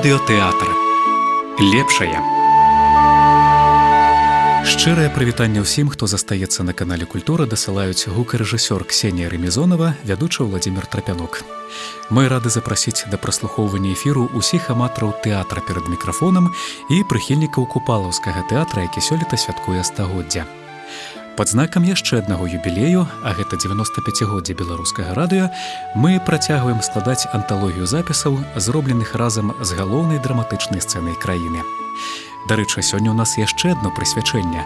Радыётэатр. Лепшае. Шчырае прывітанне ўсім, хто застаецца на канале Культура, дасылаюць гукарэжысёр Ксенія Ремезонова, вядучы Владзімір Трапянок. Мы рады запрасіць да праслухоўвання эфіру ўсіх аматараў тэатра перад мікрафонам і прыхільнікаў купалаўскага тэатра, які сёлета святкуе стагоддзя. Пад знакам яшчэ аднаго юбілею, а гэта 95годдзе беларускага радыё, мы працягваем складаць анталогію запісаў, зробленых разам з галоўнай драматычнай сцэнай краіны. Дарэчы, сёння ў нас яшчэ адно прысвячэнне.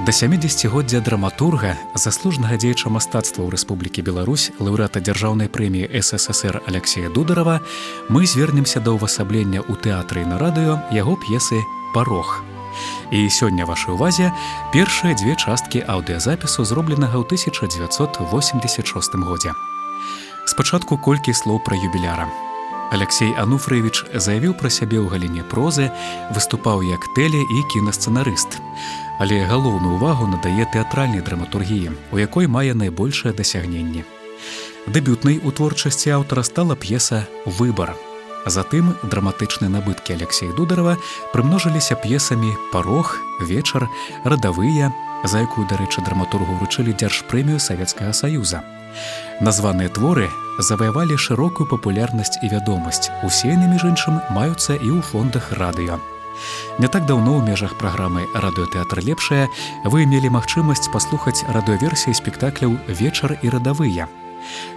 Да 70годдзя драматурга, заслужанага дзеяча мастацтва ў Рэспублікі Беларусь, лаўрэата дзяржаўнай прэміі СССР Аляксея Дударава, мы звернемся да ўвасаблення ў тэатры і на радыё яго п'есы «Парог». І сёння вашай увазе першыя дзве часткі аўдыязапісу, зробленага ў 1986 годзе. Спачатку колькі слоў пра юбіляра. Аляксей Ануфрыевіч заявіў пра сябе ў галіне прозы, выступаў як тэле- і кінасцэнарыст. Але галоўную ўвагу надае тэатральнай драматургіі, у якой мае найбольшае дасягненне. Дэбютнай у творчасці аўтара стала п'еса «Выбар». Затым драматычныя набыткі Аляксея Дударава прымножыліся п'есамі «Парог», «Вечар», «Радавыя», за якую, дарэчы, драматургу ўручылі дзяржпрэмію Савецкага Саюза. Названыя творы заваявалі шырокую папулярнасць і вядомасць. Усе яны, між іншым, маюцца і ў фондах радыё. Не так даўно ў межах праграмы «Радыётэатр лепшае» вы мелі магчымасць паслухаць радыёверсіі спектакляў «Вечар» і «Радавыя».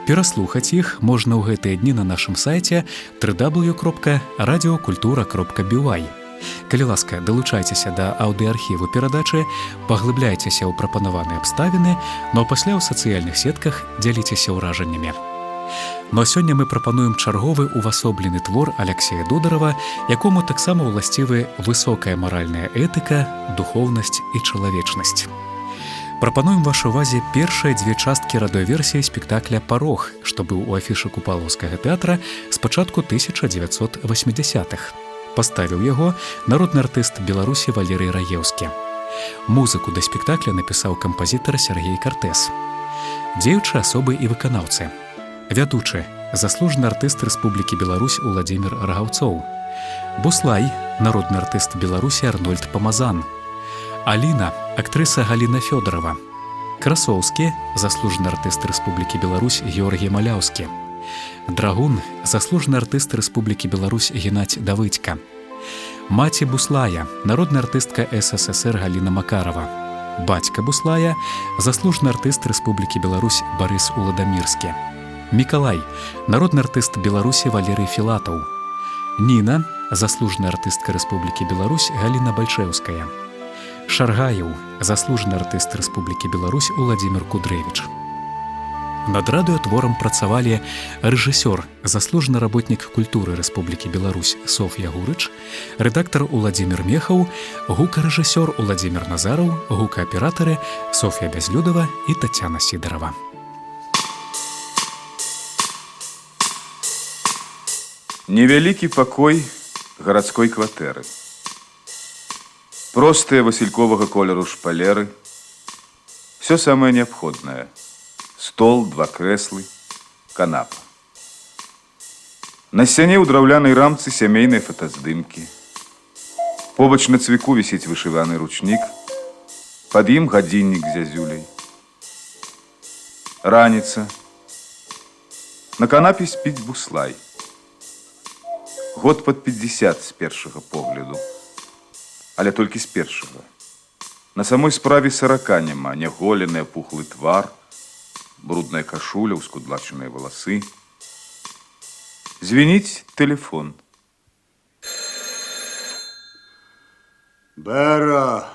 Пераслухаць іх можна ў гэтыя дні на нашым сайце www.radiokультура.by. Калі ласка, далучайцеся да аўдыархіву перадачы, паглыбляйцеся ў прапанаваныя абставіны, но пасля ў сацыяльных сетках дзяліцеся ўражаннямі. Но сёння мы прапануем чарговы увасоблены твор Аляксея Дударава, якому таксама ўласцівы высокая маральная этыка, духоўнасць і чалавечнасць. Прапануем вашай увазе першыя дзве часткі радыёверсіі спектакля «Парог», што быў у афішы купалаўскага тэатра з пачатку 1980-х. Паставіў яго народны артыст Беларусі Валерый Раеўскі. Музыку да спектакля напісаў кампазітар Сергей Картэс. Дзеючы асобы і выканаўцы. Вядучы, заслужаны артыст Рэспублікі Беларусь Уладзімір Рагаўцоў. Буслай, народны артыст Беларусі Арнольд Памазан. Аліна, актрыса Галіна Фёдорова. Красоўскі, заслужаны артыст Рэспублікі Беларусь Георгій Маляўскі. Драгун, заслужаны артыст Рэспублікі Беларусь Геннадзь Давыдзька. Маці Буслая, народная артыстка СССР Галіна Макарова. Бацька Буслая, заслужаны артыст Рэспублікі Беларусь Барыс Уладамірскі. Мікалай, народны артыст Беларусі Валерый Філатаў. Ніна, заслужаная артыстка Рэспублікі Беларусь Галіна Бальшэўская. Шаргаеў, заслужаны артыст Рэспублікі Беларусь Уладзімір Кудрэвіч. Над радыётворам працавалі рэжысёр, заслужаны работнік культуры Рэспублікі Беларусь Соф'я Гурыч, рэдактар Уладзімір Мехаў, гукарэжысёр Уладзімір Назараў, гукааператары Соф'я Бязлюдова і Тацяна Сідарова. Невялікі пакой гарадской кватэры. Простыя васильковага колеру шпалеры. Все самае неабходнае. Стол, два крэслы, канапа. На сцяне ў драўлянай рамцы сямейныя фотаздымкі. Побач на цвіку вісіць вышываны ручнік. Пад ім гадзіннік з зязюляй. Раніца. На канапе спіць Буслай. Год пад 50 з першага погляду. Але толькі з першага. На самой справе 40 няма, няголены апухлы твар, брудная кашуля, ускудлачаныя валасы. Звініць тэлефон. Бэра,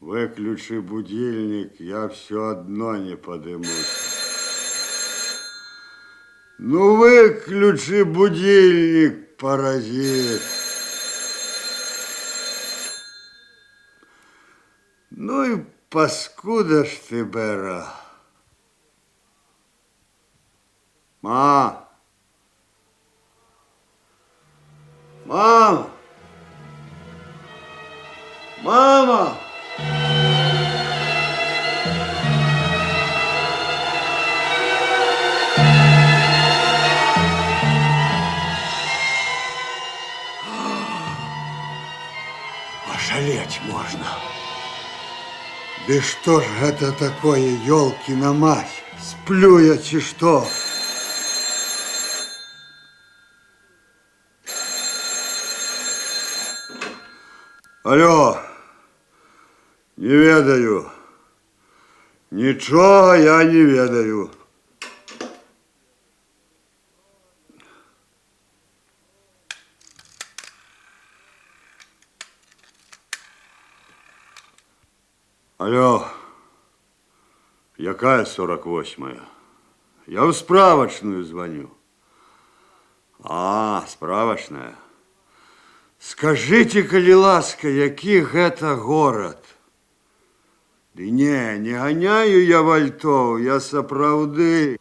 выключи будильник, я все одно не подымусь. Ну выключи будильник, паразит. Ну и паскуда ж ты, Бэра. Мама! Мама! Мама! можна. Ды што ж гэта такое, ёлкіна мать? Сплю я ці што? Алло, не ведаю. Нічога я не ведаю. Алло, якая 48-я? Я в справочную звоню. А, справочная. Скажите, калі ласка, які гэта горад? Ды не ганяю я вальтоў, я сапраўды.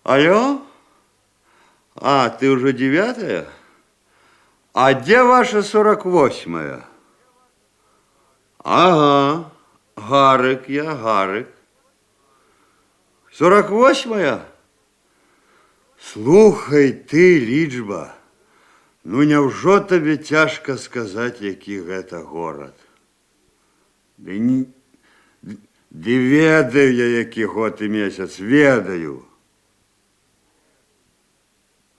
Алло? А, ты уже 9-я? А где ваша 48-я? Ага, Гарык я, Гарык. 48-я? Слухай ты, лічба, ну няўжо табе цяжка сказаць, які гэта горад? Ды ведаю я, які год і месяц, ведаю.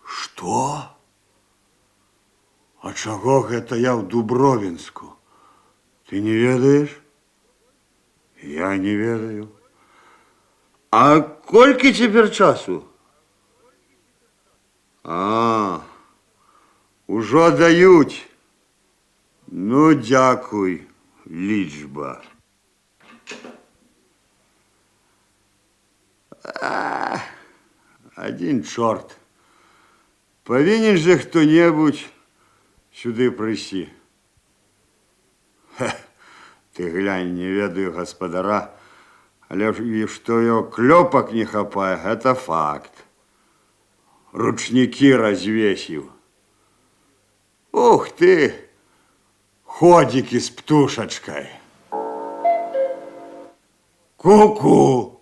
Што? А чаго гэта я ў Дубровінску? Ты не ведаеш? Я не ведаю. А колькі цяпер часу? А, ужо даюць. Ну, дзякуй, лічба. Адзін чорт. Павінен же хто-небудзь сюды прыйсці. Ты глянь, не ведаю гаспадара, але што яго клёпак не хапае, гэта факт. Ручнікі развесіў. Ух ты, ходзікі з птушачкай. Ку-ку.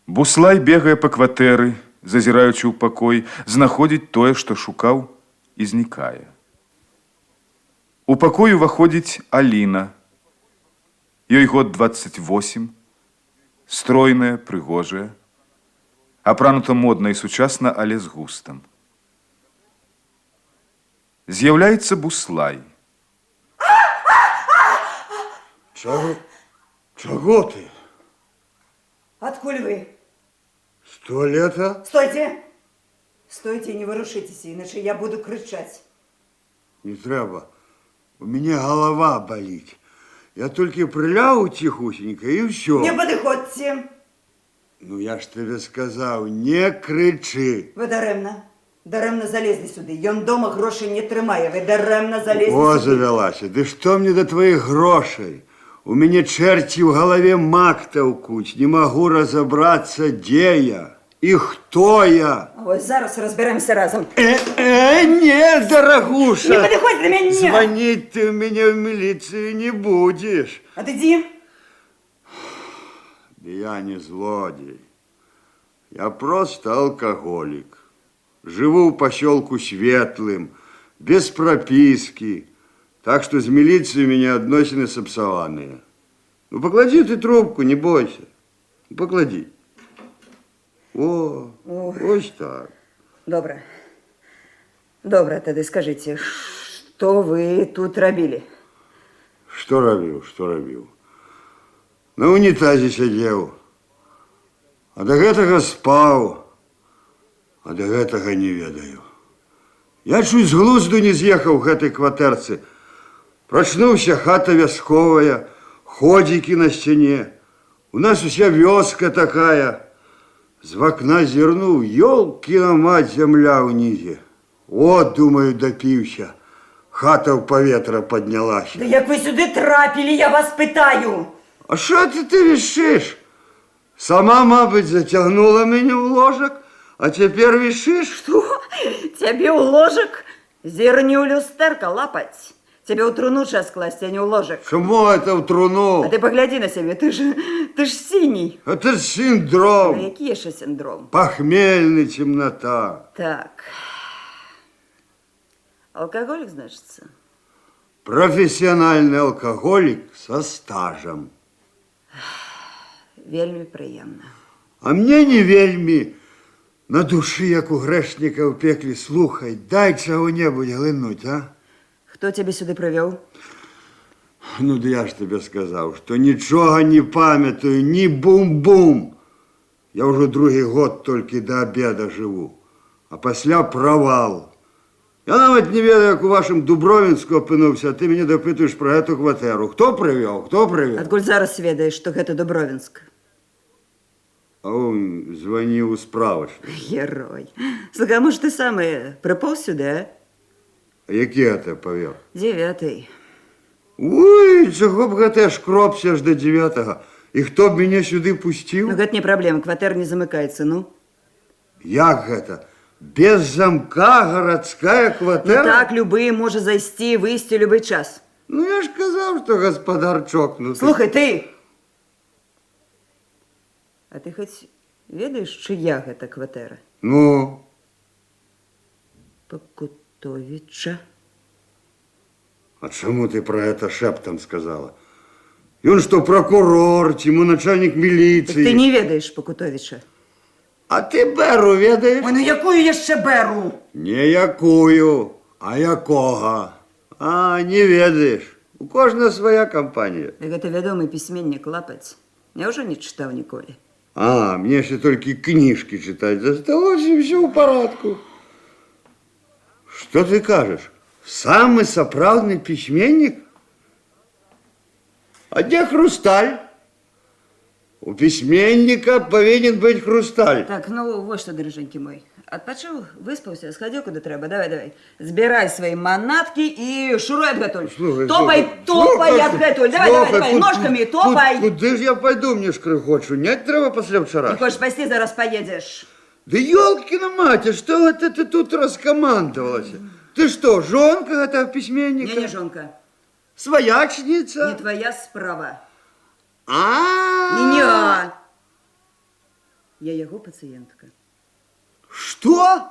Буслай бегае па кватэры, зазіраючы ў пакой, знаходзіць тое, што шукаў, і знікае. У пакой уваходзіць Аліна. Ёй год 28, стройная, прыгожая, апранута модна і сучасна, але з густам. З'яўляецца Буслай. Чаго ты? Откуль вы? С туалета? Стойте! Стойте, не вырушитесь, иначе я буду кричать. Не трэба. У меня голова болит. Я только прилягу тихусенько и все. Не подходьте. Ну, я ж тебе сказал, не кричи. Ви даремно залезли сюди. Ён дома грошей не тримає. Ви даремно залезли О, сюди. завелась. Да что мне до твоих грошей? У меня черти в голове мак толкуть. Не могу разобраться, где я и кто я. Ось зараз розберемося разом. Не, дорогуша. Не подходь до меня. Звонить ты у меня в милицию не будешь. Отойди. Да я не злодей. Я просто алкоголик. Живу в поселку Светлым, без прописки. Так что с милицией у меня отношения сапсованные. Ну, поклади ты трубку, не бойся. Поклади. О, ось так. Добре. Добре, тоді скажіть, що ви тут робили? Что робил? На унитазе сидел. А до гэтага спал. А до гэтага не ведаю. Я чуть з глузду не з'ехаў в гэтай кватэрцы. Прачнуўся, хата вясковая, ходзікі на сцяне. У нас уся вёска такая. З вакна зірнуў, ёлкіна мать, зямля ўнізе. О, думаю, дапіўся. Хата ў паветра паднялася. Да як ви сюди трапили, я вас питаю. А що ти вішиш? Сама, мабуть, затягнула мене в ложок, а тепер вішиш? Что? Тебе у ложек? Зерни у люстерка лапать. Тебе у труну час класть, а не у ложек. Чему это в труну? А ты погляди на себе, ты ж синий. Это А синдром. який ще синдром? Похмельная темнота. Так. Алкоголик, значится? Профессиональный алкоголик со стажем. Вельми приємно. А мне не вельми. На душі, як у грешника в пеклі, слухай, дай чого-небудь глинуть, а? Хто тебе сюди привів? Ну, да я ж тебе сказав, що нічого не пам'ятаю, ні бум-бум. Я вже другий год тільки до обіду живу. А після провал. Я навіть не ведаю, як у вашому Дубровінську опинився, а ти мене допитуєш про цю квартиру. Хто привів? Хто привів? Откуль зараз ведаєш, що гэта Дубровінськ? А он дзвонив у справочник. Герой. Слухай, а може ти саме приповз сюди, а? А який це повів? 9-й. Ой, чого б гэта шкробся аж до 9-го? І хто б мене сюди пустив? Ну, гэта не проблема, квартира не замыкается, ну. Як гэта? Без замка городская Ну квартира? так, любий може зайти, вийти любий час. Ну, я ж казав, що господар чокнутий. Слухай, ти! А ти хоч ведаєш, чия гэта квартира? Ну, Покутовича. а чому ти про это шептом сказала? І он що, прокурор, чи йому начальник Так міліції? ти не ведаєш Покутовича. А ти Беру ведаєш? Ой, ну якую я ще беру? Не якую, а якого. А, не ведаєш. У кожного своя компанія. Так это відомий письменник Лапаць. Я уже не читав ніколи. А, мне ще тільки книжки читать засталось, і все в порядку. Що ти кажеш? Самый сапраўдны письменник? А где хрусталь? У письменника повинен быть хрусталь. Так, ну вот что, дороженький мой. Отпочил, выспался, сходил куда треба. Давай. Збирай свої манатки і шуруй адгэтуль. Слухай, Топай слухай, адгэтуль. Давай, слухай, ножками топай. Куди ж я пойду, мне ж крихочу. Нять треба після вчора. Не хочешь спасти, зараз поедешь. Да елкина мать, что это ты тут раскомандовалась? Ты что, жонка этого письменника? Не, не жонка. Своячница? Не твоя справа. А-а-а! Не я. Я его пациентка. Что?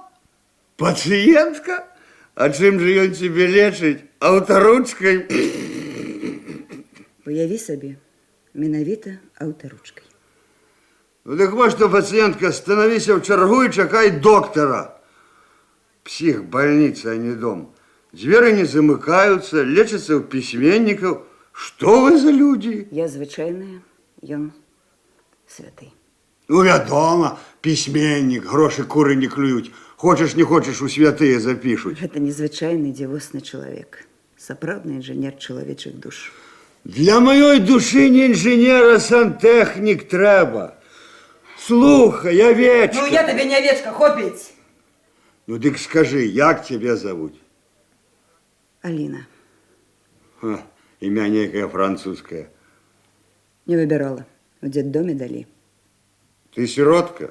Пациентка? А чим же он тебе лечить? Авторучкой? Уяви собі, менавіта аўтаручкай. Ну так вот что, пациентка, становись в чергу и чекай доктора. Психбольница, а не дом. Двери не замыкаются, лечатся у письменников. Что вы за люди? Я звичайная, ён святий. Ну, вядома, письменник, гроши куры не клюють. Хочешь, не хочешь, у святые запишут. Гэта незвычайны дзівосны чалавек. Сапраўдны інжынер чалавечых душ. Для моей души не инженера, сантехник треба. Слухай, я овечка. Ну, я тебе не овечка, хопить. Ну, так скажи, як тебя зовут? Алина. Ха, имя некое французское. Не выбирала. В детдоме дали. Ты сиротка?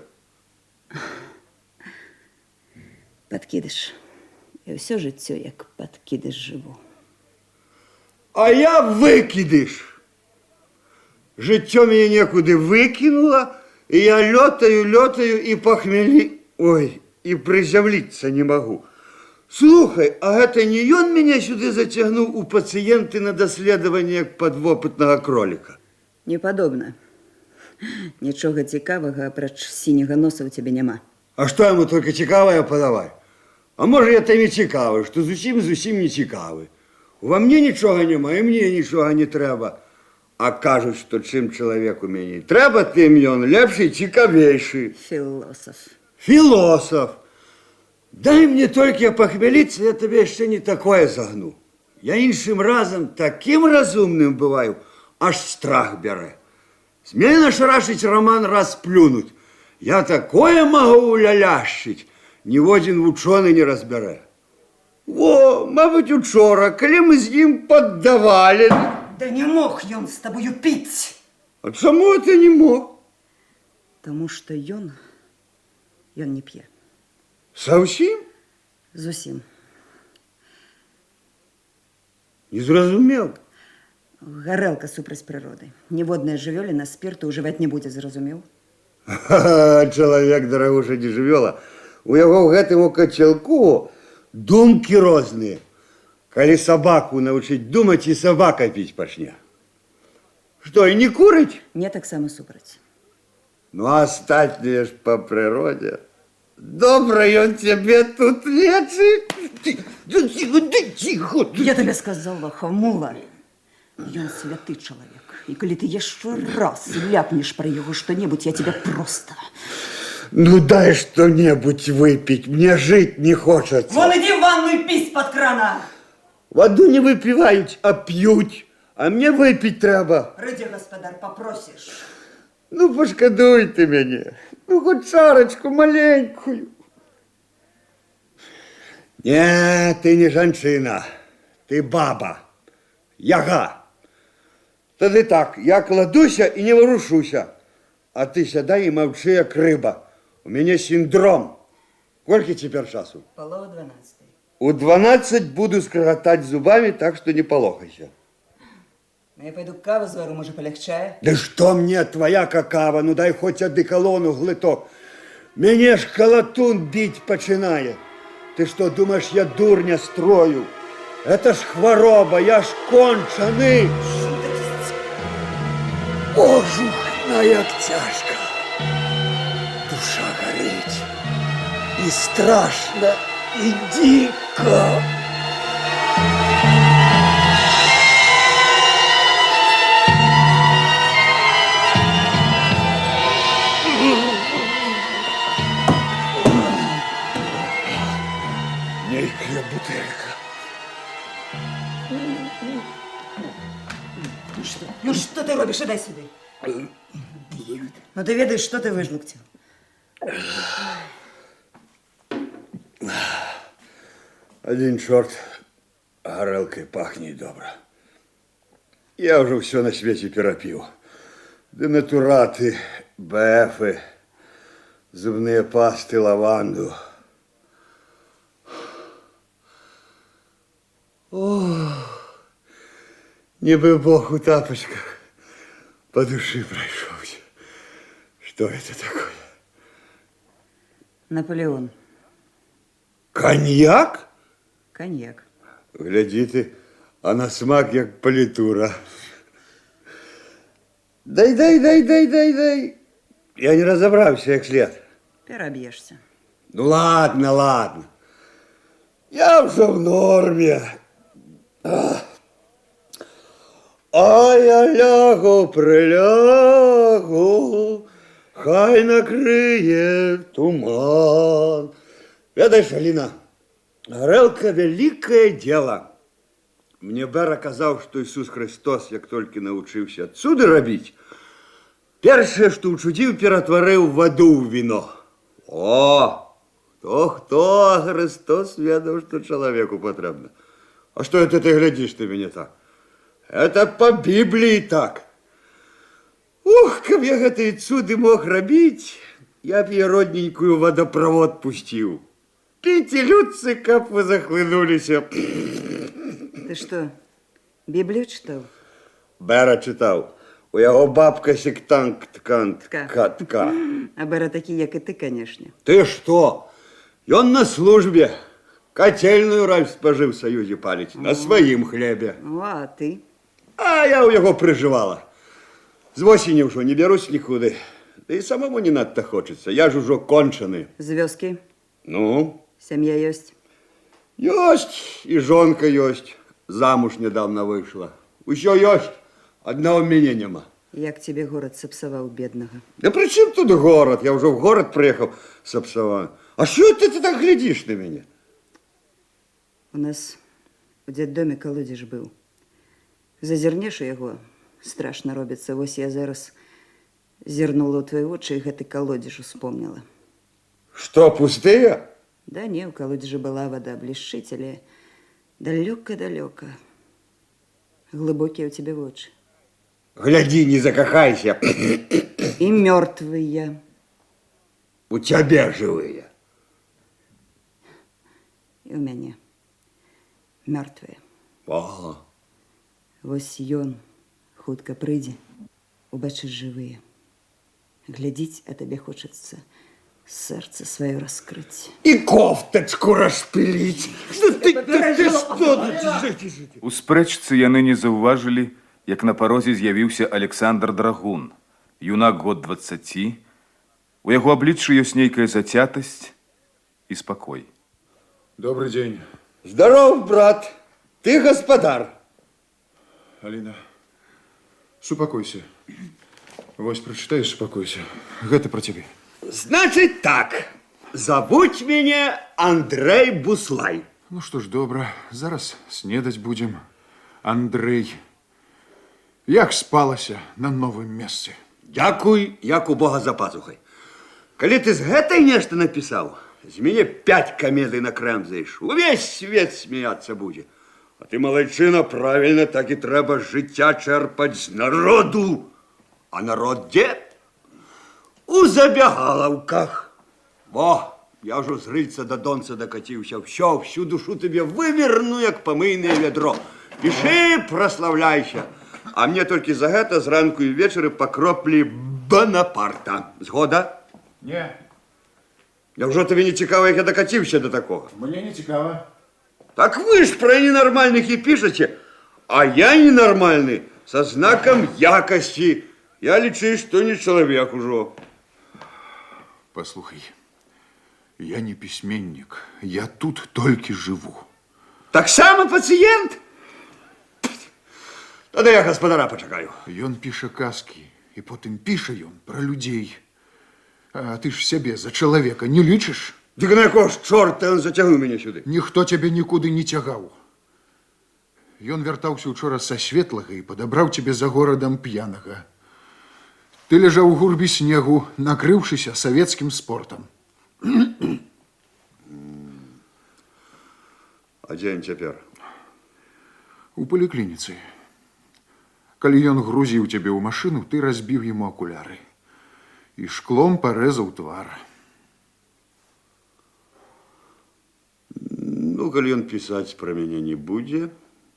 Подкидыш. Я все жыццё як подкидыш живу. А я выкидыш. Жыццё меня некуды выкинуло, и я лётаю и похмели... Ой, и приземлиться не могу. Слухай, а это не ён меня сюда затягнул у пациенты на доследование подвопытного кролика? Не падобна. Нічога цікавага, апроч сіняга носа у тебе няма. А что ему только цікавое подавай? А может, это не цікаве, что зусім не цікаве. Во мне нічого нема, і мне нічого не треба. А кажуть, що чим чоловіку мені треба, тим ён лепший, цікавейший. Філософ. Философ. Дай мне только похмелиться, я тебе еще не такое загну. Я іншим разом таким разумным бываю, аж страх бере. Смей нашарашить роман расплюнуть. Я такое могу улялящить, ни один ученый не разбере. Во, мабуть, учора, коли мы с ним поддавали. Да не мог ён з тобою піць. А чому ты не мог? Тому що ён не п'є. Совсем? Зусім. Не зразумел? Гарэлка супраць прыроды. Ніводная жывёліна спірту ўжываць не будзе, зразумеў? Чалавек дарагуша не жывёла. У яго ў гэтым кацялку думкі розныя. Калі сабаку навучыць думаць, і сабака піць пачне. Што, і не курыць? Не таксама супраць. Ну, а астатнія ж па прыродзе. Добра ён цябе тут лечыць. Тихо. Я табе сказала, хамула. Ён святы чалавек. І калі ты яшчэ раз ляпнеш пра яго што-небудзь, я тебе просто... Ну, дай что-нибудь выпить. Мне жить не хочется. Вон иди в ванную пись под крана. Воду не выпивают, а пьют. А мне выпить треба. Рыди, господар, попросишь. Ну, пошкодуй ты меня. Ну, хоть шарочку маленькую. Не, ты не жанчына. Ты баба. Яга. Тады так, я кладуся и не ворушуся. А ты сядай и мовчи, як рыба. У меня синдром. Сколько теперь часу? Полова 12. У 12 буду скреготать зубами, так что не полохайся. Я пойду каву звару, может, полегчає? Да что мне твоя какава? Ну дай хоть одеколону глоток. Меня ж колотун бить починает. Ты что, думаешь, я дурня строю? Это ж хвороба, я ж конченый. О, жухна, як тяжко. Душа горить. И страшно, и дико. Нейкая бутылька. Ну что ты робишь? Идай сюда. Ну ты ведаешь, что ты выжлуктил? Один черт горелкой пахнет добро. Я уже все на свете перепил. Денатураты, БФы, зубные пасты, лаванду. О, не бы Бог у тапочках по душе прошелся. Что это такое? Наполеон. Коньяк? Коньяк. Гляди ты, а на смак як палітура. Дай. Я не разобрался як след. Переобъешься. Ну ладно. Я вже в нормі. А я прилягу, хай накриє туман. Ведаешь, Алина, горелка – великое дело. Мне Бера казав, что Иисус Христос, як толькі научился отсюда робить, першее, что учудил, ператворил воду в вино. О, кто Христос ведал, что человеку потребно. А что это ты глядишь ты меня так? Это по Библии так. Ух, каб я гэтые цуды мог робить, я б я родненькую водопровод пустил. Пейте, людцы, каб вы захлынулись. Ты что, Библию читал? Бера читал. У яго бабка сектант катка. А Бера такие, як и ты, конечно. Ты что? Ён на службе. Котельную раль спожив в Союзе палить. На своим хлебе. Ну, а ты? А я у яго приживала. З осені ўжо не берусь нікуды. Да и самому не надто хочется. Я ж ужо конченый. Звёздки? Ну? Семья есть? Ёсць. И жонка ёсць. Замуж недавно вышла. Усё ёсць. Одного меня нема. Як тебе город сапсаваў, беднага? Да при чем тут город? Я уже в город приехал сапсаван. А что ты так глядишь на меня? У нас у дзяддоме колодзеж быў. Зазірнеш у яго, страшна робіцца. Вось я зараз зірнула ў твои вочы і гэты колодзеж успомнила. Что, пустые? Да не, у колодзежа была вода, блішчыць, але далёка-далёка. Глыбокія ў тебе вочы. Гляди, не закахайся. І мёртвыя. У тебя живые. І ў мяне мёртвыя. Ага. Вось ён хутка прыйдзе, убачыць жывыя. Глядзіць, а табе хочацца сэрца сваё раскрыць. И кофточку распилить. Ты что? У спрэчцы яны не заўважылі, як на парозе з'явіўся Александр Драгун, юнак год 20. У яго абліччы ёсць нейкая зацятасць і спакой. Добрый день. Здоров, брат. Ты господар. Алина, супакойся. Вось прочитай, супакойся. Гэта про тебе. Значит так. Зовут меня Андрей Буслай. Ну что ж, добра. Зараз снедаць будем. Андрей, як спалася на новым месцы? Дякуй, як у Бога за пазухай. Калі ты з гэтай нешта напісаў, з мяне 5 камедый на крэм зайш. Увесь свет смеяться будзе. А ты, малайчына, правильно, так і трэба жыцця чэрпаць з народу. А народ дзе? У забягалаўках. Во, я ўжо з рыльца да донца дакаціўся. Всю душу тебе выверну, як памыйнае вядро. Пішы, праслаўляйся. А мне толькі за гэта зранку і вечары па кроплі Бонапарта. Згода? Не, Няўжо табе не цікава, як я дакаціўся да такога? мне не цікава. Так вы ж пра ненармальных і пішаце, а я ненармальны са знакам якасці. Я лічу, што не чалавек ужо. Послухай, я не письменник, я тут толькі жыву. Таксама пацыент? Тады я гаспадара пачакаю. Ён піша казкі, і потым піша ён пра людзей. А ты ж сябе за чалавека не лічыш? Дык на якого ж чорта ён зацягнуў мяне сюды? Ніхто цябе нікуды не цягаў. Ён вяртаўся учора са светлага і падабраў цябе за горадам п'янага. Ты ляжаў у гурбе снегу, накрыўшыся савецкім спортам. А дзе ён цяпер? У паліклініцы. Калі ён грузіў цябе ў машыну, ты разбіў яму акуляры. І шклом парэзаў твар. Ну, калі ён пісаць пра мяне не будзе,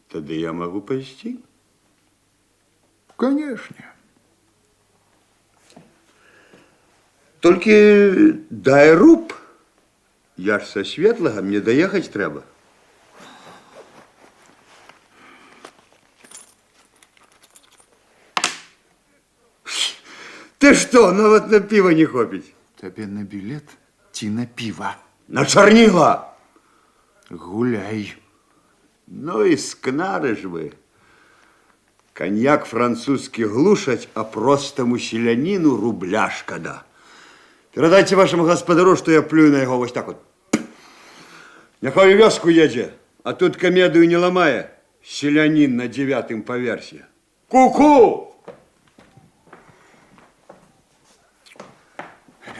тады я магу пайсці. Канешне. Толькі дай руб. Я ж са светлага, мне даехаць трэба. Ты што, нават на піва не хопіць? Табе на білет ці на піва? На чарніла! Гуляй. Ну і скнары ж вы. Коньяк французскі глушаць, а простаму селяніну рубля шкада. Перадайце вашаму гаспадару, што я плюю на яго вось так вот. Няхай у вёску едзе, а тут камедыю не ламае. Селянін на 9-м паверсе. Ку-ку!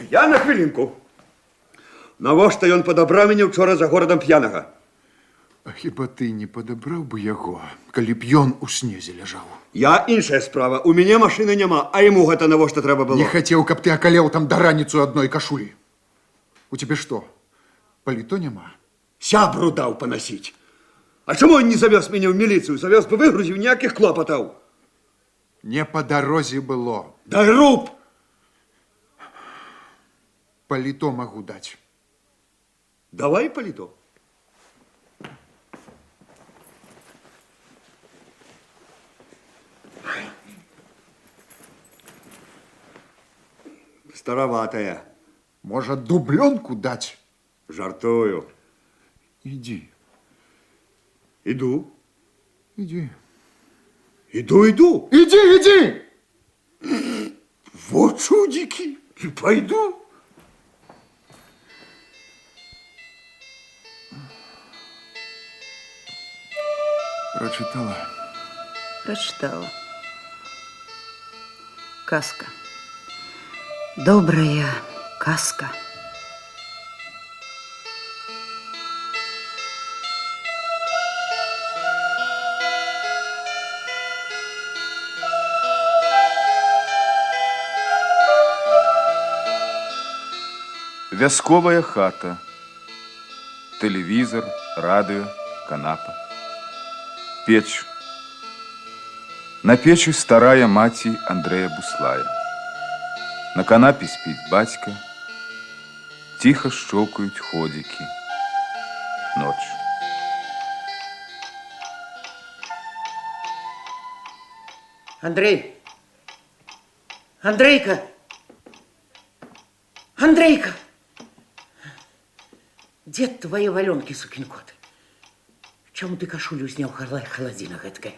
Я на хвілінку. Навошта ён падабраў мяне ўчора за горадам п'янага? А хіба ты не падабраў бы яго, калі б ён у снезе ляжаў? Я іншая справа. У мяне машыны няма, а яму гэта навошта трэба было? Не хацеў, каб ты акалеў там да раніцу адной кашулі. У цябе што, паліто няма? Сябру даў панасіць. А чаму ён не завёз мяне ў міліцыю? Завёз бы выгрузіў, ніякіх клопатаў. Не па дарозе было. Дай руб! Паліто магу даць. Давай паліто. Староватая. Можа, дублёнку даць? Жартую. Ідзі. Іду. Ідзі. Іду. Ідзі! Вот чудики. Пойду. Прочитала? Прачытала. Казка. Добрая казка. Вясковая хата. Тэлевізор, радыё, канапа. Печ. На печы старая маці Андрэя Буслая. На канапе спіць бацька. Ціха шчокаюць ходзікі. Ноч. Андрей! Андрейка! Андрейка! Где твои валенки, сукин кот? Чему ты кашулю снял, холодина гэткая?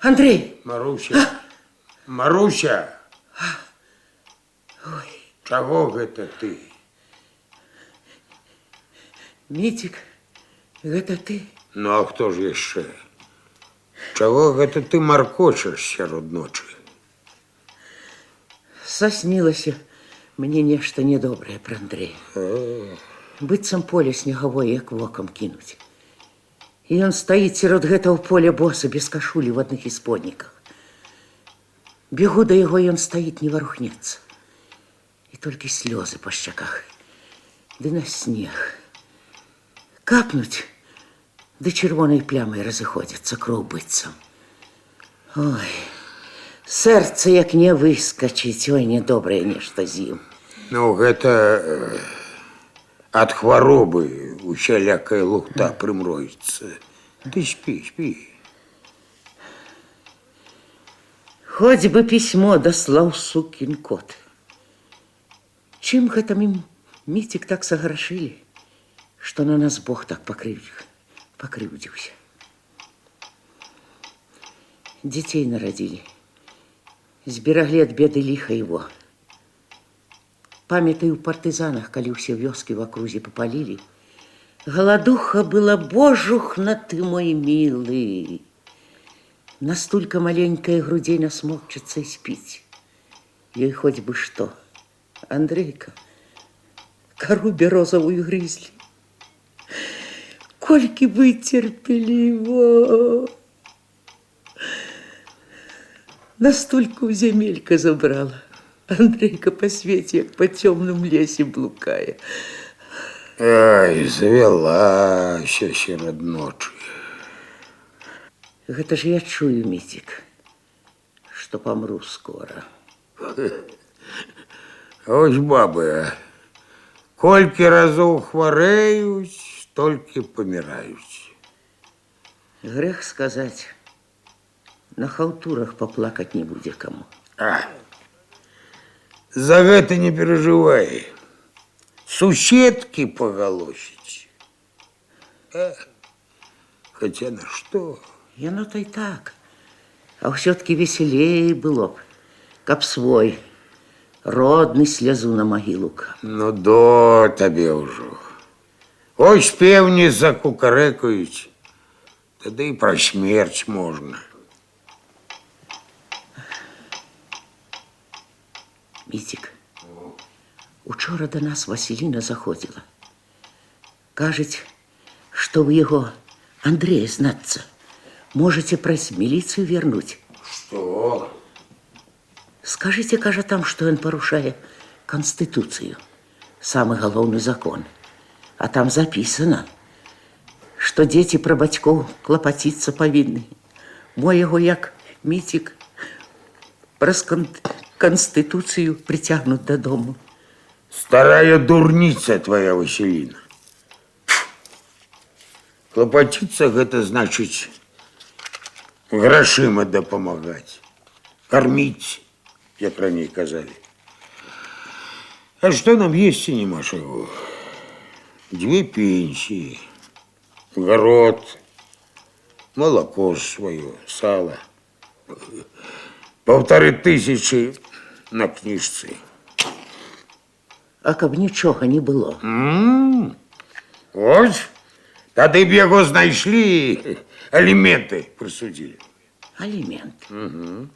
Андрей! Маруся! Маруся! Ой, Чаго гэта ты? Митик, это ты? Ну, а хто ж яшчэ? Чаго гэта ты маркочаш сярод ночы? Соснилось мне нечто недоброе про Андрея. Быццам поле снеговое, як воком кинуть. И он стоит сярод гэтага поля боса, без кашули, в одних исподниках. Бегу до его, и он стоит, не ворухнется. И только слезы по щеках. Да на снег. Капнуть, да червоной плямой разыходится, кроў быццам. Ой, сердце як не выскочить, ой, недоброе нешта з ім. Ну, гэта ад хваробы усялякая лухта прымроіцца. Ты спі, спі. Хоть бы письмо дослал сукин кот. Чем гэта Митик так согрошили, что на нас Бог так покрывдился. Детей народили, сберегли от беды лиха его. Памятаю в партизанах, коли все вёски в округе попалили, голодуха была, божухна ты мой милый. Настолько маленькая грудей насмокчется и спить. Ей хоть бы что. Андрейка, кору березовую грызли. Кольки вытерпели его. Настолько земелька забрала. Андрейка по свете, как по темным лесе блукая. Ай, завялася сярод ночы. Гэта ж я чую, Митик, что помру скоро. Ось бабы, колькі разоў хварэюць, столькі паміраюць. Грех сказать, на халтурах поплакать не будет кому. За гэта не переживай. Суседки поголосить. Хотя на что? Яно-то и так. А все-таки веселее было б, каб свой родный слезу на могилу кап. Ну, до табе ўжо. Ось певні закукарэкаюць, тады і пра смерць можна. Митик, учора до нас Василина заходила. Кажет, что вы его, Андрея, знаться, можете прось милицию вернуть. Что? Скажите, кажа, там, что он порушает Конституцию, самый головный закон. А там записано, что дети про бацькоў клапаціцца павінны. Мо яго, як Митик, праз Конституцию притягнут до дому. Старая дурница твоя, Василина. Клопотиться гэта значыць грашыма дапамагаць, кормить, як раней казали. А что нам есть нема чего? 2 пенсии, город, молоко свое, сало, 1500 на книжцы. А каб нічога не было. Ось, тады б яго знайшлі, аліменты прысудзілі. Аліменты.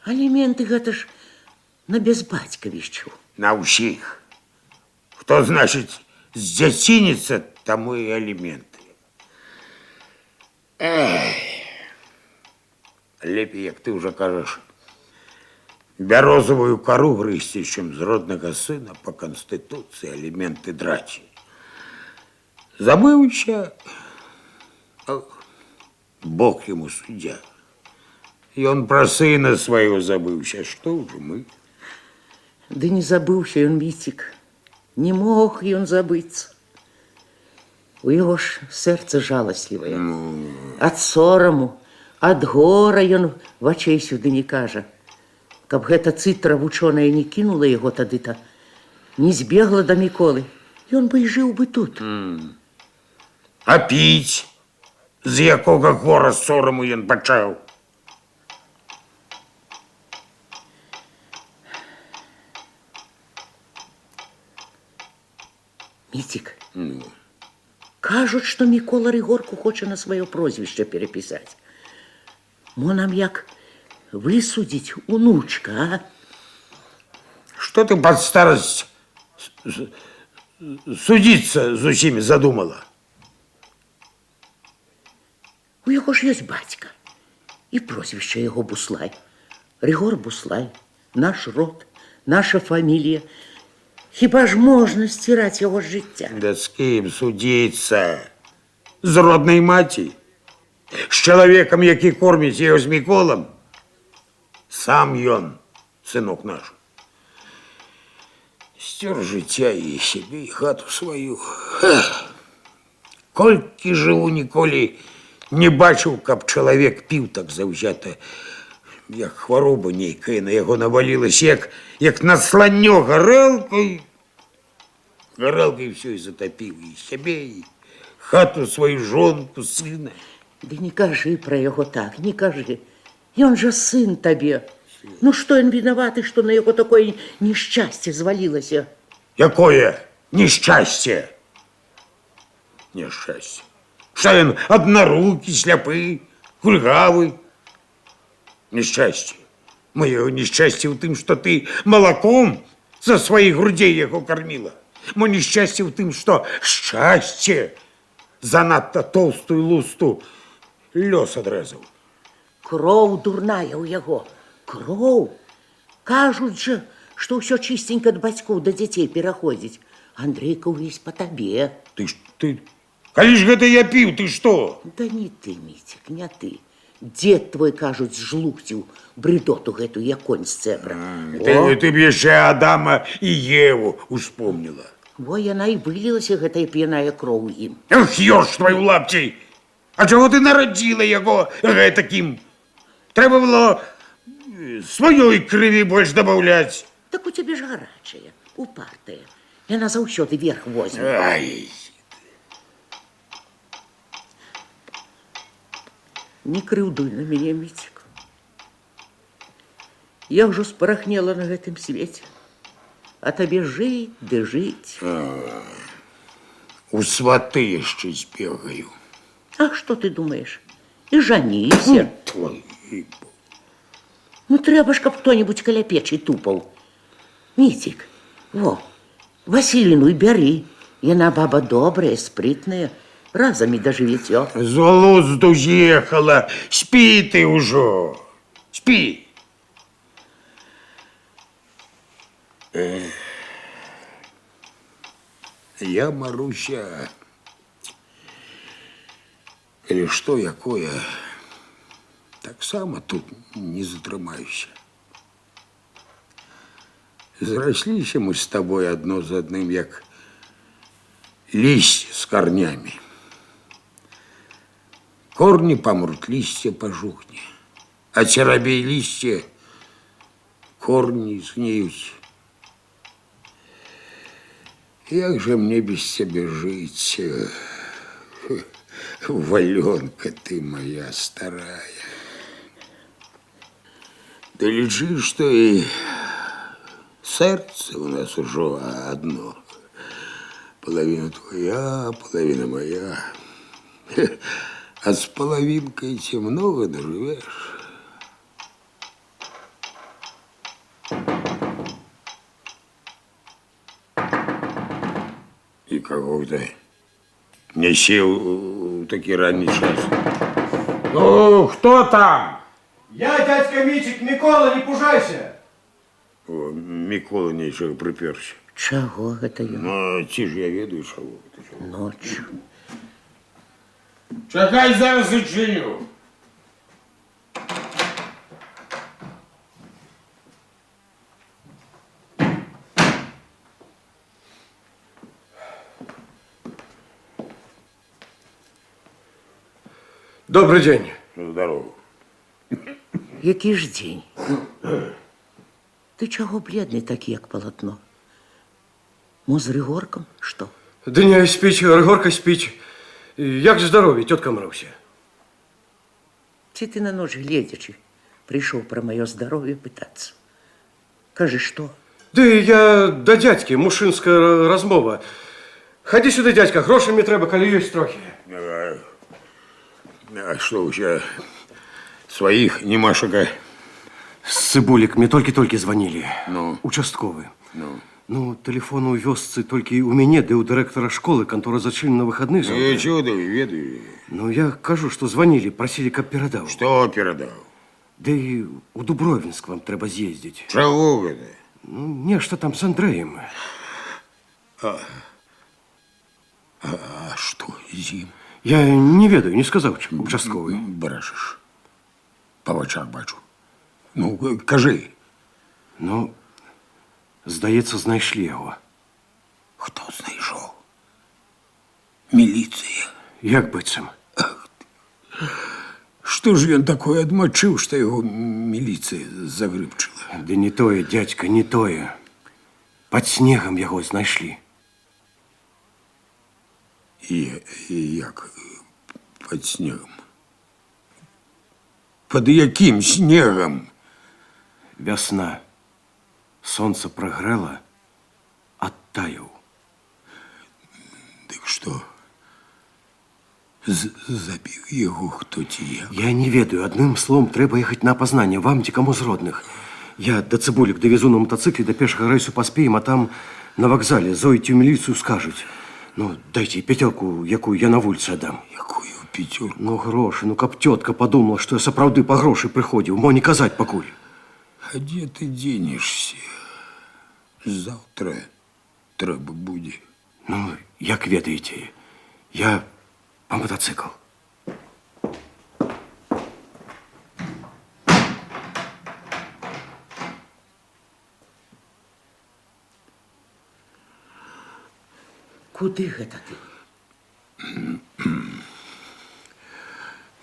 Аліменты гэта ж на безбацькавішчу. На ўсіх. Хто, значыць, здзяцініцца, таму і аліменты. Лепей, як ты ўжо кажаш, бярозавую кару грызці, чым з роднага сына па Конституцыі аліменты драць. Забыўся, Бог яму суддзя. Ён пра сына свайго забыўся. Што ўжо мы? Ды не забыўся ён, Міцік. Не мог ён забыцца. У яго ж сэрца жаласлівае. Ад сораму, ад гора ён вачэй сюды не кажа. Каб гэта цытра вучоная не кінула яго тады-то, не збегла да Міколы, ён бы і жыў бы тут. А піць? З якога гора сораму ён пачаў? Міцік, кажуць, што Мікола Рыгорку хоча на сваё прозвішча перапісаць. Мо нам як высудзіць унучка, а? Што ты пад старасць судзіцца з усімі задумала? У яго ж ёсць бацька. І прозвішча яго Буслай. Рыгор Буслай, наш род, наша фамілія. Хіба ж можна сціраць яго з жыцця? Да з кім судзіцца? З роднай маці? З чалавекам, які корміць яго з Міколам? Сам ён, сынок наш. Сцёр жыцця і сябе, і хату сваю. Колькі жыву, ніколі не бачыў, каб чалавек піў так заўзята, як хвароба нейкая на яго навалілася, як на сланнё гарэлкай. Гарэлкай ўсё і затапіў, і сябе, і хату сваю, жонку, сына. Ды не кажы пра яго так, не кажы. Ён жа сын табе. Ну што ён вінаваты, што на яго такое нешчасце звалілася? Якое нешчасце? Нешчасце. Што ён аднарукі, сляпы, кульгавы? Нешчасце. Маё нешчасце ў тым, што ты малаком за сваіх грудзей яго карміла. Мо нешчасце ў тым, што шчасце занадта тоўстую лусту лёс адрэзаў. Кроў дурная ў яго. Кроў. Кажуць жа, што ўсё чыстенька ад бацькоў да дзяцей пераходзіць. Андрейка ўвесь па табе. Ты... Калі ж гэта я піў, ты што? Да не ты, Міцік, не ты. Дзед твой, кажуць, зжлукціў брыдоту гэту, як конь з цэбра. Ты б яшчэ Адама і Еву успомніла. Во яна і вылілася, гэтая п'яная кроў у ім. Эх, ёж твою лапцей! А чаго ты нарадзіла яго гэтакім? Трэба было сваёй крыві больш дабаўляць. Так у цябе ж гарачая, упартая. Яна заўсёды верх возьме. Ай! Не крыўдуй на мяне, Міцік. Я ўжо спарахнела на гэтым свеце. А табе жыць ды жыць. У сваты яшчэ збегаю. А што ты думаеш? І жаніся. Ну, трэба ж, каб хто-небудзь каля печы тупаў. Міцік, во, Васіліну і бяры. Яна баба добрая, спрытная. Разам і дажывеце. З глузду з'ехала. Спі ты ўжо. Спі. Я, Маруся, калі што, якое, таксама тут не затрымаюся. Зрасліся мы з табой адно з адным, як лісце з карнямі. Корни помрут, листья пожухне, а черобей листья корни сгниют. Як же мне без тебя жить, Валенка ты моя старая? Да лечи, что и сердце у нас уже одно. Половина твоя, половина моя. А с половинкой темного доживешь. И какого-то не сел такий ранний час. Ну, кто там? Я, дядька Митик, Микола, не пужайся. О, Микола нічого приперся. Чаго гэта ён? Ну, ці ж я ведаю, чаго. Ночью. Чакай, зараз зачиню. Добрый день. Здорово. Який ж день? Ти чого бледний такий, як полотно? Мо з Ригорком? Що? Дня спить, Ригорка спить. Як здоров'я, тітка Маруся? Чи ти на нож глядячи прийшов про моє здоров'я питатися? Кажи, що? Да я до дядьки, мужчинська розмова. Ходи сюди, дядька, грошей мені треба, коли є трохи. А что у тебя своих немашека? С Цибулик мне только-только звонили. Ну? Участковые. Ну? Ну, телефон у вёсцы только и у меня, да и у директора школы, контора зачинена на выходные завтра. Ну, чего ты ведаешь? Ну, я кажу, что звонили, просили, как передал. Что передал? Да и у Дубровинск вам треба съездить. Чего это? Ну, нечто там с Андреем. А что, Зим? Я не ведаю, не сказал участковый. Брешешь. По очах бачу. Ну, кажи. Ну, здається, знайшли його. Хто знайшов? Міліція. Як быцем? Что ж він такое отмочил, что его милиция загрыбчила? Да не тое, дядька, не тое. Под снегом його знайшли. И як под снегом? Под яким снегом? Весна. Сонце прогрело, оттаял. Так что? Забив його хто ті як? Я не ведаю. Одним словом, треба ехать на опознание. Вам, ті кому з родних. Я до Цибулик довезу на мотоцикле, до пешего рейсу поспеем, а там на вокзале зоїть у міліцію, скажуть. Ну, дайте пятерку, яку я на вулиці отдам. Якую пятерку? Ну, гроші, ну, каб тетка подумала, що я сапраўды по гроші приходив, мо не казать покуль. А де ти денешся? Завтра треба буде. Ну, як ведаєте, я по мотоцикл. Куди гэта ти?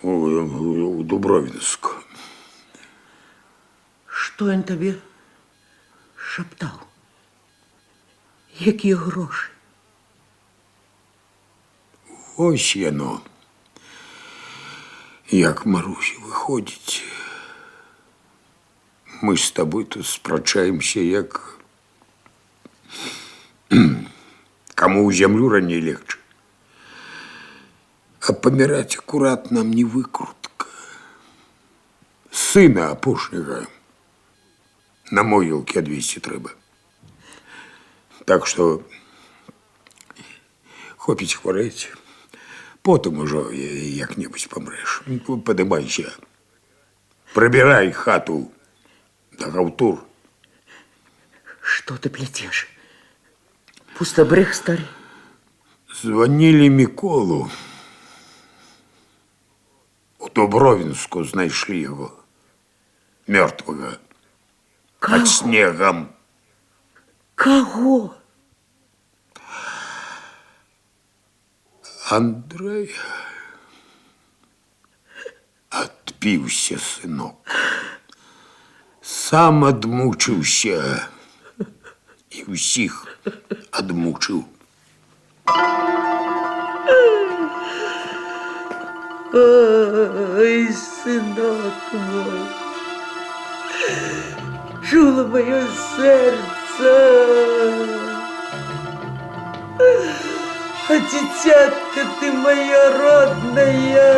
У Дубровинск. Що він тобі шептав? Які гроші? Ось яно. Як Марусі виходить. Ми з тобою тут спрачаємося, як кому у землю ранее легче. А помирать аккурат нам не выкрутка. Сына опошнего на могилке одвести треба. Так что хопить хвореть, потом уже як-небудь помреш. Подымайся, пробирай хату до халтур. Що ти плетеш? Пустобрех старий? Звонили Миколу. У Дубровинску знайшли його мертвого. Под снегом. Кого? Андрей отпився, сынок. Сам адмучився і всіх адмучив. Ой, сынок мой, чуло мое сердце, а дитятка ты моя родная,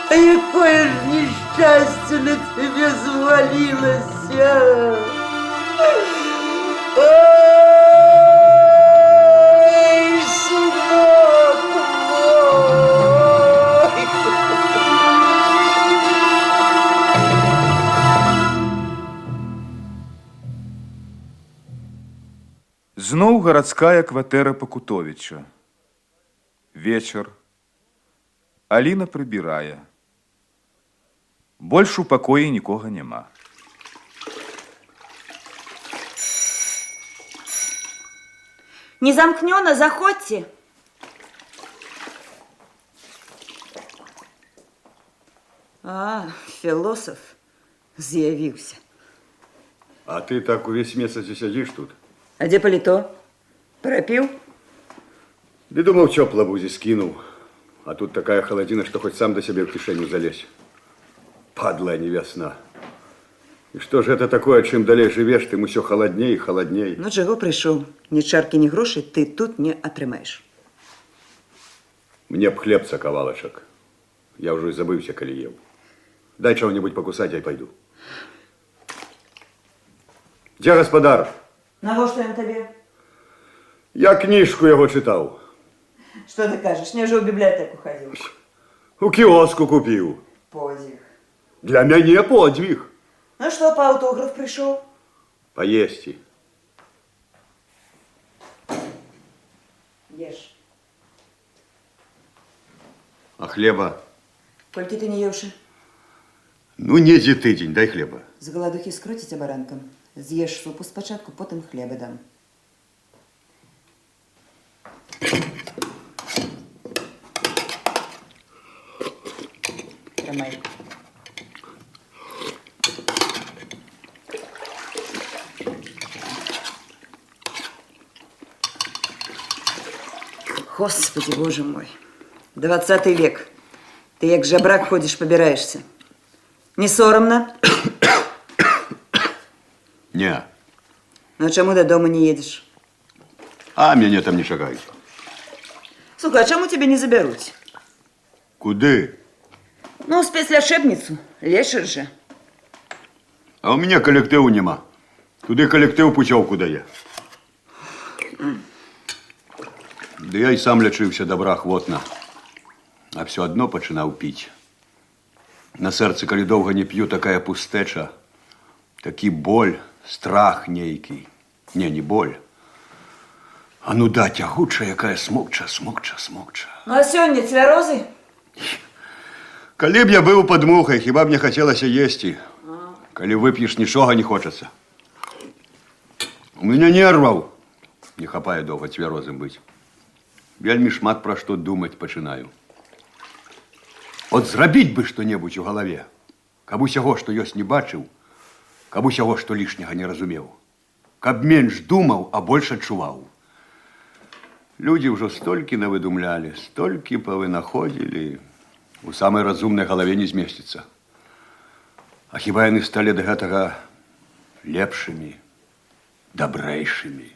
а якое ж несчастье на тебе звалилось, ой, сынок мой. Зноў гарадская кватэра Пакутовіча. Вечар. Аліна прыбірае. Больш у пакоі нікога няма. Не замкнено, заходьте. А, філосаф з'явіўся. А ты так увесь месяц и сидишь тут? А дзе паліто? Прапіў? Да думал, тёпло бузи скинул. А тут такая холодина, что хоть сам до себя в кишеню залезь. Падла невесна. И что же это такое, чем далее живешь, тем все холоднее и холоднее. Ну, чаго прыйшоў? Ні чаркі, ні грошай ты тут не атрымаеш. Мне б хлебца ковалочек. Я уже и забылся, коли ел. Дай чего-нибудь покусать, я пойду. Где господар? Навошта ён табе? Я книжку его читал. Што ты кажаш? Не ўжо ў бібліятэку хадзіў. У киоску купил. Подзвіг. Для меня подвиг. Ну што, па аўтограф прыйшоў? Поесть. Еш. А хлеба? Колькі ты не еўшы? Ну, недзе тыдзень, дай хлеба. З галадухі скруціць абаранкам. З'еш супу спачатку, потым хлеба дам. Трымай. Господи, боже мой. 20 век. Ты як жабрак ходишь, побираешься. Не соромно? Не. Ну, чему до дома не едешь? А меня там не шагают. Слухай, а чему тебя не заберут? Куды? Ну, спецлячебницу. Лешер же. А у меня коллективу нема. Туды коллектив путевку дае. Да я и сам лечився добра хвотна. А все одно починав пить. На серце, коли довго не п'ю, такая пустеча. Такі боль, страх нейкий. Не боль. А нуда тягуча, якая смокча. Ну, а сегодня цвярозы? Коли б я был под мухой, хіба б не хотелось ести. Коли выпьешь, ничего не хочется. У меня нервов не хапае довго цвярозым быть. Вельмі шмат про что думать починаю. От зрабіць бы что-небудзь у галаве, каб усяго, што ёсць, не бачыў, каб усяго, што лішняга не разумеў, каб менш думаў, а больш адчуваў. Людзі ўжо столькі навыдумлялі, столькі павынаходзілі, у самай разумнай галаве не змесціцца. А хіба яны сталі да гэтага лепшымі, дабрэйшымі?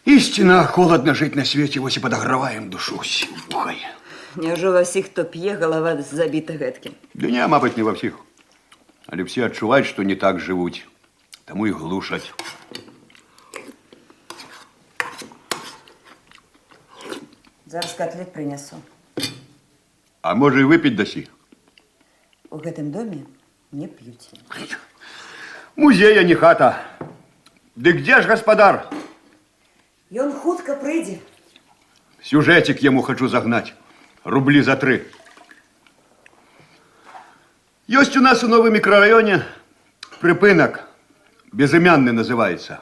Истинно холодно жить на свете, вось и подогреваем душу силухой. Няўжо ва ўсіх, хто п'е, галава забіта гэткім? Да не, мабыць, не во всех. Але все адчуваюць, что не так живут, тому и глушаць. Зараз котлет принесу. А може и выпить дасі? У гэтым доме не п'юць. Музея не хата. Да где ж господар? Ён хутка прыйдзе. Сюжетик ему хочу загнать. Рубли за 3. Есть у нас у новом микрорайоне припынок. Безымянный называется.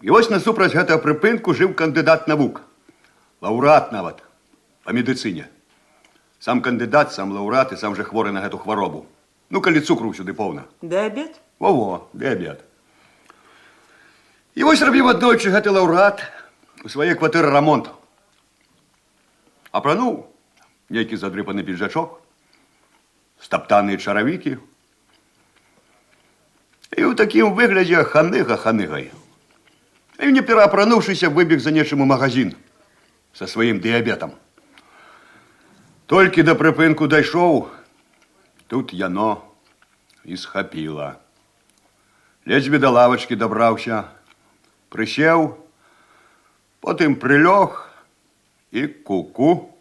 И вось насупраць гэтага припынку жил кандидат навук. Лауреат нават по медицине. Сам кандидат, сам лауреат и сам же хворы на эту хворобу. Ну, коли цукру сюды полно. Дыабет? Во-во, дыабет. И вось рабіў аднойчы гэты лаўрэат у сваёй кватэры рамонт. Апрануў нейкі задрыпаны піджачок, стаптаныя чаравікі. І ў такім выглядзе ханыга ханыгай. І не пераапрануўшыся, выбег за нечым у магазин со сваім дыябетам. Толькі да прыпынку дайшоў, тут яно і схапіла. Ледзьве да лавачкі дабраўся, прысеў, потым прылёг і ку-ку.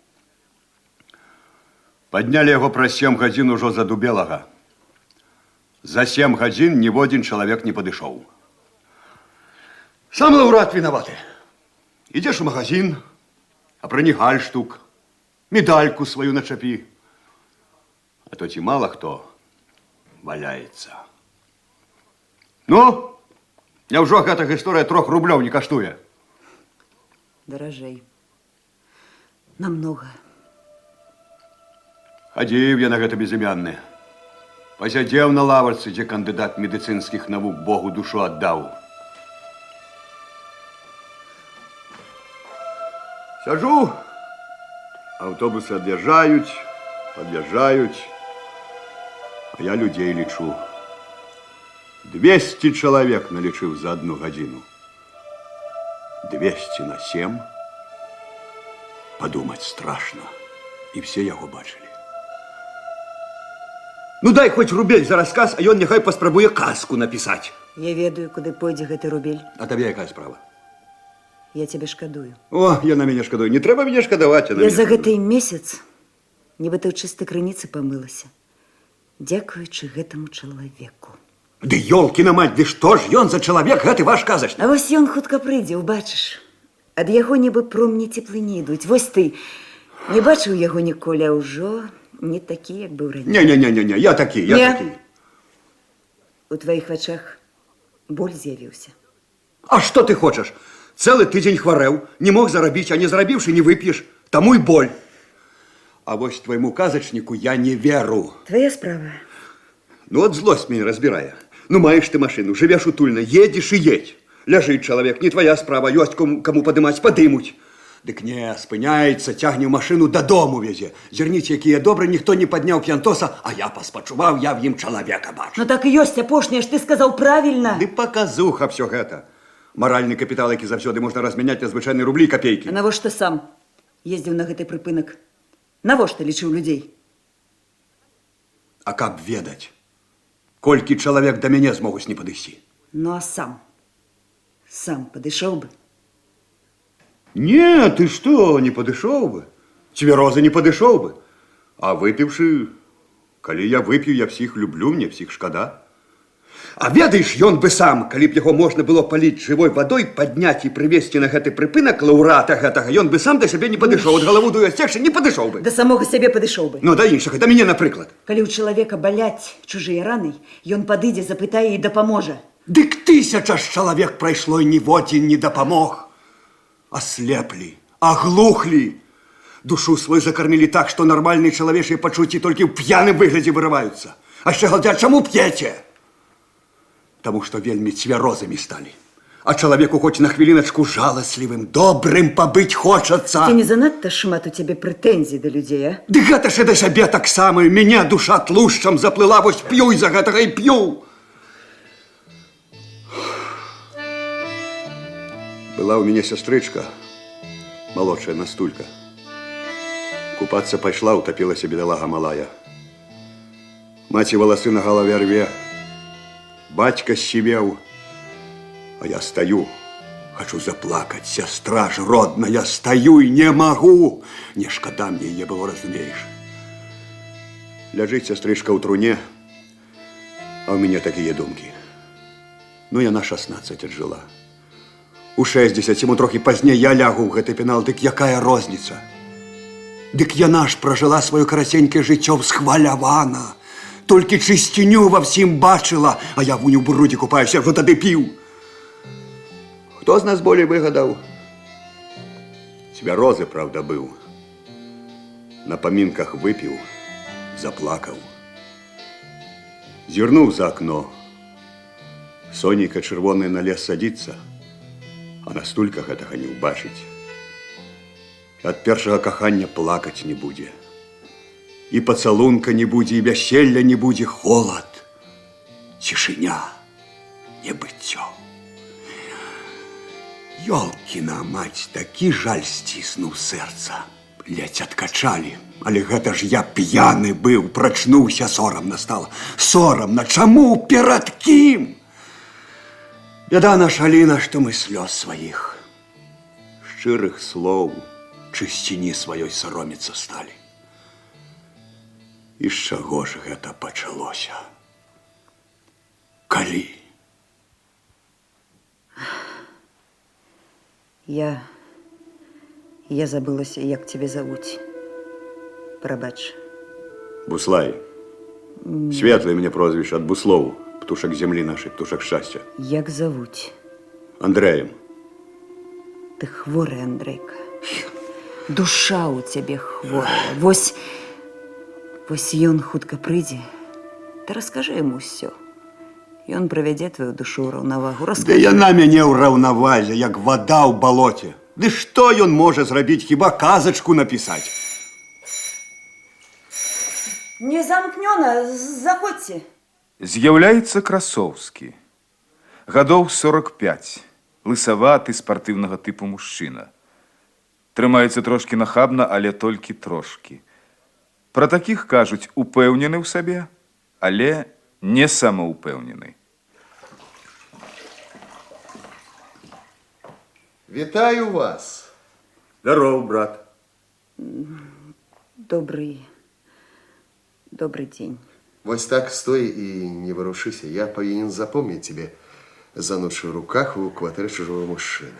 Паднялі яго праз 7 гадзін ужо задубелага. За 7 гадзін ніводзін чалавек не падышоў. Сам лаўрэат вінаваты. Ідзеш у магазин, апрані гальштук, медальку сваю начапі. А то ці мала хто валяецца. Ну, няўжо гэта гісторыя 3 рублёў не каштуе? Даражэй. Намного. Хадзіў я на гэта безымянны. Пасядзеў на лаварцы, дзе кандыдат медыцынскіх навук Богу душу аддаў. Сяджу, аўтобусы ад'язджаюць, пад'язджаюць, а я людзей лічу. 200 чалавек налічыў за 1 гадзіну. 200 на 7. Падумаць страшна. І все яго бачылі. Ну дай хоць рубель за расказ, а ён няхай паспрабуе казку напісаць. Я ведаю, куды пойдзе гэты рубель. А табе якая справа? Я цябе шкадую. О, яна мяне шкадуе. Не трэба мяне шкадаваць. Я за гэты месяц нібыта ў чыстай крыніцы памылася. Дзякуючы гэтаму чалавеку. Ды ёлкіна мать, ды што ж ён за чалавек, гэты ваш казачны? А вось ён хутка прыйдзе, убачыш. Ад яго нібы промні цеплыні ідуць. Вось ты не бачыў яго ніколі, а ўжо не такі, як быў раней. Не, я такі, я Не. такі. У тваіх вачах боль з'явіўся. А што ты хочаш? Цэлы тыдзень хварэў, не мог зарабіць, а не зарабіўшы не вып'еш. Таму і боль. А вось твайму казачніку я не веру. Твоя справа. Ну от злость мяне разбірае. Ну маеш ты машыну, жывеш утульна, едзеш і едь. Ляжыць чалавек, не твоя справа, ёсць каму падымаць, падымуць. Дык не, спыняецца, цягне ў машыну, дадому везе. Зірніце, якія добры, ніхто не падняў п'янтоса, а я паспачуваў, я в ім чалавека бачу. Ну так і ёсць апошняе ж ты сказаў правільна. Ды паказуха всё гэта. Маральны капітал, які заўсёды можна размяняць на звычайныя рублі і капейкі. А навошта сам ездзіў на гэты прыпынак? Навошта лічыў людзей? А каб ведаць, колькі чалавек да мяне змогуць не падысці. Ну а сам? Сам падышоў бы? Не, ты што, не падышоў бы. Цвярозы не падышоў бы. А выпіўшы, калі я вып'ю, я всіх люблю, мне всіх шкада. А ведаеш, ён бы сам, калі б яго можна было паліць жывой вадой, падняць і прывесці на гэты прыпынак лаўрэата гэтага, ён бы сам да сябе не падышоў, ад галаву дую асцегшы, не падышоў бы. Да самога сябе падышоў бы. Ну, да іншага, да мяне, напрыклад. Калі ў чалавека баляць чужыя раны, ён падыдзе, запытае і дапаможа. Дык 1000 ж чалавек прайшло і ніводзін не дапамог. Аслеплі, аглухлі. Душу свой закармілі так, што нармальныя чалавечыя пачуцці толькі ў п'яным выглядзе вырываюцца. А ще галдять, чаму п'єте? Тому що вельми цвярозамі сталі. А чалавеку хоць на хвіліначку жаласлівым, добрым пабыць хочацца. Ці не занадта шмат у цябе прэтэнзій да людзей, а? Ды гэта ж і да сябе таксама. Мяне душа тлушчам заплыла, вось п'ю і за гэтага і п'ю. Была ў мяне сястрычка, малодшая Настулька. Купацца пайшла, утапілася бедалага малая. Маці валасы на галаве рве. Бацька сівеў. А я стою, хочу заплакать. Сестра ж родная, стою и не могу. Не шкода мне ее было, разумеешь. Ляжить сестричка у труне, а у меня такие думки. Ну, я на 16 отжила. У 60, ему трохи позднее я лягу в гэты пенал. Дык якая розница? Дык яна ж прожила свое карасенькое жыццё схвалявана. Толькі чысціню во всім бачила, а я в уню бруді купаюся, вже тады піў. Хто з нас болей вигадав? Цвярозы, правда, быў. На памінках выпіў, заплакаў. Зірнуў за акно. Сонейка чырвоная на лес садіцца, а Настулька гэтага не ўбачыць. Ад першага кахання плакаць не будзе. І пацалунка не будзе, і вяселля не будзе, холад, цішыня, небыццё. Ёлкіна мать, такі жаль сціснуў сэрца. Ледзь адкачалі, але гэта ж я п'яны быў, прачнуўся, сорамна стала. Сорамна, чаму, перад кім? Бяда наша, Аліна, што мы слёз сваіх, шчырых слоў, чысціні сваёй сароміцца сталі. І з чаго ж гэта пачалося? Калі? Я забылася, як цябе завуць. Прабач. Буслай. Светлае мне прозвішча ад буслоў, птушак зямлі нашай, птушак шчасця. Як завуць? Андрэем. Ты хворы, Андрейка. Душа у цябе хворая. Вось Вось ён хутка прыйдзе, ты раскажы яму ўсё. Ён правядзе твою душу ў раўнавагу. Да яна мяне ў раўнавазе, як вада ў балоце. Ды што ён можа зрабіць, хіба казачку напісаць? Не замкнёна, заходзьце. З'яўляецца Красоўскі. Гадоў 45. Лысаваты, спартыўнага тыпу мужчына. Трымаецца трошкі нахабна, але толькі трошкі. Пра такіх кажуць упэўнены ў сабе, але не самаўпэўнены. Вітаю вас. Здоров, брат. Добрый день. Вось так стой и не вырушися. Я повинен запомнить тебе заносшую в руках у квартиры чужого мужчины.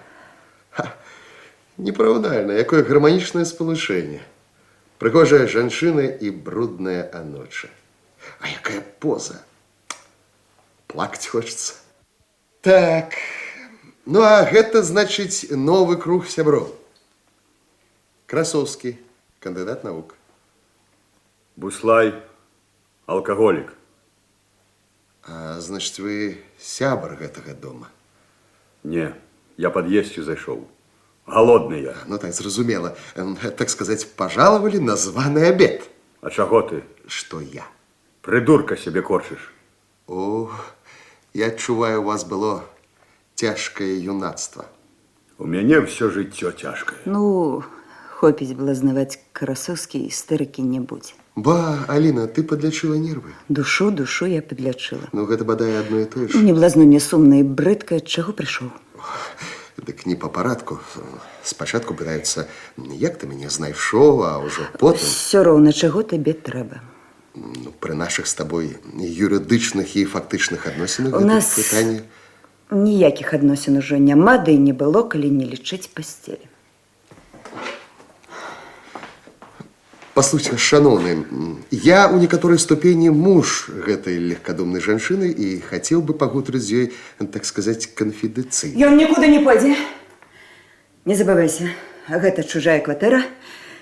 Ха, непраўдальна, якое гармоничное сполучение. Прыгожая жанчына и брудная аноча. А якая поза. Плакать хочется. Так, ну а гэта значит новый круг сяброў. Красовский, кандидат наук. Буслай, алкоголик. А значит, вы сябр гэтага дома? Не, я подъездью зашел. Голодный я. Ну так, зразумела. Так сказать, пожаловали на званый обед. А чаго ты? Что я? Придурка себе корчишь. О, я адчуваю, у вас было цяжкае юнацтва. У мяне все жыццё цяжкае. Ну, хопіць блазнаваць, Красовскі істэрыкі не будзе. Ба, Алина, ты подлячила нервы. Душу я падлячыла. Ну, гэта бадай одно и то Ну, же. не блазну, не сумна і брыдка, чаго прыйшоў? Так не по парадку. Спачатку пытаюцца, як ты мяне знайшоў, а ўжо потым... Все роўна, чаго табе трэба. Ну, при наших с тобой юридичных и фактичных адносінах У нас пытанне... ніякіх адносін ужо няма, да і не было, калі не лічыць пасцелі. Послушайте, шановны, я у некаторой ступені муж гэтай легкадумнай жанчыны і хацеў бы пагутарыць з ёй, так сказать, канфідэнцыйна. Ён нікуды не пойдзе. Не забывайся, гэта чужая кватэра,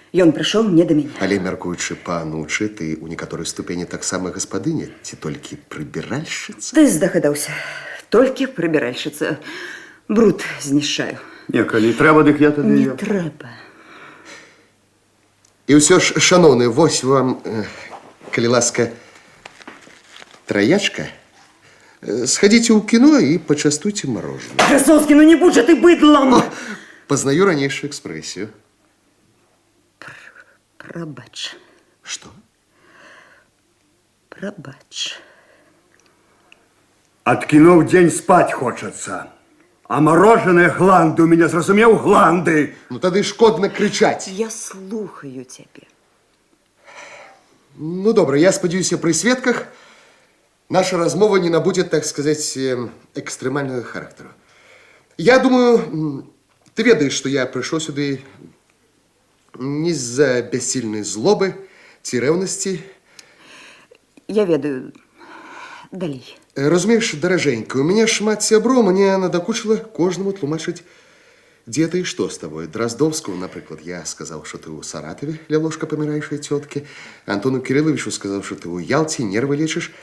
ён прыйшоў не да мяне. Але мяркуючы па-анучы, ты у некаторой ступені таксама гаспадыня ці толькі прыбіральшчыца? Ты здагадаўся, толькі прыбіральшчыца. Бруд знішчаю. Не, калі трэба, дык я тады... Не трэба. І ўсё ж, шановны, вось вам, калі ласка, траячка. Сходите ў кіно і пачастуйце мороженое. Красовскі, ну не будь жа ты быдлом! Пазнаю ранейшую экспрэсію. Прабач. Што? Прабач. От кино в день спать хочется. А мороженое гланды у меня, зразумеў, гланды. Ну тады шкодна крычаць. Я слухаю цябе. Ну добра, я спадзяюся, пры сведках наша размова не набудзе, так сказать, экстрэмальнага характару. Я думаю, ты ведаеш, што я прыйшоў сюды не з-за бяссільнай злобы ці рэўнасці. Я ведаю. Далей. Разумееш, даражэнька, у мяне шмат сяброў, мне надакучыла кожнаму тлумачыць, дзе ты і што з табой. Драздовскую, напрыклад, я сказаў, што ты ў Саратаве ля ложка паміраючай цёткі. Антону Кирилловичу сказаў, што ты ў Ялце нервы лечыш.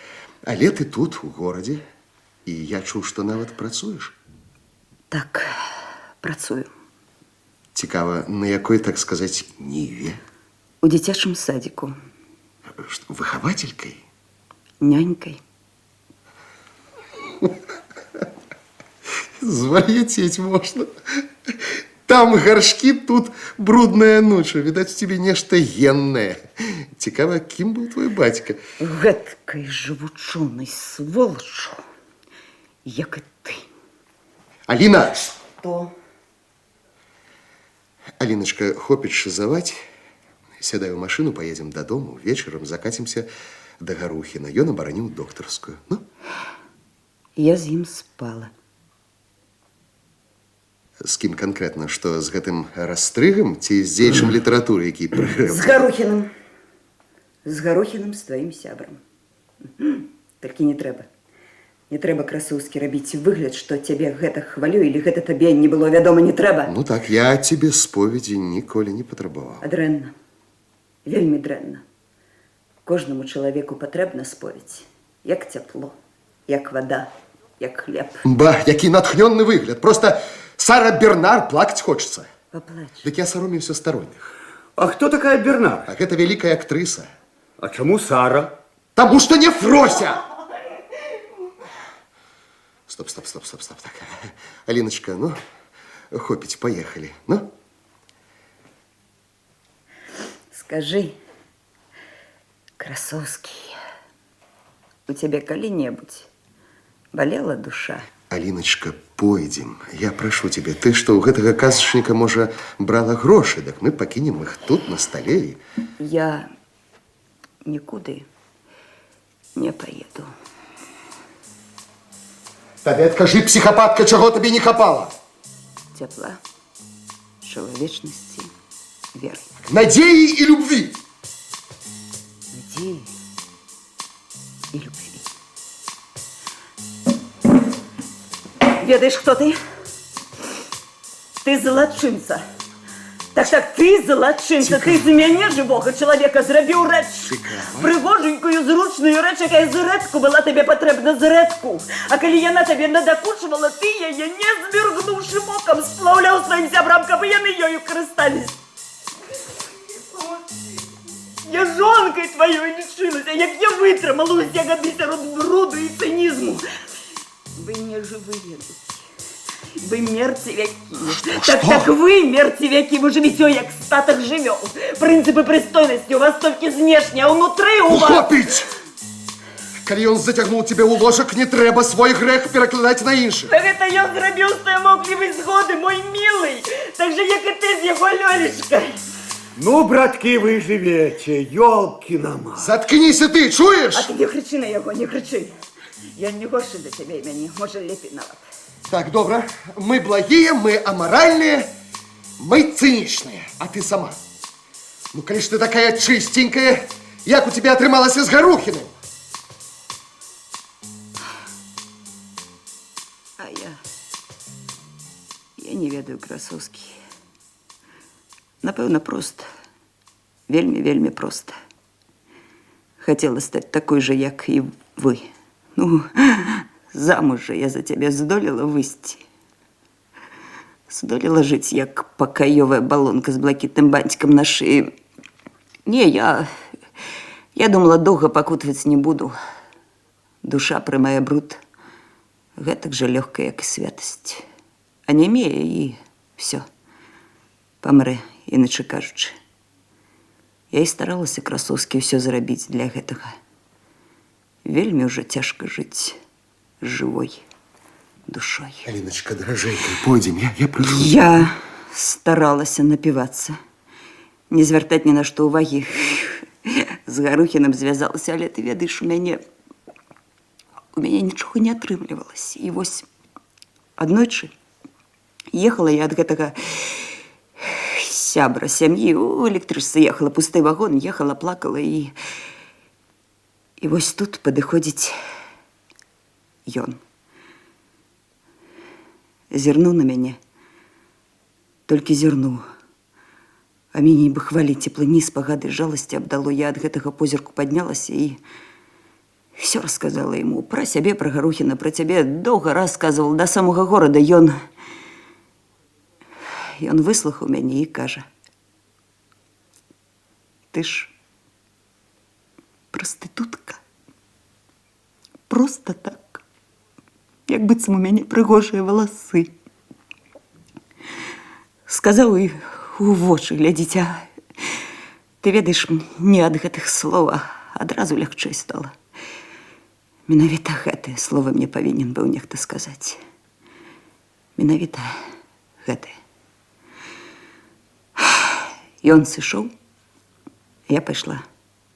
Але ты тут, у горадзе, і я чуў, што нават працуеш. Так, працую. Цікава, на якой, так сказаць, ніве? У дзіцячым садіку. Што, выхавацелькай? Нянькай. Звалететь можно. Там горшки, тут брудная ночь. Видать, в тебе нечто генное. Цікаво, кім был твой батька? Гэткай жывучонай сволачу, як і ты. Алина! Что? Алиночка, хопіць шизовать. Сядай в машину, поедем до дому. Вечером закатимся до Гарухина. Ён абараніў докторскую. Ну? Я з ім спала. З кім конкретно? Што, з гэтым растрыгам ці з дзеячам літаратуры, які прыгрэў? З Гарухіным. З Гарухіным, з тваім сябрам. Толькі не трэба. Не трэба, Красоўскі, рабіць выгляд, што цябе гэта хвалю, или гэта табе не было вядома, не трэба. Ну так, я тебе споведзі ніколі не патрабаваў. А дрэнна. Вельмі дрэнна. Кожному чоловіку потрібна сповідь, як тепло, як вода, як хліб. Ба, який натхненный выгляд. Просто Сара Бернар плакать хочется. Поплач. Так я соромлюсь сторонних. А кто такая Бернар? Так это великая актриса. А чему Сара? Тому что не Фрося! Стоп. Так. Алиночка, ну, хопить, поехали. Ну? Скажи, Красовский, у тебя коли-нибудь болела душа? Алиночка, пойдем. Я прошу тебя. Ты что, у гэтага казачніка, можа, брала грошы? Так мы пакінем их тут, на столе. Я никуда не поеду. Табе откажи, психопатка, чего тебе не хапала? Тепла, человечности, веры. Надеи и любви. Надеи и любви. Ведаешь, кто ты? Ты злочинца. Так, ты злочинца. Ти з мене живого чоловіка зробив реч. Пригоженькою, зручною реч, яка зредку була тобі потрібна зредку. А коли яна тобі надокучувала, ти її, не зміргнувшим оком, сплавляв своїм сябрам, каби яни її користались. Я жонкою твоєю лишилася, як я витримала усі годи серед бруду і цинізму. Ви не живые. Вы мертвяки. Так вы мертвяки, вы живете, як статок живет. Принципы пристойности у вас только знешне, а внутри у вас... Ухопить! Коли он затягнул тебе у ложек, не треба свой грех перекладать на інших. Так это я зробив з тої мокрі згоди, мой милий. Так же, як і ти з його Льолечкою. Ну, братки, вы живете, елки на Заткнись и ты, чуешь? А ти не кричи на його, не кричи. Я не горше до тебе імені, може лепінова. Так, добре. Мы благие, мы аморальные, мы циничные. А ты сама? Ну, конечно, ты такая чистенькая. Як у тебя отрымалась с Горухиным? А я не ведаю, Красовский. Напевно, просто. Вельми просто. Хотела стать такой же, як и вы. Ну, замуж же я за тебя здолела вийти. Здолела жить, як покайовая балонка з блакитным бантиком на шее. Не, я думала, долго покутывать не буду. Душа прымае бруд. Гэтак же легкая, як и святость. Анемея и все. Помре, иначе кажучи. Я і старалася, Красовский, все зрабіць для гэтага. Вельми уже тяжко жить живой душой. Алиночка, дорожайка, пойдем, я прошу. Я старалася напиваться, не звертать ни на что уваги. С Горухиным звязалася, але ты ведаешь, у меня ничего не атрымлівалось. И вось аднойчы ехала я от гэтага сябра сям'і, у электрычцы ехала, пусты вагон, ехала, плакала, и вось тут падыходзіць ён. Зірнуў на мяне, толькі зірнуў. А мяне бы хвалі цеплыні, спагады, жаласці абдало. Я ад гэтага позірку паднялася і все рассказала ему. Про сябе, про Горухина, про цябе доўга рассказывал до самого города. Ён выслухаў мяне і кажа: ты ж проститутка. Просто так. Як быццам у мяне прыгожыя валасы. Сказаў і у вочы глядзіць, а ты ведаеш, мне ад гэтых слоў адразу лягчэй стала. Менавіта гэтыя словы мне павінен быў нехта сказаць. Менавіта гэтыя. Ён сышоў, я пайшла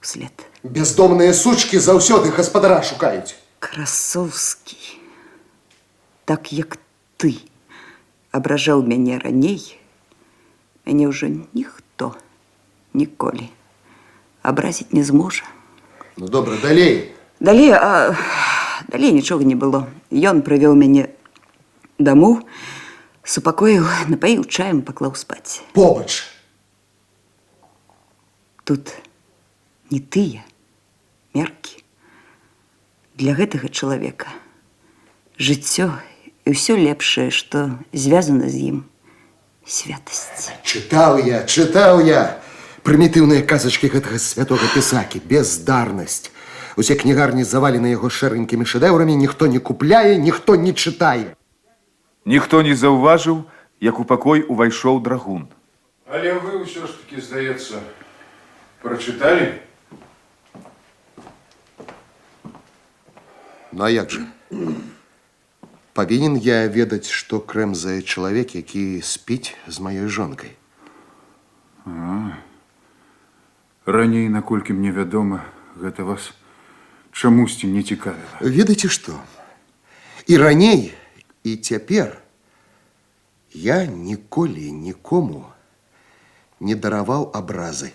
вслед. Бездомные сучки заўсёды гаспадара шукаюць. Красовский, так як ты абражаў мяне раней, мяне ўжо ніхто ніколі абразіць не зможа. Ну, добра, далей. Далей нічога не было. Ён прывёў мяне дамоў, супакоіў, напаіў чаем, паклаў спаць. Побач. Тут не тыя, Для гэтага чалавека жыццё і ўсё лепшае, што звязана з ім, святасць. Чытаў я прымітыўныя казачкі гэтага святога пісакі, бездарнасць. Усе кнігарні завалены яго шэренькімі шэдэўрамі, ніхто не купляе, ніхто не чытае. Ніхто не заўважыў, як у пакой увайшоў драгун. Але вы ўсё ж таки, здаецца, прачыталі? Ну а як жа? Павінен я ведаць, што крэмзае чалавек, які спіць з маёй жонкай. Раней, наколькі мне вядома, гэта вас чамусьці не цікавіла. Ведаеце што? І раней, і цяпер я ніколі нікому не дараваў абразы.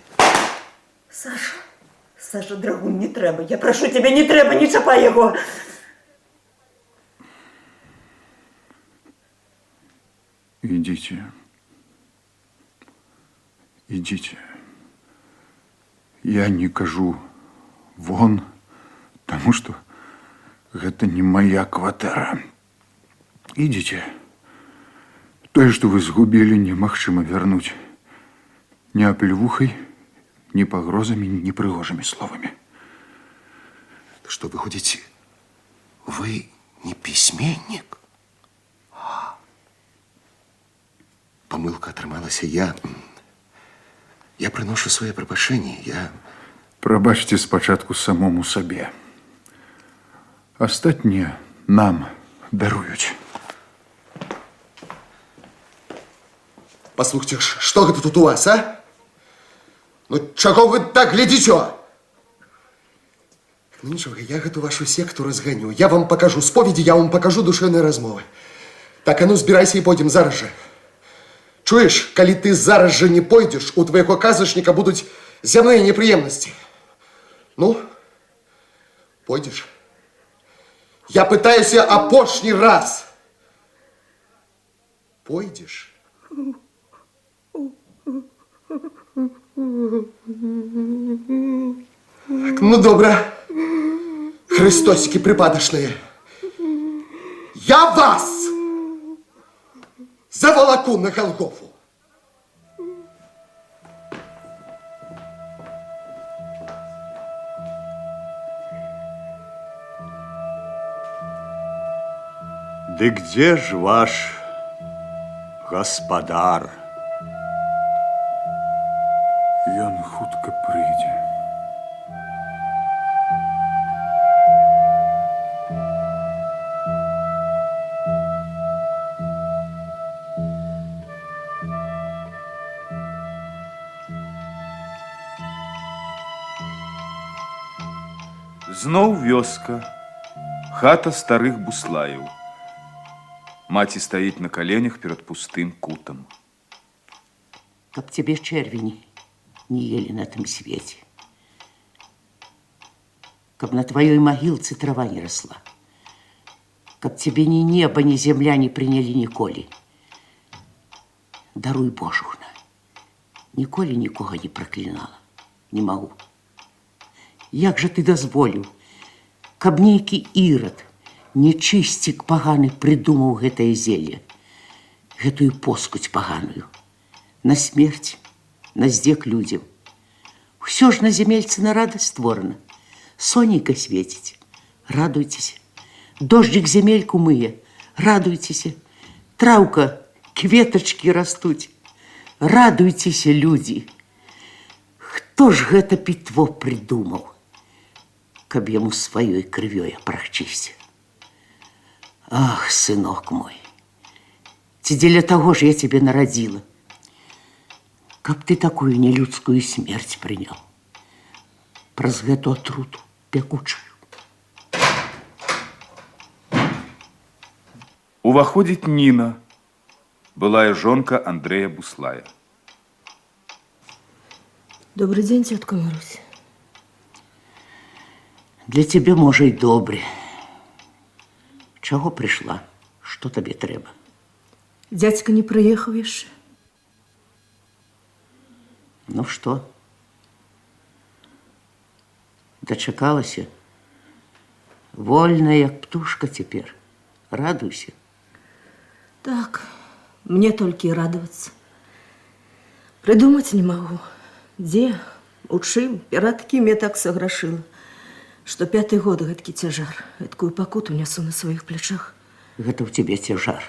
Саша, драгун, не трэба. Я прашу цябе, не трэба, не чапай яго. Ідзіце. Я не кажу вон, таму што гэта не моя кватэра. Ідзіце. Тое, што вы згубілі, немагчыма вярнуць ні аплювухай, ні пагрозамі, ні прыгожымі словамі. Што выходзіць, вы не пісьменнік? Памылка атрымалася. Я прыношу свае прабачэнні. Прабачце спачатку самому сабе. Астатнія нам даруюць. Паслухайце, што гэта тут у вас, а? Ну, чаго вы так глядзіце? Ну, нічога, я гэту вашу секту разганю. Я вам пакажу споведзі, я вам пакажу душэўныя размовы. Так, а ну, збірайся і пойдзем зараз жа. Чуеш, калі ты зараз жа не пойдзеш, у твайго казачніка будуць зямныя непрыемнасці. Ну, пойдзеш? Я пытаюся апошні раз. Пойдзеш? Так, ну, добра. Христосікі припадочныя. Я вас заволоку на Голгофу. Ды где ж ваш гаспадар? Ён хутка прыйдзе. Зноў вёска, хата старых буслаев. Маці стаіць на коленях перед пустым кутом. Каб тебе червень не ели на этом свете. Каб на твоей могилце трава не росла. Каб тебе ни небо, ни земля не приняли николи. Даруй, Божухна, николи никого не проклинала. Не могу. Як же ты дозволил, каб нейкі Ірод, нечысцік паганы придумаў гэтае зелье, гэтую поскудь паганую, на смерць, на здзек людзям. Усё ж на зямельцы на радасць створана. Сонейка светіць, радуйцеся. Дождзік земельку мые, радуйцеся. Траўка, кветачкі растуць, радуйцеся, людзі. Хто ж гэта пітво придумаў, каб яму сваёй крывёй апрагчыся? Ах, сынок мой, ці дзеля таго ж я цябе нарадзіла, каб ты такую нелюдскую смерць прыняў праз гэту атруту пякучую. Уваходзіць Ніна, былая жонка Андрэя Буслая. Добрый день, тетка Марусь. Для тебе, можа, і добре. Чаго прыйшла? Што табе трэба? Дядька не прыехаў яшчэ. Ну што? Дачакалася? Вольная, як птушка теперь. Радуйся. Так, мне только и радоваться. Придумать не могу. Где, у чым, перад кім я так согрешила, что 5-й год гэткі цяжар, гэткую пакуту несу на своих плечах. Это у тебя тяжар.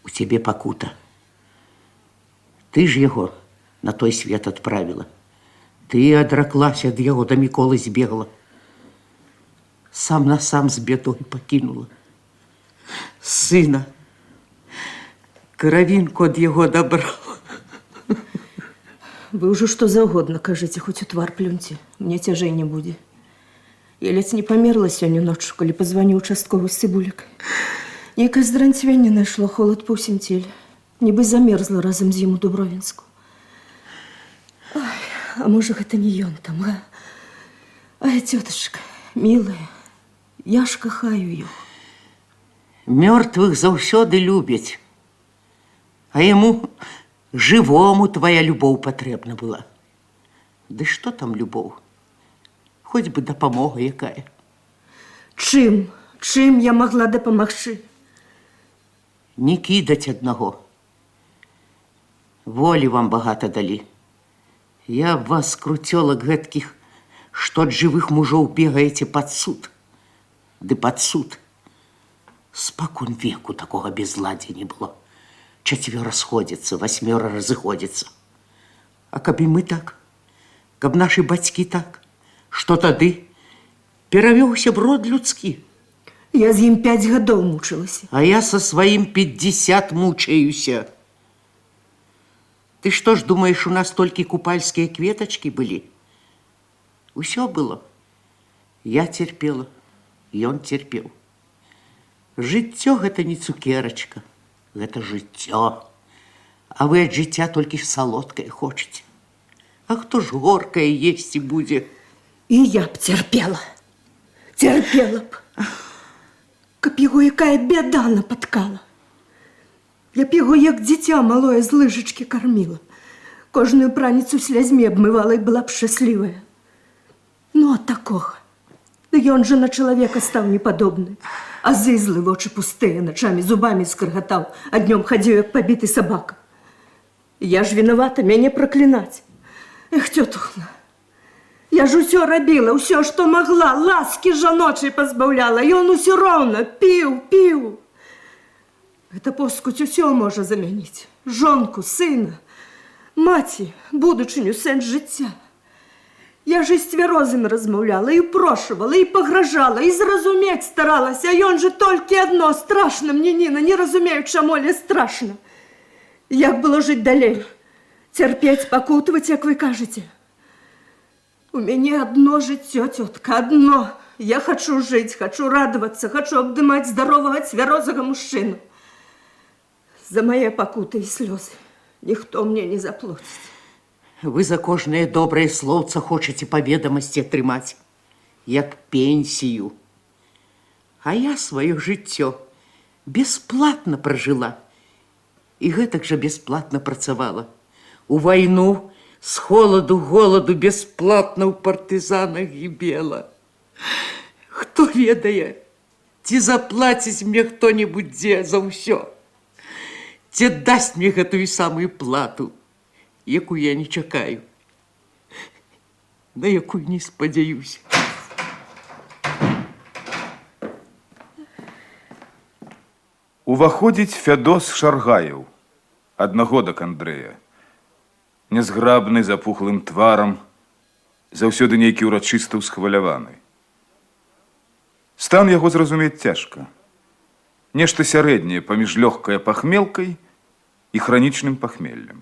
У тебе покута. Ты ж его на той свет отправила. Ты одраклась ад яго до Миколы збегла. Сам на сам с бедой покинула. Сына, кровинку от его добрала. Вы уже что заўгодна кажите, хоть у твар плюньте, мне цяжэй не будзе. Я ледзь не померла сёння ночью, калі позвоню участковый с цыбулек. Нейкае здранцвенне нашло холод по ўсім теле. Нібы замерзла разом з ім у Дубровінску. Ой, а может, гэта не ён там, а? Ай, тетушка, милая, я ж кахаю ее. Мертвых заўсёды любяць. А ему живому твоя любоў патрэбна была. Ды што там любоў? Хоць бы дапамога якая. Чым? Чым я могла дапамагчы? Не кідаць аднаго. Волі вам багата далі. Я б вас, круцёлак гэткіх, што ад жывых мужоў бегаеце пад суд. Ды пад суд. Спакон веку такога безладзя не было. 4 сходятся, 8 разыходзяцца. А каб і мы так, каб нашы бацькі так, што тады? Перавёўся б род людскі. Я з ім 5 гадоў мучылася. А я со сваім 50 мучаюся. Ты што ж думаеш, у нас толькі купальскія кветачкі былі? Усё было. Я церпела, ён церпеў. Жыццё гэта не цукерачка, гэта жыццё. А вы ад жыцця толькі салодкае хочаце. А хто ж горкае есці будзе? І я б церпела. Церпела б. Каб яго якая бяда напаткала. Я б яго, як дзіця малое, з лыжачкі карміла. Кожную праніцу слязьмі абмывала і была б шчаслівая. Ну, ад такога. Ён жа на чалавека стаў непадобны. А зызлы вочы пустыя, начамі зубамі скрыгатаў, а днём хадзіў, як пабіты сабака. Я ж вінавата, мяне праклінаць. Эх, тётухна, я ж усё рабіла, усё, што магла, ласкі жаночай пазбаўляла. Ён усё роўна піў. Гэта поскудзь усё можа замяніць. Жонку, сына, маці, будучыню, сэнс жыцця. Я ж і з цвярозамі размаўляла, і прошывала, і пагражала, і зразумець старалася. А ён жа толькі адно: страшна мне, Ніна, не разумею, чаму, але страшна. Як было жыць далей? Цярпець, пакутаваць, як вы кажаце? У мяне адно жыццё, цётка, адно. Я хачу жыць, хачу радавацца, хачу абдымаць здаровага цвярозага мужчыну. За мае пакуты і слёзы ніхто мне не заплоціць. Вы за кожнае добрае слоўца хочаце па ведамасці атрымаць, як пенсію. А я сваё жыццё бесплатна пражыла. І гэтак жа бесплатна працавала. У вайну з холаду, голаду бесплатна ў партызанах гібела. Хто ведае, ці заплаціць мне хто-небудзь дзе за ўсё? Ці дасць мне гэтую самую плату, якую я не чакаю, на якую не спадзяюся. Уваходзіць Фядос Шаргаеў, аднагодак Андрэя. Нязграбны, запухлым тварам, заўсёды нейкі ўрачыста ўсхваляваны. Стан яго зразумець цяжка. Нешта сярэдняе паміж лёгкай пахмелкай і хранічным пахмеллем.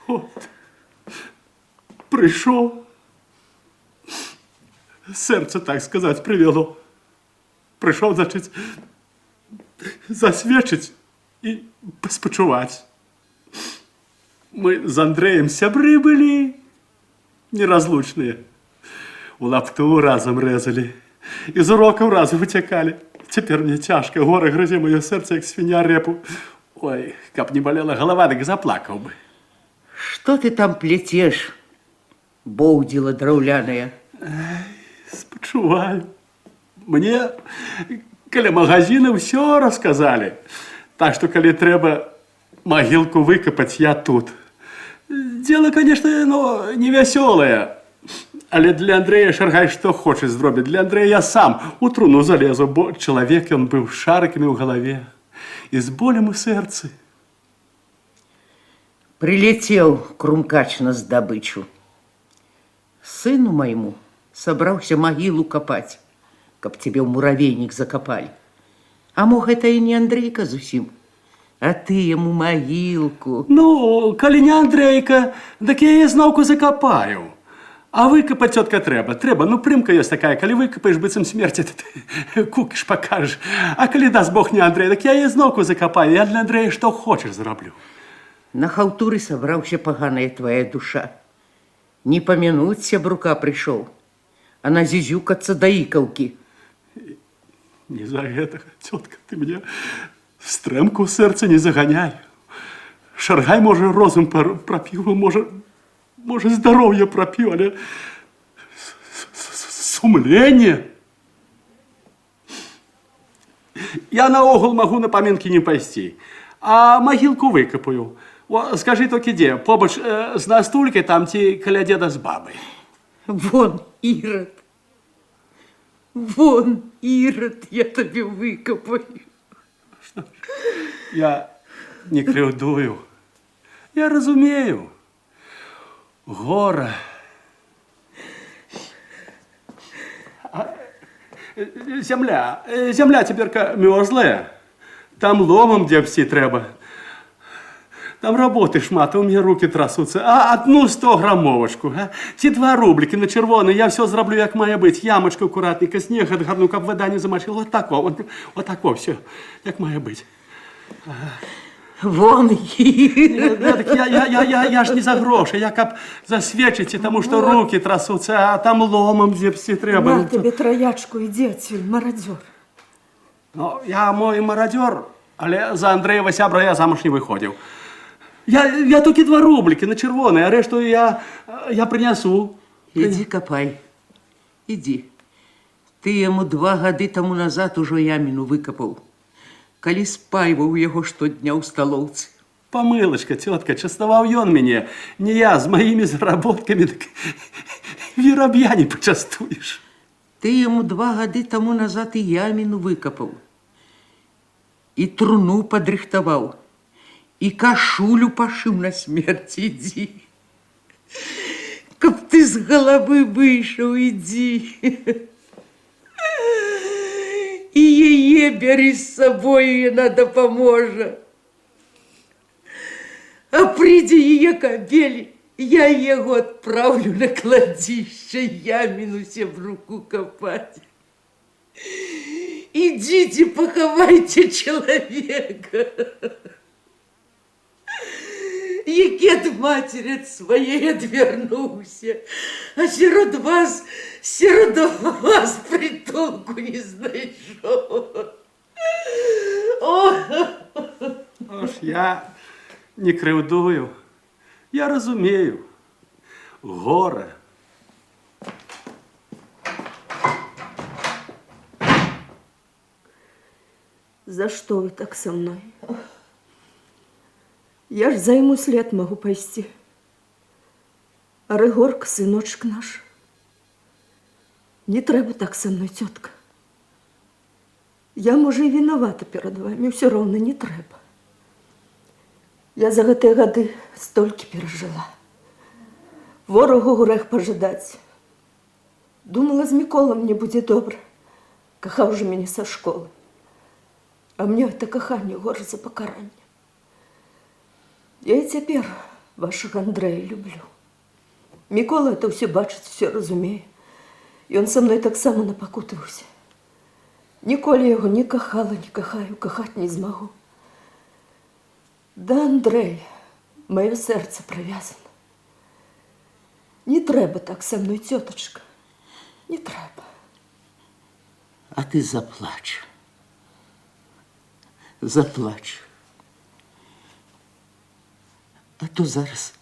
От, прийшов, серце, так сказати, привело. Прийшов, значить, засвідчить і поспочувати. Ми з Андреєм сябри були, неразлучні. У лапту разом резали, із уроків разом витікали. Тепер мені тяжко, горе гризе моє серце, як свиня репу. Ой, каб не болела голова, так заплакав би. Что ты там плетешь, боудила драўляная? Спачуваю. Мне каля магазина все рассказали. Так что, коли трэба могилку выкопать, я тут. Дело, конечно, ну, не веселое. Але для Андрея Шаргай что хочет зробить. Для Андрея я сам у труну залезу, бо человек он был с шариками в голове и с болем у сердце. Прилетел Крумкач на здобычу. Сыну моему собрался могилу копать, каб тебе в муравейник закопали. А мог это и не Андрейка зусим, а ты ему могилку. Ну, коли не Андрейка, так я її знавку закопаю. А викопати, тетка, треба. Треба. Ну, примка є така, коли викопаєш, бицем смерті, то ти кукиш покажеш. А коли дасть Бог не Андрей, так я її знавку закопаю. Я для Андрея що хочеш зроблю. На халтуры собрался поганая твоя душа. Не помянуть сябрука пришел, а на зизюкаться до иковки. Не за это, тетка, ты мне стрэмку в сердце не загоняй. Шаргай, може, розум пропів, може, здоров'я пропів, але сумление. Я наогул могу на поминки не пойти, а могилку выкопаю. О, скажи только, где? Побач с настулькой там те каля деда с бабой. Вон, Ирод. Вон, Ирод, я тебе выкопаю. Я не крыўдую. Я разумею. Гора. Земля теперь мерзлая. Там ломом дебсти треба. Там работы шмат, а у меня руки трясутся. А одну 100-грамовочку, а? Ті 2 рублики на червоний, я все зроблю, як має бути. Ямочку акуратненько, сніг отгарну, каб вода не замочила. Вот так во, все, як має бути. Вон, Ирод. Так я ж не за гроші, я каб засвідчити, тому що руки трясуться, а там ломом дебсти треба. На тебе троячку, иди отсюда, мародер. Ну, я мой мародер, але за Андреєва сябра я замуж не виходив. Я тільки 2 рублики на червоний, а решту я принесу. Иди копай, иди. Ты ему 2 года тому назад уже ямину выкопал, коли спаивал его штодня у столовцы. Помилочка, тетка, частовал ён меня. Не я, с моими заработками, так воробья не почастуешь. Ты ему 2 года тому назад и ямину выкопал, и труну подрихтовал, и кашулю пошил на смерть, иди. Каб ты с головы вышел, иди. И ее бери с собой, ей надо поможет. А приди ее кобели, я его отправлю на кладище, ямину себе в руку копать. Идите, поховайте человека. Якет матери от своей отвернулся, а сирот вас притолку не знайшов. Ож я не кривдую, я розумію. Горе. За что вы так со мной? Я ж за ему след могу пойти. А Ригорка, сыночек наш. Не треба так со мной, тетка. Я, може, і виновата перед вами, все равно не треба. Я за гэтыя годы столькі пережила. Ворогу грех пожидать. Думала, з Миколом мне буде добре. Кахав же меня со школы. А мне это каханне горше за покарання. Я і цяпер вашего Андрея люблю. Микола это все бачит, все разумее. И он со мной так само напакутывался. Ніколи його не кохала, не кохаю, кохать не змогу. Да, Андрей, моє серце прив'язано. Не треба так со мною, теточка. Не треба. А ти заплач. Заплач. А то зараз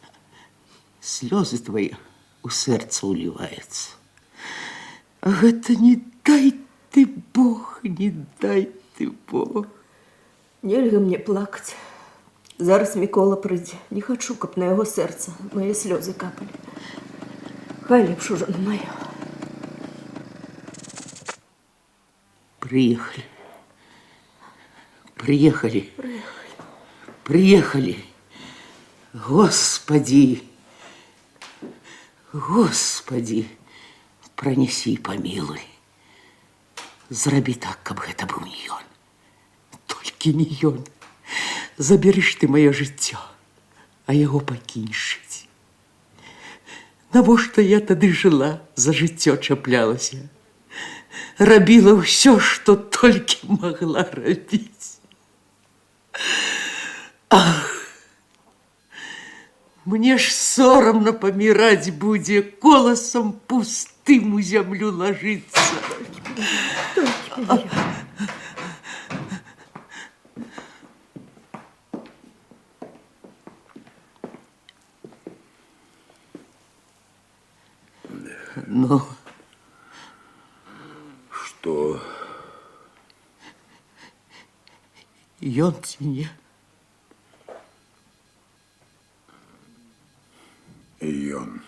сльози твої у серце уливаються. А гэта не дай ты Бог, не дай ты Бог. Нельга мне плакаць. Зараз Мікола прыйдзе. Не хачу, каб на яго сэрца мае слёзы капалі. Хай лепш ужо на маё. Приехали. Приехали. Приехали. Господи. Господи. Пронеси и помилуй. Зраби так, каб гэта быў не ён. Толькі не ён. Забереш ты маё жыццё, а яго пакіньш. Навошта я тады жыла, за жыццё чаплялася? Рабіла ўсё, што толькі магла рабіць. Ах! Мне ж сорамна паміраць будзе, коласам пустым у зямлю ложыцца. Ну, что? Ён ці не? Ён.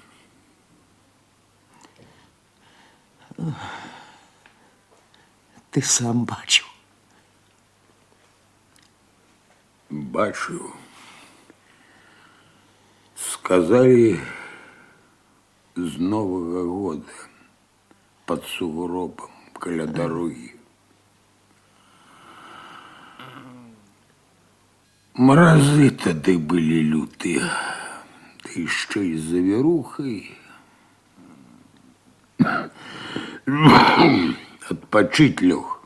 Ты сам бачыў. Бачыў. Сказали з Новага года под сугробом каля дороги. Мразы тады былі лютыя, да яшчэ і з завірухай. Адпачыць лёг.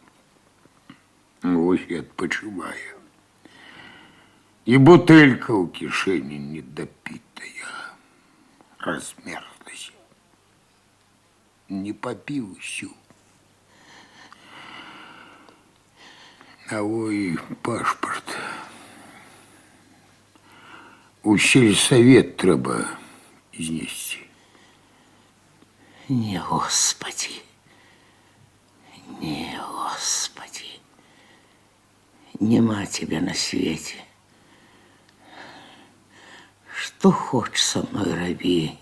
Вось і адпачываю. І бутэлька ў кішэні недапітая. Размерзлася. Не попил всю. А ой, пашпорт. У сельсовет трэба знесці. Не, Господи. Не, Господи. Нема тебя на свете. Что хочешь со мной раби,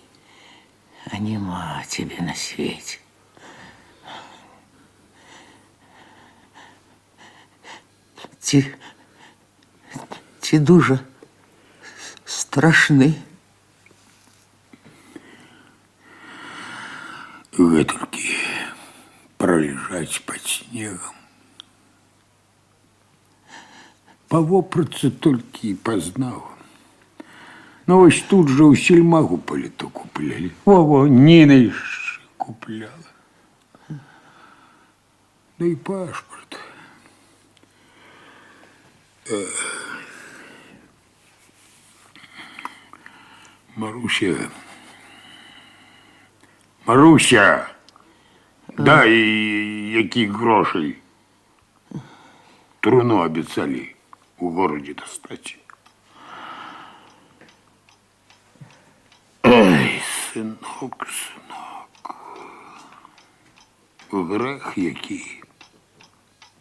а нема тебе на свете. Ці дуже страшны. Гэтулькі пролежать под снегом. Павопрацца толькі і пазнаў. Ну, вось тут же у сельмагу паліто куплялі. Во-во, Ніна яшчэ купляла. Да і пашпарт. Маруся. Маруся, дай які грошей. Труну обіцяли у городі достать. Ой, синок, синок. Грех який.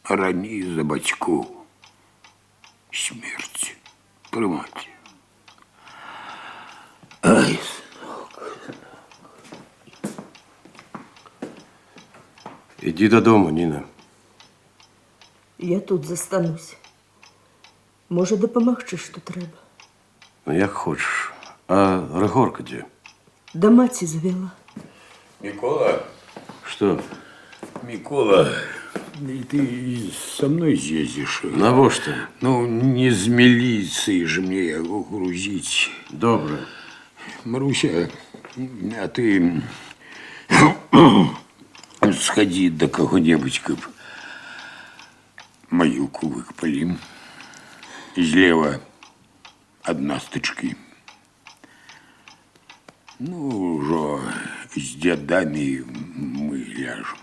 Раній за батьку. Смерть приймати. Ай, Иди додому, Ніна. Я тут застанусь. Може, допомогти, що треба. Ну, як хочеш. А Григорка де? До маті завела. Микола. Что? Микола, ты со мной съездишь? Навошта? Ну, не з милиции же мне его грузить. Добре. Маруся, а ты сходи до кого-нибудь, как могилку выкопали. Слева одна стычки. Ну, уже с дедами мы ляжем.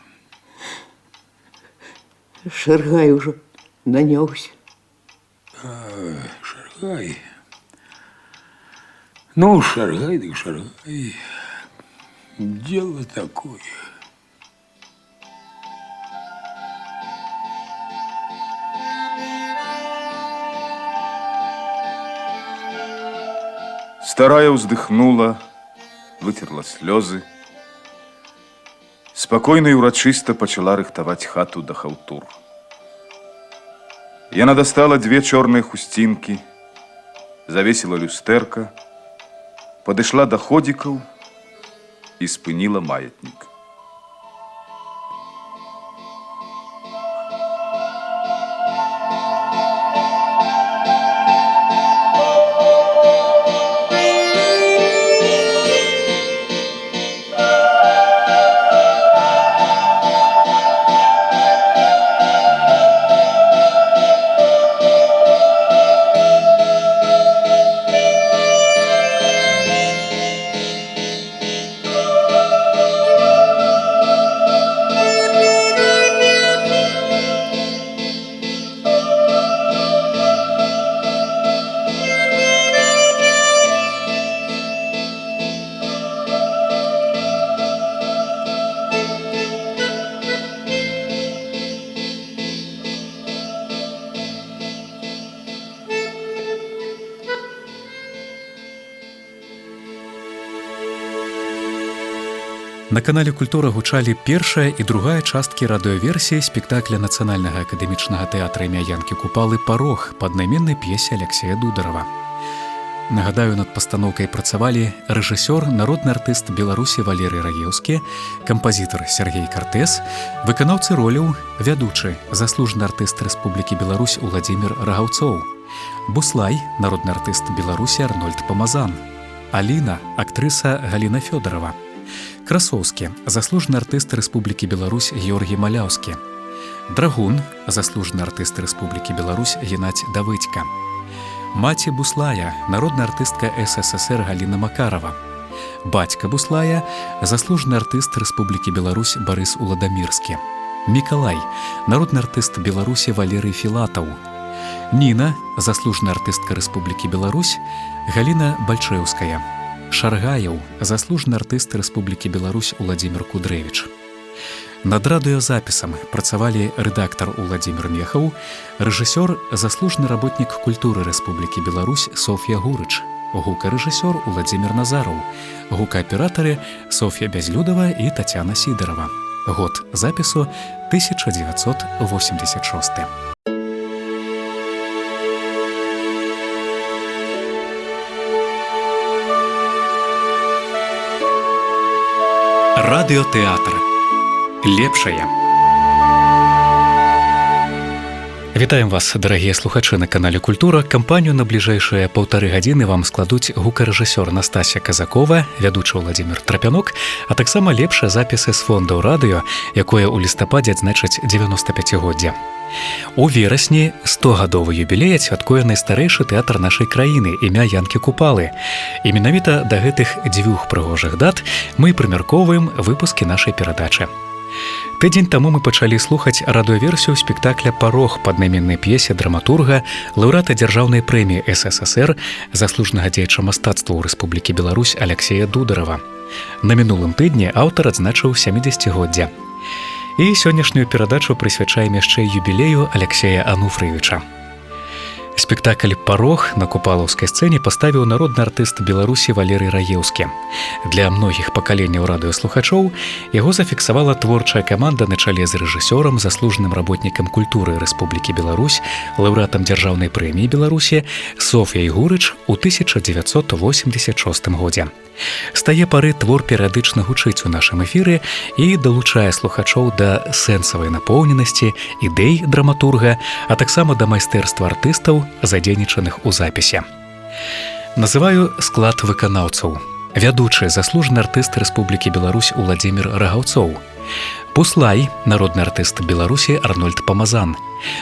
Шаргай уже нанялся. Шаргай. Ну, шаргай, так шаргай. Дело такое. Старая вздыхнула, вытерла слезы. Спокойно и урочисто почала рыхтовать хату да халтур. Яна достала 2 черные хустинки, завесила люстерка, подошла до ходиков и спынила маятник. На канале «Культура» гучалі першая і другая часткі радыёверсіі спектакля Нацыянальнага акадэмічнага тэатра імя Янкі Купалы «Парог» па аднайменнай п'есе Алексея Дударова. Нагадаю, над пастаноўкай працавалі рэжысёр, народны артыст Беларусі Валерый Раеўскі, кампазітар Сергей Картэс, выканаўцы роляў, вядучы, заслужаны артыст Рэспублікі Беларусь Уладзімір Рагаўцоў, Буслай, народны артыст Беларусі Арнольд Памазан, Аліна, актрыса Галіна Фёдорова, Красоўскі, заслужаны артыст Рэспублікі Беларусь Георгій Маляўскі, Драгун, заслужаны артыст Рэспублікі Беларусь Геннадзь Давыдька, маці Буслая, народная артыстка СССР Галіна Макарова, бацька Буслая, заслужаны артыст Рэспублікі Беларусь Барыс Уладамірскі, Мікалай, народны артыст Беларусі Валерый Філатаў, Ніна, заслужаны артыстка Рэспублікі Беларусь Галіна Бальчэўская, Шаргаеў, заслужаны артыст Рэспублікі Беларусь Уладзімір Кудрэвіч. Над радыёзапісам працавалі рэдактар Уладзімір Мехаў, рэжысёр, заслужаны работнік культуры Рэспублікі Беларусь Соф'я Гурыч, гукарэжысёр Уладзімір Назараў, гукааператары Соф'я Бязлюдова і Тацяна Сідарова. Год запісу 1986. Радыётэатр. Лепшае. Вітаем вас, дарагія слухачы, на канале «Культура». Кампанію на бліжэйшыя 1,5 гадзіны вам складуць гукарэжысёр Настасья Казакова, вядучы Владзімір Трапянок, а таксама лепшыя запісы з фондаў радыё, якое ў лістападзе адзначаць 95-годдзя. У верасні 100-гадовы юбілей адсвяткуе найстарэйшы тэатр нашай краіны імя Янкі Купалы. І менавіта да гэтых 2 прыгожых дат мы прымяркоўваем выпускі нашай перадачы. Тыдзень таму мы пачалі слухаць радыёверсію спектакля «Парог» па аднайменнай п'есе драматурга, лаўрэата дзяржаўнай прэміі СССР, заслужанага дзеяча мастацтва ў Рэспублікі Беларусь Алексея Дударова. На мінулым тыдні аўтар адзначыў 70-годдзя. І сённяшнюю перадачу прысвячаем яшчэ юбілею Алексея Ануфрыевіча. Спектакль «Парог» на купалаўскай сцэне паставіў народны артыст Беларусі Валерый Раеўскі. Для многіх пакаленняў радыёслухачоў яго зафіксавала творчая каманда на чале з рэжысёрам, заслужаным работнікам культуры Рэспублікі Беларусь, лаўрэатам дзяржаўнай прэміі Беларусі Соф'яй Гурыч у 1986 годзе. З тае пары твор перыядычна гучыць у нашым эфіры і далучае слухачоў да сэнсавай напоўненасці, ідэй драматурга, а таксама да майстэрства артыстаў, задзейнічаных у запісе. Называю склад выканаўцаў. Вядучы, заслужаны артыст Рэспублікі Беларусь Уладзімір Рагаўцоў, Буслай, народны артыст Беларусі Арнольд Памазан,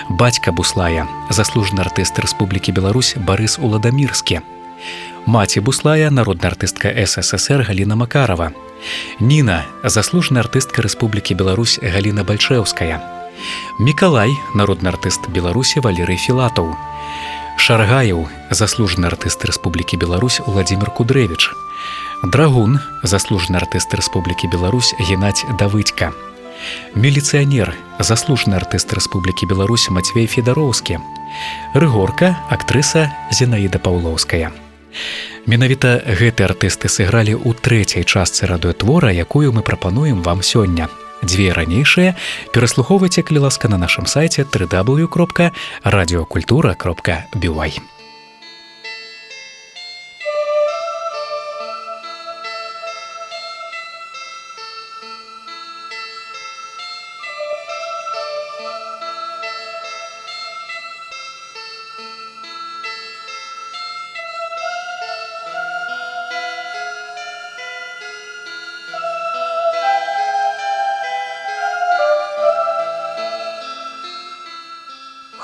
бацька Буслая, заслужаны артыст Рэспублікі Беларусь Барыс Уладамірскі, маці Буслая, народная артыстка СССР Галіна Макарова, Ніна, заслужаны артыстка Рэспублікі Беларусь Галіна Бальчэўская, Мікалай, народны артыст Беларусі Валерый Філатаў, Шаргаеў, заслужаны артыст Рэспублікі Беларусь Уладзімір Кудрэвіч, Драгун, заслужаны артыст Рэспублікі Беларусь Геннадзь Давыдька, міліцыянер, заслужаны артыст Рэспублікі Беларусь Мацвей Федароўскі, Рыгорка, актрыса Зінаіда Паўлоўская, Менавіта гэты артысты сыгралі ў трэцяй частцы радыётвора, якую мы прапануем вам сёння. Дзве ранейшыя пераслухоўвайце, калі ласка, на нашым сайце www.radiokультура.by.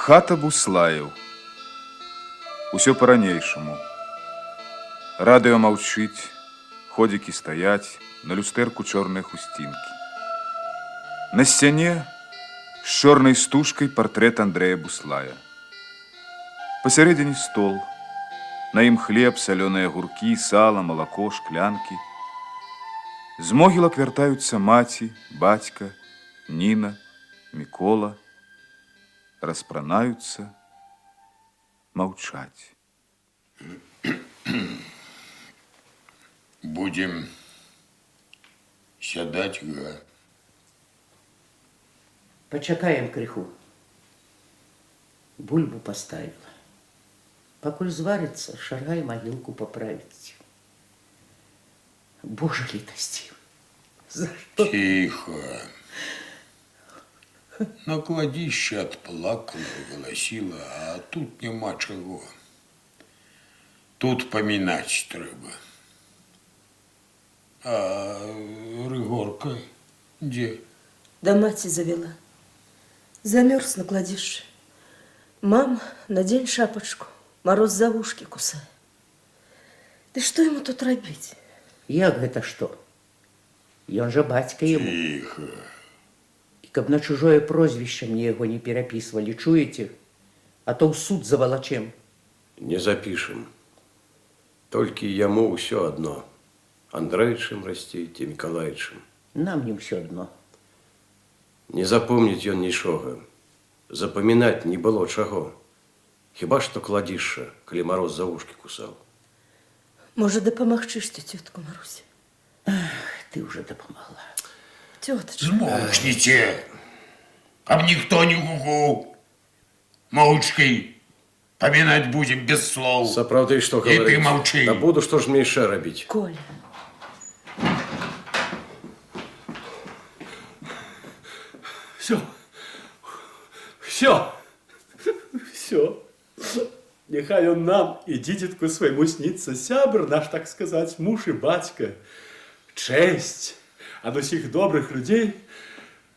Хата буслаев. Усё по-ранейшаму. Радыё маўчыць, ходзікі стаяць, на люстэрку чорныя хусцінкі. На сцяне з чорнай стужкай партрэт Андрэя Буслая. Пасярэдзіне стол, на ім хлеб, салёныя агуркі, сала, малако, шклянкі. З могілак вяртаюцца маці, бацька, Ніна, Мікола. Распранаюцца, маўчаць. Будем сядать, га. Пачакаем крыху. Бульбу поставила. Пакуль зварится, шаргай могилку поправить. Боже литости. За что? Тихо. На кладище отплакала и голосила, а тут нема чего. Тут поминать треба. А Рыгорка где? Да мать завела. Замерз на кладище. Мам, надень шапочку. Мороз за ушки кусает. Да что ему тут робить? Як гэта што? Ён жа бацька яму. Тихо. І каб на чужое прозвішча мне яго не перапісвалі, чуеце? А то ў суд завалачем. Не запишем. Толькі яму ўсё адно. Андрэйчым расціце, Мікалайчым. Нам не ўсё адно. Не запомніць ён нічога. Запамінаць не было чаго. Хіба што кладішша, калі мароз за ушкі кусаў. Можа, дапамагчы што тётку Маруся? Ты уже дапамагла. Тёточка. Смолкните, каб никто не гугу. Молчкой поминать будем без слов. Сапраўды, што И гаварыць? ты молчи. Да буду, што ж мне яшчэ рабіць? Коля. Все. Все. Все. Нехай он нам и дитятку своему снится. Сябр наш, так сказать, муж и батька. Честь от усіх добрых людей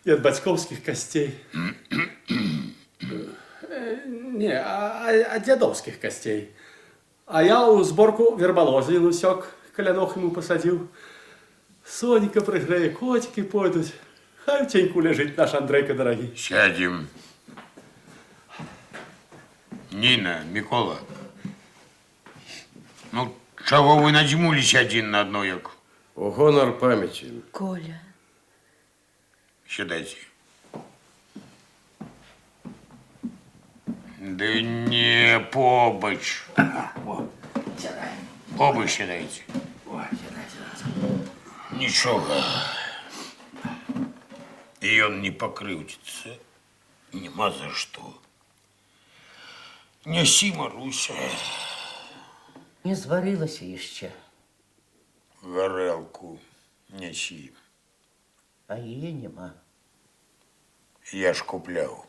и от батьковских костей. Не, от дядовских костей. А я у сборку верболозину сёк, колянок ему посадил. Сонька пригреє, котики пойдут. Хай в теньку лежит наш Андрейка дорогий. Сядем. Нина, Микола. Ну, чего вы надзьмулись один на одно, як? У гонор памяти. Коля. Сядайте. Да не побач. Побач сядайте. Ничего. И он не покрывдится. Нема за что. Неси, Маруся. Не зварилася яшчэ. Горелку неси. А яе нема. Я ж куплял.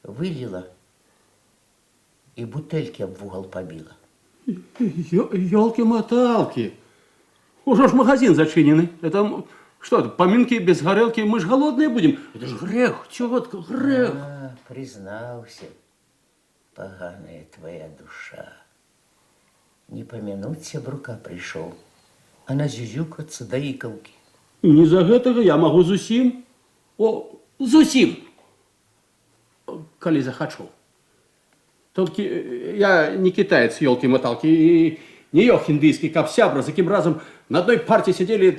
Вылила и бутельки об угол побила. Ёлки-моталки. Уже ж магазин зачиненный. Это что, поминки без горелки? Мы ж голодные будем. Это ж грех, тетка, грех. А, признался. Поганая твоя душа. Не помянуть сябрука пришел, а назюзюкаться до иковки. Не за гэтага я могу зусім. О, зусім. Коли захочу. Только я не китаец, ёлки-моталки, и не ёх индийский, кап сябра, за кем разом на одной партии сидели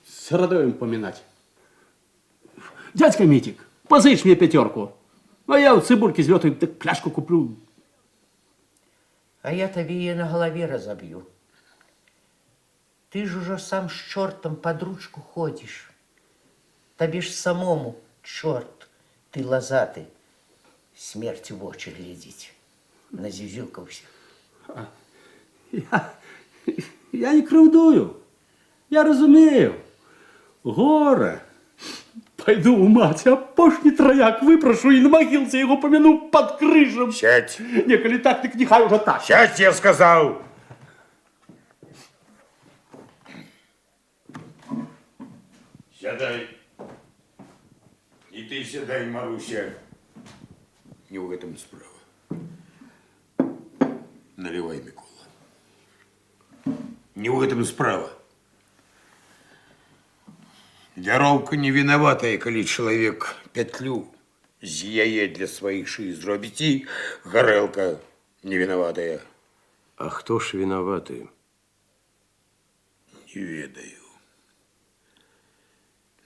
с Радоем поминать. Дядька Митик, позычь мне 5, а я у цибульки злётой пляшку куплю. А я тебе ее на голове разобью. Ты ж уже сам с чертом под ручку ходишь. Тебе ж самому, черт, ты лозатый, смерти в очи глядеть. Назюзюкался. Я не кривдую. Я розумію. Горе. Пойду у мать, а пошли трояк выпрошу и на могилце его помяну под крыжем. Сядь. Не, коли так, так нехай уже так. Сядь, я сказал. Сядай. И ты сядай, Маруся. Не в этом справа. Наливай, Микола. Не в этом справа. Дяровка не виноватая, коли человек петлю з яе для своих шеи зробить, и горелка не виноватая. А хто ж виноваты? Не ведаю.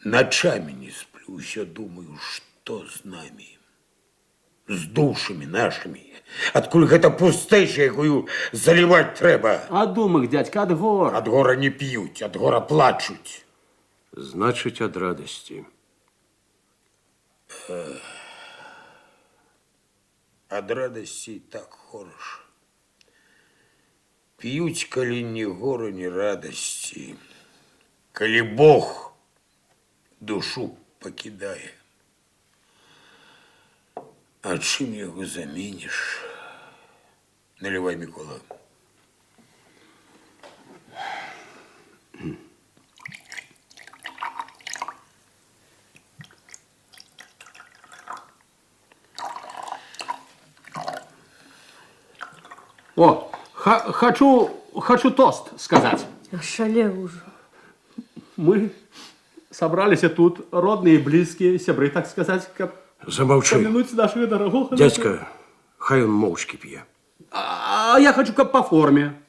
Ночами не сплю, все думаю, что с нами, с душами нашими. Откуль гэта пустэча, якую заливать трэба. А думак, дядька, ад гора. Ад гора не пьют, ад гора плачуть. Значить, ад радости. Ад радости так хорошо. Пьють, коли ни гора, ни радости. Коли Бог душу покидає. А чим його заміниш? Наливай, Микола. О, хочу тост сказать. Ошалел уже. Мы собрались тут, родные, близкие, сябры, так сказать, как Замолчи. помянуть нашего дорогого. Дядька, хай он мовчки п'є. А я хочу как по форме.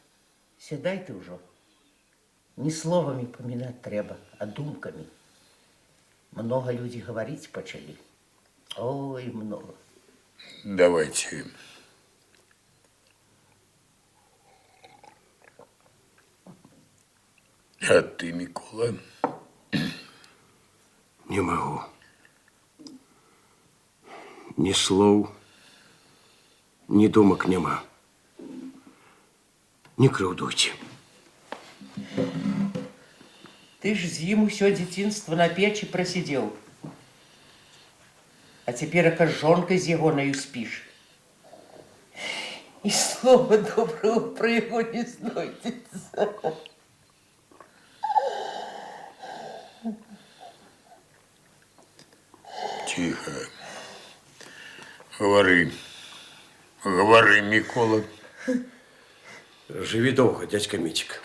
Седай ты уже. Не словами поминать треба, а думками. Много люди говорить почали. Ой, много. Давайте. А ты, Микола? Не могу. Ни слов, ни думок нема. Не крыўдуйте. Ты ж зиму все детинство на печи просидел. А теперь ока жонкой з ягоною спишь. И слова доброго про его не знойдется. Тихо. Говори. Говори, Микола. Живи долго, дядька Митик.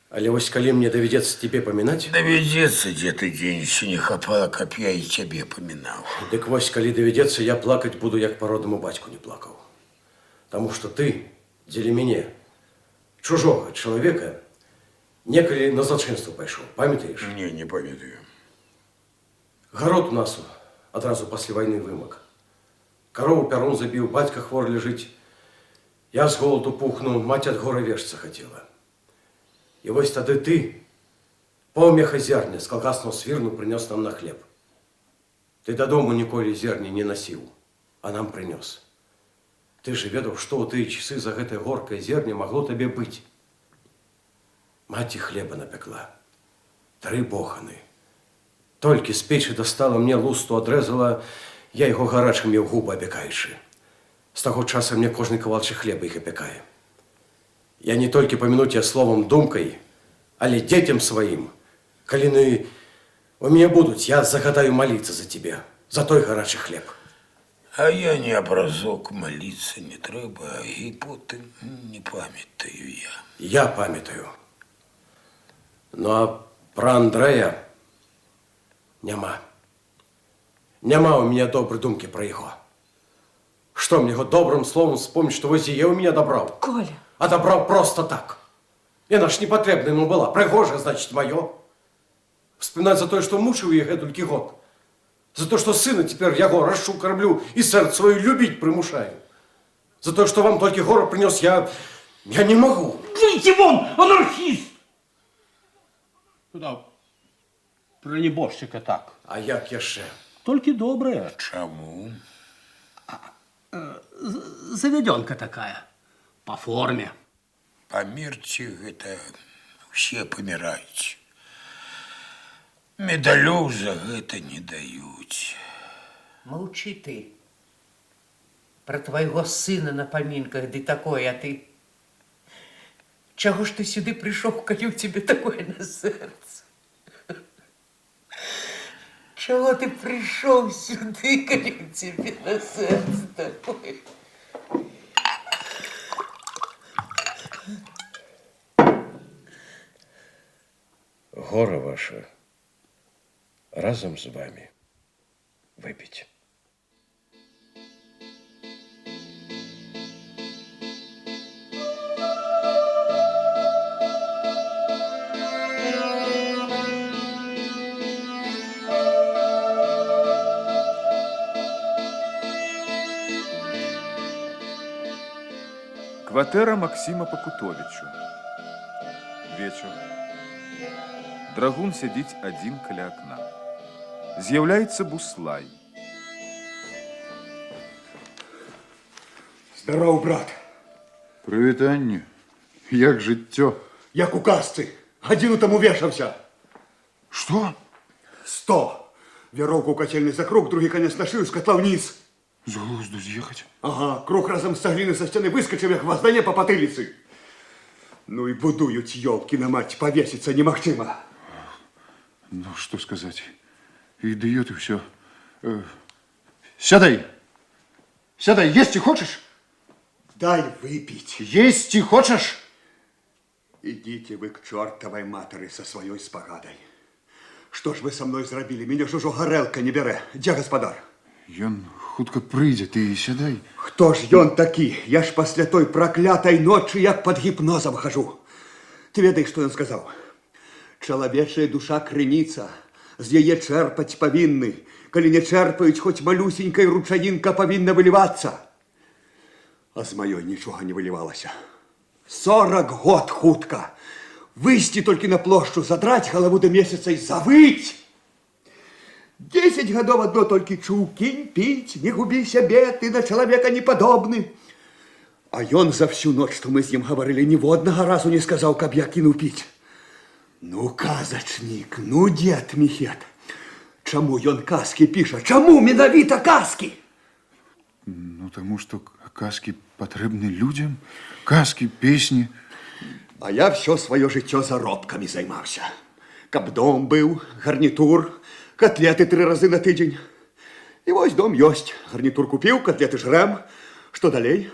Але вось калі мне даведется тебе поминать... Доведется, где ты денешься, не хапала копья и тебе поминал. Дык вось калі даведется, я плакать буду, як по родному батьку не плакал. Потому что ты, дзеля мяне, чужого человека, некалі на злачынство пайшоў, памятаешь? Не памятаю. Гарод у нас адразу пасля войны вымак. Корову пярун забіў, бацька хвор ляжыць. Я з голоду пухну, мать ад гора вешцца хацела. І вось тады ты, паўмеха зерня з калгаснага свірну прынёс нам на хлеб. Ты дадому ніколі зерня не насіў, а нам прынёс. Ты ж ведаў, што ў тыя часы за гэтае горкае зерня магло табе быць. Маці хлеба напекла, 3 боханы. Толькі з печы дастала мне лусту, адрэзала, я яго гарачым меў губы апякаючы. З таго часа мне кожны кавалчык хлеба іх апякае. Я не толькі памінуць я словам, думкай, але дзецям сваім, калі яны у мяне будуць, я загадаю маліцца за тебе, за той гарачы хлеб. А я не образок, молиться не треба, и потом не памятаю я. Я памятаю. Ну а про Андрея няма. Няма у меня доброй думки про его. Что мне его добрым словом вспомнить, что Возия у меня добрал? Коля. А добрал просто так. И она ж непотребна ему была. Пригожа, значит, мое. Вспоминать за то, что мучил я гэтулькі год. За то, что сына теперь я его расшу, кормлю и сердце свое любить примушаю. За то, что вам только город принес, я не могу. Выйти вон, анархист! Да, про небожчика так. А як яшчэ? Только добрая. Чаму? Заведенка такая. По форме. Памерці гэта ўсе паміраюць. Медалёў за гэта не даюць. Молчи ты. Про твоего сына на поминках, да такое, а ты... Чего ж ты сюда пришел, коли у тебя такое на сердце? Чего ты пришел сюда, коли у тебя на сердце такое? Гора ваша разом з вами выпить. Кватэра Максима Пакутовича. Вечер. Драгун сядзіць адзін каля акна. З'яўляецца буслай. Здоров, брат. Прывітанне. Як жыццё? Як у казцы. Гадзіну таму вешаўся. Што? 100. Вяроўку ў кацельны за круг, другі канец на шыю, з катла ўніз. З глузду з'ехаць? Ага, круг разом з цагліны са сцяны выскачыў, як гваздане па патыліцы. Ну і будуюць ёлкі на мать, павесіцца немагчыма. Ну, что сказать? Идиот и все. Сядай. Сядай, есть хочешь? Дай выпить. Есть хочешь? Идите вы к чертовой матери со своей спагадой. Что ж вы со мной зрабілі? Меня ж ужо гарэлка не бярэ. Дзе гаспадар? Ён хутка прыйдзе, ты сядай. Хто ж ён такі? Я ж пасля той праклятай ночы як под гіпнозам хожу. Ты ведаеш, што ён сказаў? Чалавечая душа крыніца, з яе чэрпаць павінны. Калі не чэрпаюць, хоць малюсенькая ручаінка павінна вылівацца. А з маёй нічога не вылівалася. 40 год хутка. Выйсці толькі на плошчу, задраць галаву да месяца і завыць. 10 гадоў адно толькі чуў: кінь піць, не губі сябе, ты на чалавека не падобны. А ён за всю ноч, што мы з ім гаварылі, ніводнага разу не сказаў, каб я кінуў піць. Ну, казачнік, ну, дед Міхет, чаму ён казкі піша? Чаму менавіта казкі? Ну, тому что казки патрэбны людям, казки, песни. А я все свое жыццё заробкамі займаўся. Каб дом быў, гарнітур, котлеты 3 разы на тыдзень. І вось дом ёсць. Гарнітур купіў, котлеты жрэм. Што далей?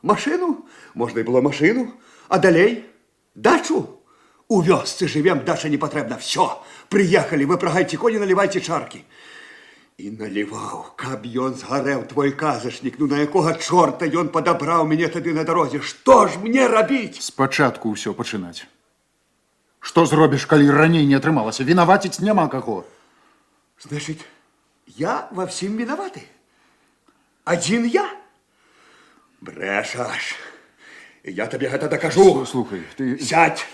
Машыну? Можна і было машыну. А далей? Дачу? У вёсцы жывем, дача не патрэбна. Всё, прыехалі, выпрагайце коні, налівайце чаркі. І наліваў, каб ён згарэў, твой казачнік. Ну, на якога чорта ён падабраў мяне тады на дарозе? Што ж мне рабіць? Спачатку ўсё пачынаць. Што зробіш, калі раней не атрымалася? Вінаваціць няма каго. Значит, я во всем виноваты? Один я? Брэшаш. Я тебе гэта докажу. Слухай, ты... Сядь.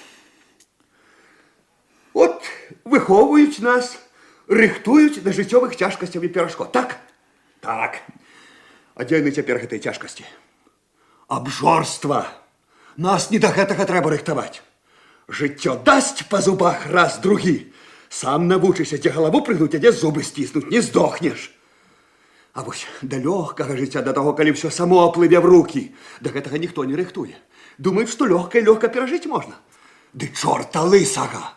Вот выхоўваюць нас, рыхтуюць да жыццёвых цяжкасцяў і перашкод. Так? Так. А дзе яны цяпер гэтай цяжкасці? Абжорства. Нас не да гэтага трэба рыхтаваць. Жыццё дасць па зубах раз, другі. Сам навучыся, дзе галаву прыгнуць, а дзе зубы сціснуць, не здохнеш. А вось да лёгкага жыцця, да таго, калі ўсё само аплыве в рукі, да гэтага ніхто не рыхтуе. Думаюць, што лёгка і лёгка перажыць можна. Ды чорта лысага!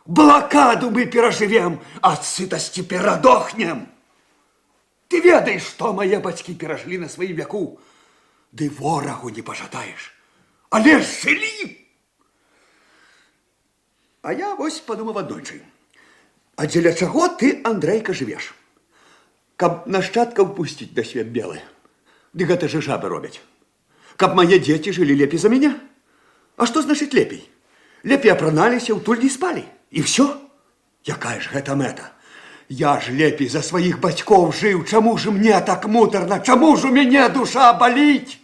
Блакаду мы перажывем, ад сытасці перадохнем. Ты ведаеш, што мае бацькі перажылі на сваім вяку? Ды ворагу не пажадаеш. Але ж жылі! А я вось падумаў аднойчы. А дзеля чаго ты, Андрейка, жывеш? Каб нашчадкаў пусціць да свет белы. Ды гэта же жабы робяць. Каб мае дзеці жылі лепей за мяне? А што значыць лепей? Лепей апраналіся, утуль не спалі. І ўсё? Якая ж гэта мэта? Я ж лепей за сваіх бацькоў жыў. Чаму ж мне так муторна? Чаму ж у мяне душа баліць?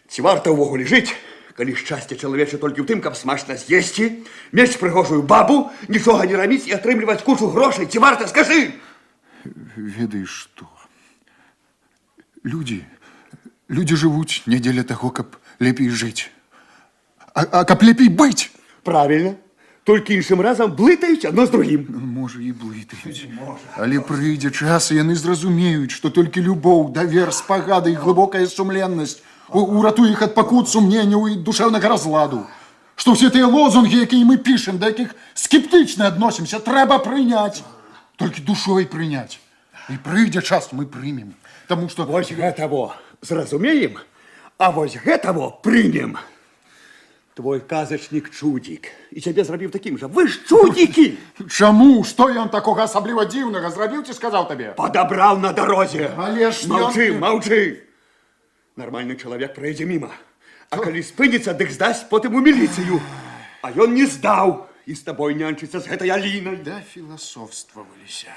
Ці варта ўвогуле жыць, калі шчасце чалавеча толькі ў тым, каб смачна з'есці, мець прыгожую бабу, нічога не раміць і атрымліваць кучу грошай. Ці варта, скажы? Ведаеш што? Людзі жывуць не дзеля таго, каб лепей жыць, а каб лепей быць. Правильно. Толькі іншым разам блытаюць адно з другім. Можа, і блытаюць. Але прыйдзе час, і яны зразумеюць, што толькі любоў, давер, спагада і глыбокая сумленнасць уратуе іх ад пакут, сумненняў і душэўнага разладу. Што ўсе тыя лозунгі, якія мы пішам, да якіх скептычна адносімся, трэба прыняць. Толькі душой прыняць. І прыйдзе час, мы прымем. Таму што... Вось гэтаво зразумеем, а вось гэтаво прымем. Твой казачнік чудзік. І цябе зрабіў такім жа. Вы ж чудзікі! Чаму? Што ён такога асабліва дзіўнага зрабіў, ці сказаў табе? Падабраў на дарозе. Але ж Маўчы, маўчы. Нармальны чалавек пройдзе міма. А калі спыніцца, дык здасць потым у міліцыю. А ён не здаў. І з табой нянчыцца з гэтай Алінай. Да філасофстваваліся.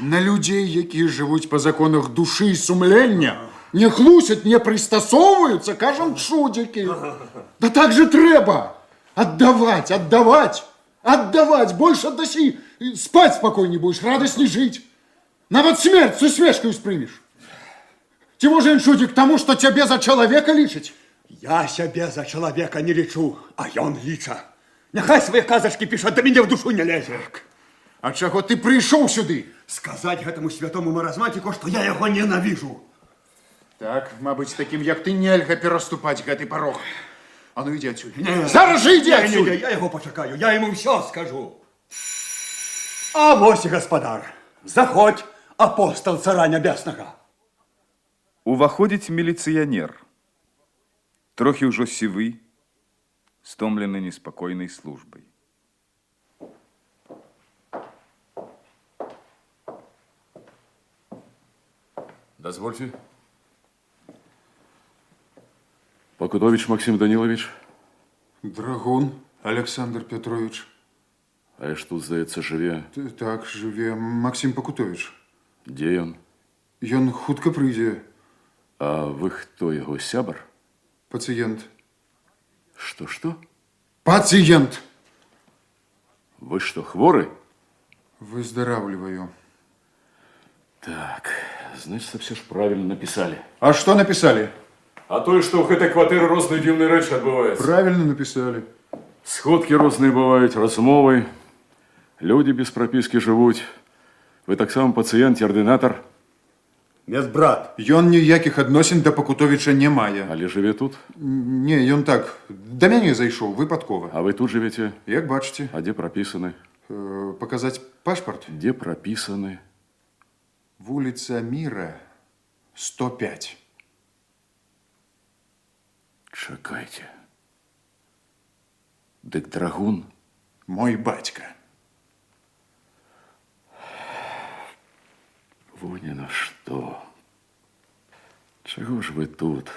На людзей, якія жывуць па законах душы і сумлення, не хлусяць, не прыстасоўваюцца, кажам, чудзікі. Да так же трэба. Аддаваць, аддаваць, аддаваць. Больш аддасі, спаць спакойней будеш, радасней жыць. Нават смерць с усмешкай успрымеш. Ці можа ён чудзік таму, што цябе за чалавека лічыць? Я сябе за чалавека не лічу, а ён ліча. Няхай свае казачкі піша, да мяне в душу не лезе. А чаго ты прыйшоў сюды? Сказаць гэтаму святому маразматіку, што я яго ненавіжу. Так, мабыць, такім, як ты, нельга пераступаць гэты парог. А ну, ідзі адсюль. Не. Зараз жа ідзі адсюль. Я яго пачакаю, я яму ўсё скажу. А вось і гаспадар. Заходь, апостол цара нябеснага. Уваходзіць міліцыянер. Трохі ўжо сівы, стомлены неспакойнай службай. Дозвольте. Покудович Максим Данилович. Драгун Александр Петрович. А ж тут, здаецца, жыве. Так, жыве Максим Пакутович. Дзе ён? Ён хутка прыйдзе. А вы хто, яго сябар? Пацыент. Што? Пацыент! Вы што, хворы? Выздараўліваю. Так, значит, все ж правильно написали. А что написали? А то, что в этой квартире разные дивные речи отбываются. Правильно написали. Сходки разные бывают, размовы. Люди без прописки живут. Вы так само пациент и ординатор. Медбрат. Ён ніякіх адносін да Пакутовіча не мае. Але жыве тут? Не, ён так, да мяне зайшоў, выпадкова. А вы тут живете? Як бачыце. А где прописаны? Показаць пашпарт? Где прописаны? Вуліца Міра, 105. Чакайте. Дык Драгун? Мой бацька. Во ни на что. Чего ж вы тут?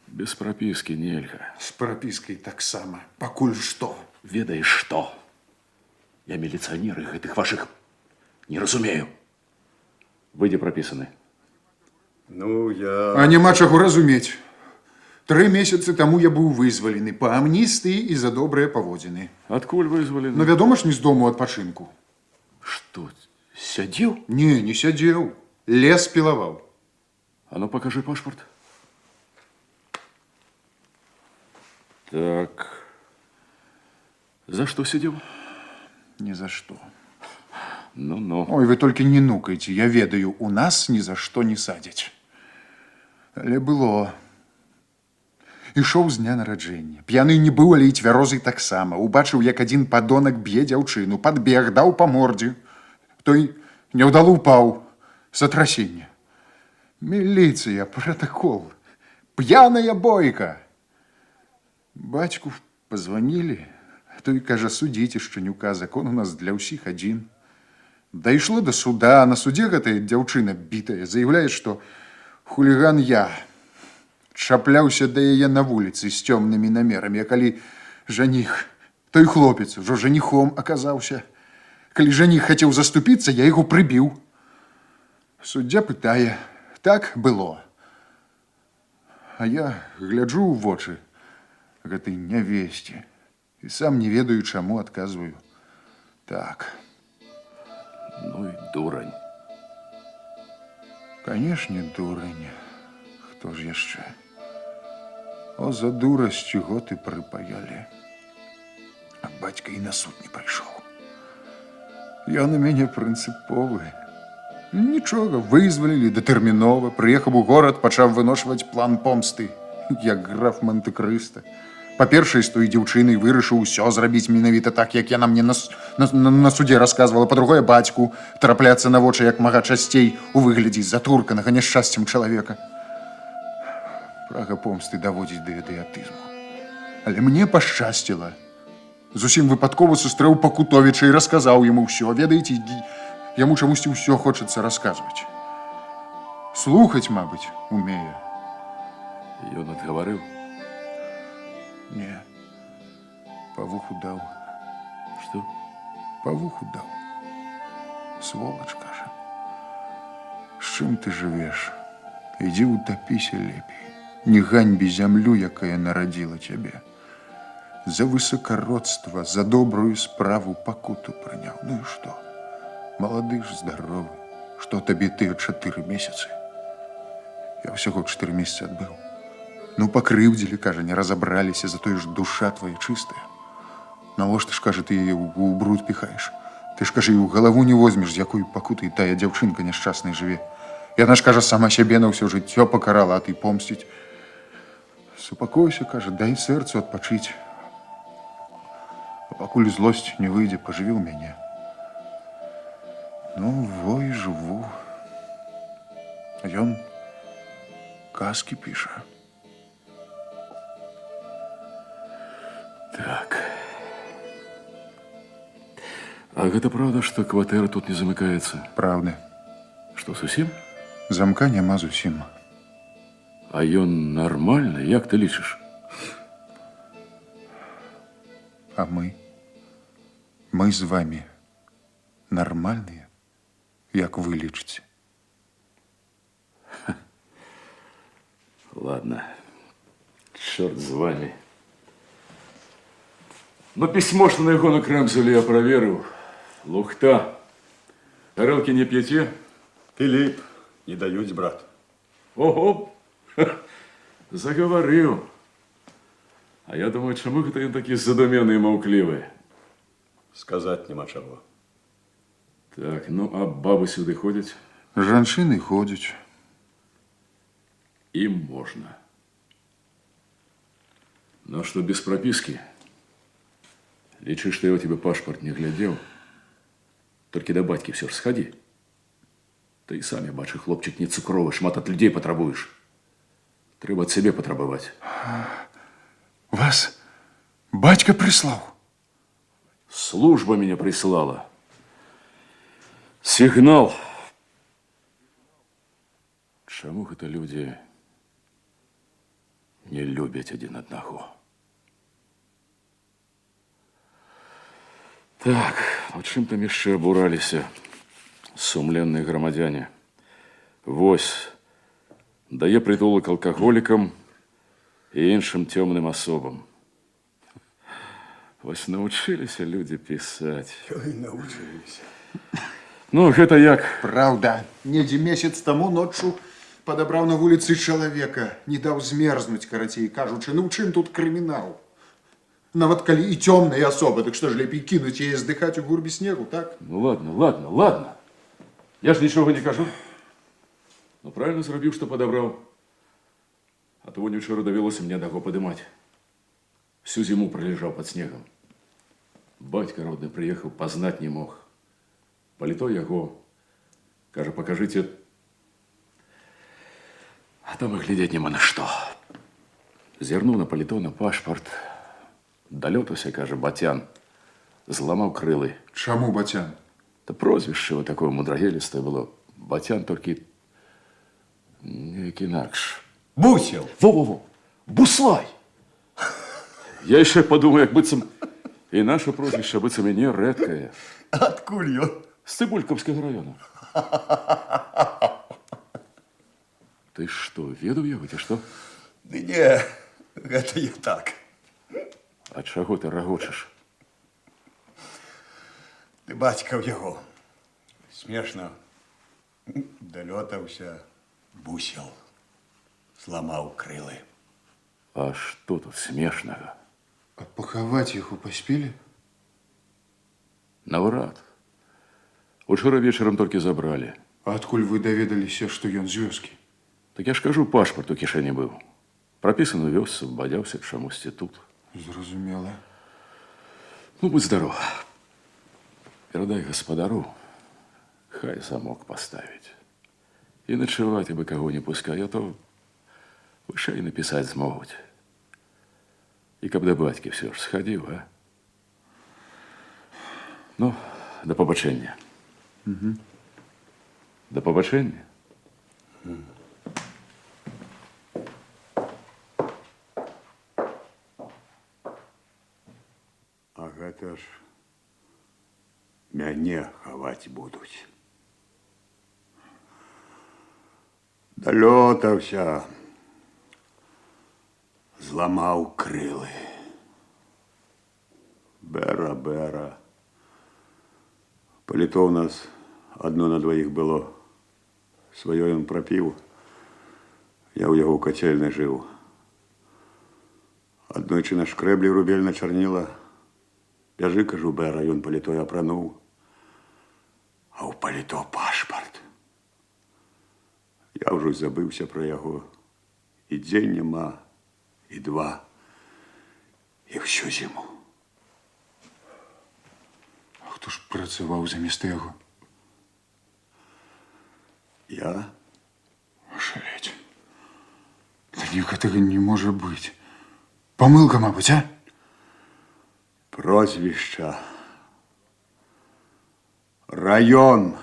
Без прописки нельга. С пропиской таксама. Пакуль што. Ведаеш што? Я милиционер и гэтых ваших не разумею. Вы где прописаны? Ну, я... А няма чаго разумець. 3 месяцы таму я быў вызвалены па амністыі і за добрыя паводзіны. Адкуль вызвалены? Ну, вядома ж, не з дому адпачынку. Што, сядзеў? Не, не сядзеў. Лес пілаваў. А ну, покажи пашпарт. Так. За что сидел? Ни за что. Ну-ну. Ой, вы только не нукайте. Я ведаю, у нас ни за что не садять. Але было. Ішоў з дня нараджэння. П'яны не быў, але і цвярозы таксама. Убачыў, як адзін падонак б'е дзяўчыну. Падбег, даў па мордзе. Той няўдала ўпаў. Затрасенне. Міліцыя, протокол. П'яная бойка. Бацьку позвонили. Той кажа, судзіце Шчанюка, закон у нас для ўсіх адзін. Дайшло до суда, на суде гэтая дзяўчына бітая заяўляе, што хуліган я. Чапляўся да яе на вуліцы з цёмнымі намерамі, а калі жаніх, той хлопец ужо жаніхом аказаўся. Калі жаніх хацеў заступіцца, я яго прыбіў. Суддзя пытае, так было. А я гляджу ў вочы гэтай нявесці і сам не ведаю, чаму адказваю. Так. Ну і дурань. Канешне, дурань. Хто ж яшчэ? О, за дурасць год і прыпаялі. А бацька і на суд не прыйшоў. Ён у мяне прынцыповы. Нічога, вызвалілі датэрмінова, прыехаў у горад, пачаў выношваць план помсты, як граф Монте-Крыста. Па-першае, з той дзяўчынай вырашыў усё зрабіць менавіта так, як яна мне на судзе расказвала. Па-другое, бацьку трапляцца на вочы як мага часцей у выглядзе затурканага няшчасцем чалавека. Прага помсты даводзіць да ідыятызму. Але мне пашчасціла. Зусім выпадкова сустрэў Пакутовіча і расказаў яму ўсё. Ведаеце, яму чамусьці ўсё хочацца расказваць. Слухаць, мабыць, умее. Ён адгаварыў? Не. Па вуху даў. Што? Па вуху даў. Сволач, кажа. З чым ты жывеш? Ідзі утапіся лепей. Не ганьбі зямлю, якая нарадзіла цябе. За высакародства, за добрую справу пакуту прыняў. Ну і што? Малады ж, здаровы. Што табе тыя 4 месяцы? Я ўсяго 4 месяцы адбыў. Ну, пакрыўдзілі, кажа, не разабраліся, затое ж душа твоя чыстая. Навошта ж, кажа, ты яе ў бруд піхаеш? Ты ж, кажа, і ў галаву не возьмеш, з якой пакутай тая дзяўчынка няшчасная жыве. Яна ж, кажа, сама сябе на ўсё жыццё пакарала, а ты помсціць. Супакойся, кажа, дай сэрцу адпачыць. А пакуль злосць не выйдзе, пажыві ў мяне. Ну, во і жыву. А ён казкі піша. Так. А гэта правда, што кватэра тут не замыкаецца? Правда. Што, зусім? Замка няма зусім. А ён нармальны? Як ты лічыш? А мы? Мы з вамі нармальныя, як вы лічыце? Ладно. Чорт з вами. Но письмо, что на его накрэмзалі, я проверил. Лухта. Горелки не п'яте? Филипп, не даюць, брат. Ого! Заговорил. А я думаю, чему гэта ён такі задуменны і маўклівы? Сказаць няма чаго. Так, ну, а бабы сюды ходзяць? Жанчыны ходзяць. Им можно. Но что без прописки? Лічы, што я ў тебе пашпарт не глядзеў. Толькі да бацькі все ж схадзі. Ты і сам, я бачу, хлопчык не цукровы, шмат ад людзей патрабуеш. Трэба ад сябе патрабаваць. Вас бацька прыслаў? Служба меня прислала. Сигнал. Чаму гэта людзі не любяць адзін аднаго? Так, а чым там яшчэ абураліся сумленныя грамадзяне? Вось, дае притулак алкаголікам і іншым цёмным асобам. Вось научыліся людзі пісаць. Ой, научыліся. Ну, гэта як? Праўда. Недзе месяц таму ноччу падабраў на вуліцы чалавека, не даў змерзнуць, карацей кажучы. Ну, чым тут крымінал? Нават калі і цёмная асоба, так што ж лепей кінуць яе здыхаць у гурбе снегу, так? Ну, ладно. Я ж нічога не кажу. Ну, правильно зрабіў, што падабраў. А то вон учора давялося мне аднаго падымаць. Всю зиму пролежал под снегом. Батька родный приехал, познать не мог. Паліто яго. Кажа, покажите. А там и глядеть нема на что. Зернуў на паліто, на пашпарт. Далётаўся, кажа, Батян. Зламаў крылы. Чаму Батян? Да прозвішча вот такое мудрагелістае было. Батян толькі неяк інакш. Бусел. Во-во-во. Буслай. Я еще подумаю, як быццам і наше прозвище быццам і не рэдкае. Адкуль ён? З Цыбулькаўскага района. Ты што, ведаў яго, ці што? Ды не, гэта я так. А чаго ты рагочаш? Ты бацька ў яго. Смешна. Далётаўся, бусел. Зламаў крылы. А што тут смешнага? А пахаваць яго паспелі? Наўрад. Учора вечарам толькі забралі. А адкуль вы даведаліся, што ён з вёскі? Так я ж кажу, пашпарт у кішэні быў. Прапісаны ў вёсцы, бадзяўся к чамусьці тут. Зразумела. Ну, будь здоров. Перадай гаспадару, хай замок паставіць. І начаваць, абы каго не пускай, а то вышэй напісаць змогуць. І каб да бацькі ўсё ж схадзіў, а? Ну, да пабачэння. Да пабачэння. А гэта ж мяне хаваць будуць. Далётаўся, зламаў крылы. Бэра. Паліто ў нас адно на дваіх было. Сваё ён прапіў. Я ў яго ў кацельнай жыў. Аднойчы на шкрэблі рубель начарніла. Бяжы, кажу, Бэра, ён паліто апрануў. А ў паліто пашпарт. Я ўжо забыўся пра яго. І дзень няма, і два, і всю зіму. А хто ж працаваў замест яго? Я? Шалець. Для ні гэтага не можа быць. Памылка, мабыць, а? Прозвішча. Раён.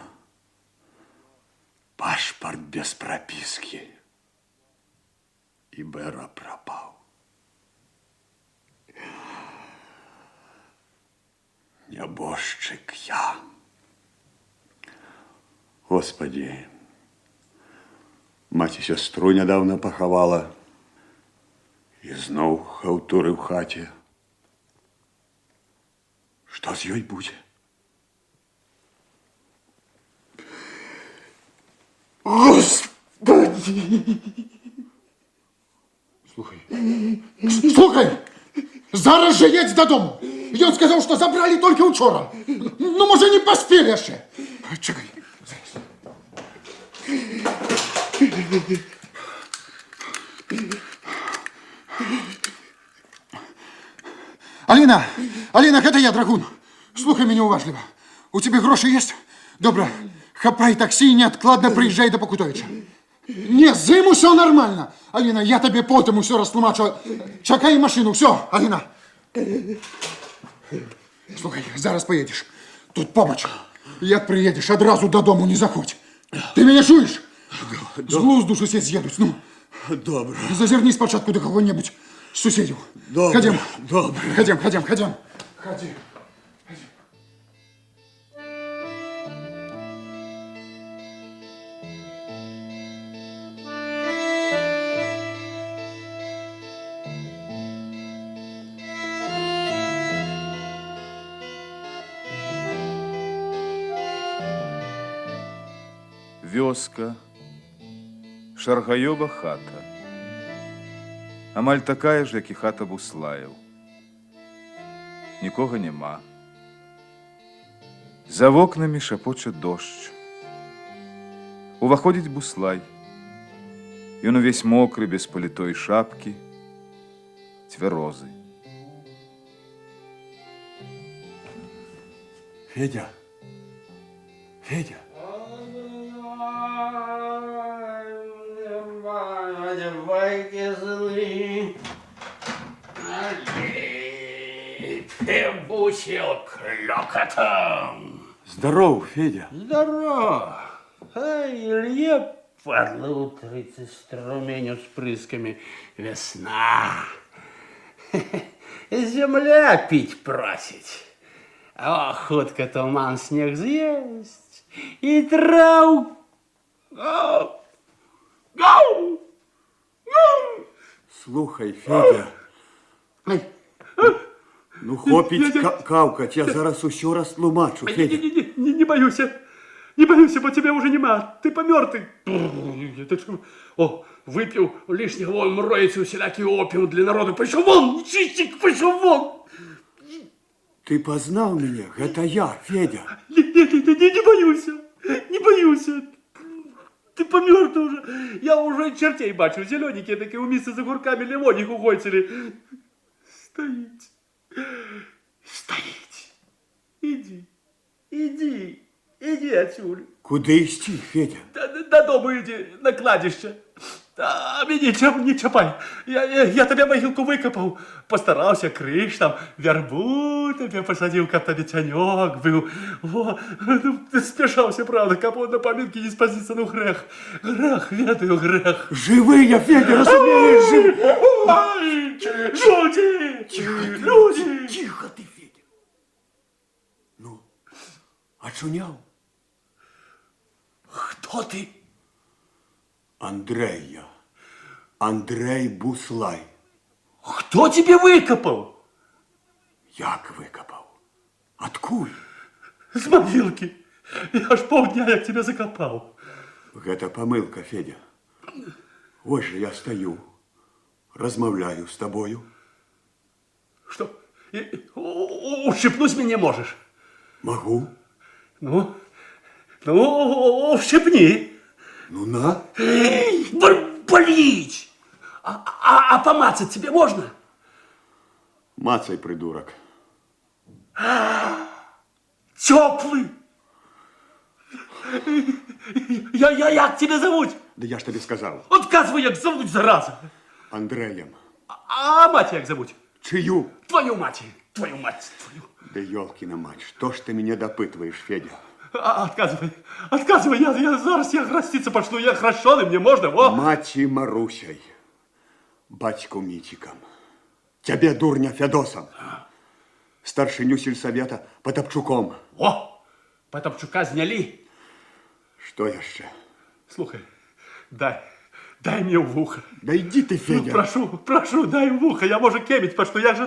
Пашпарт без прапіскі. І Бэра прапаў. Нябожчык я. Господи, маці сястру нядаўна пахавала. І зноў хаўтуры ў хаце. Што з ёй будзе? Господи! Слухай! Зараз жа едзь дадому! Ён сказаў, што забралі толькі учора. Ну, можа, не паспелі яшчэ. Чакай. Аліна, гэта я, драгун. Слухай мяне уважліва. У тебе грошы есть? Добра, хапай таксі і неадкладна прыязджай да Пакутовіча. Не, з ім усё нормально. Аліна, я табе потым усё растлумачу. Чакай машину, всё, Аліна. Слухай, зараз поедешь. Тут побач. Як приедешь, адразу додому не заходь. Ты меня чуешь? З глузду сусед з'едуць, ну. Добра. Зазирни спочатку до кого-нибудь з сусідів. Добре. Ходім. Добре. Ходім. Ходім. Вёска, Шаргаёва хата. Амаль такая ж, як і хата Буслаяў. Нікога няма. За вокнамі шапоча дождж. Уваходзіць Буслай. Ён увесь мокры, без паліто і шапкі, цвярозы. Федя. Ты бусел клёкотом. Здоров, Федя. Здорово. А Илье, падла, утрыться струменю с прысками. Весна. Земля пить просить. А охотка туман снег съесть. И трав... Слухай, Федя. Ну, хопить кавкать, я зараз усё растлумачу, Федя. Не боюсь. Не боюсь, бо тебе уже нема. Ты помер, ты. О, выпил лишнего, вон мроется всякий опиум для народа. Пошел вон, нечистик, пошел вон. Ты познал меня? Это я, Федя. Не боюсь. Не боюсь. Ты помер ты уже. Я уже чертей бачу. Зелененькие такие у миссы за гурками лимоних угольцели. Стоите. Стоите. Иди отсюда. Куда идти, Федя? До дома иди, на кладище. А меня не чапай. Я тебе могилку выкопал. Постарался, крыш там, вербу тебе посадил, как тебе тянек был. Во, ну, ты спешался, правда, кому на поминки не спаситься, ну грех. Грех, ведаю, грех. Живые, Федя, разумеешь, живые. Люди! Люди! Тихо ты, Федя. Ну, очунял? Кто ты? Андрей я. Андрей Буслай. Кто тебе выкопал? Як выкопал? Откуль? С могилки. Я аж полдня як тебя закопал. Гэта помылка, Федя. Вот же я стою, размовляю с тобою. Что? Ущипнуть меня можешь? Могу. Ну, ущипни. Ну, на. Болить! А помацать тебе можно? Мацай, придурок. Теплый! Як тебя зовут? Да я ж тебе сказал. Отказывай, як зовут, зараза. Андреем. А мать як зовут? Чью? Твою мать. Твою. Да елкина мать, что ж ты меня допытываешь, Федя? Отказывай, я зараз я храститься пошлю, я хращеный, мне можно, во. Мати Марусей, батьку Митиком, тебе, дурня, Федосом, старшиню сельсовета Потапчуком. О, Потапчука зняли. Что еще? Слухай, дай мне в ухо. Да иди ты, Федя. Прошу, дай в ухо, я можу кемить, потому что я же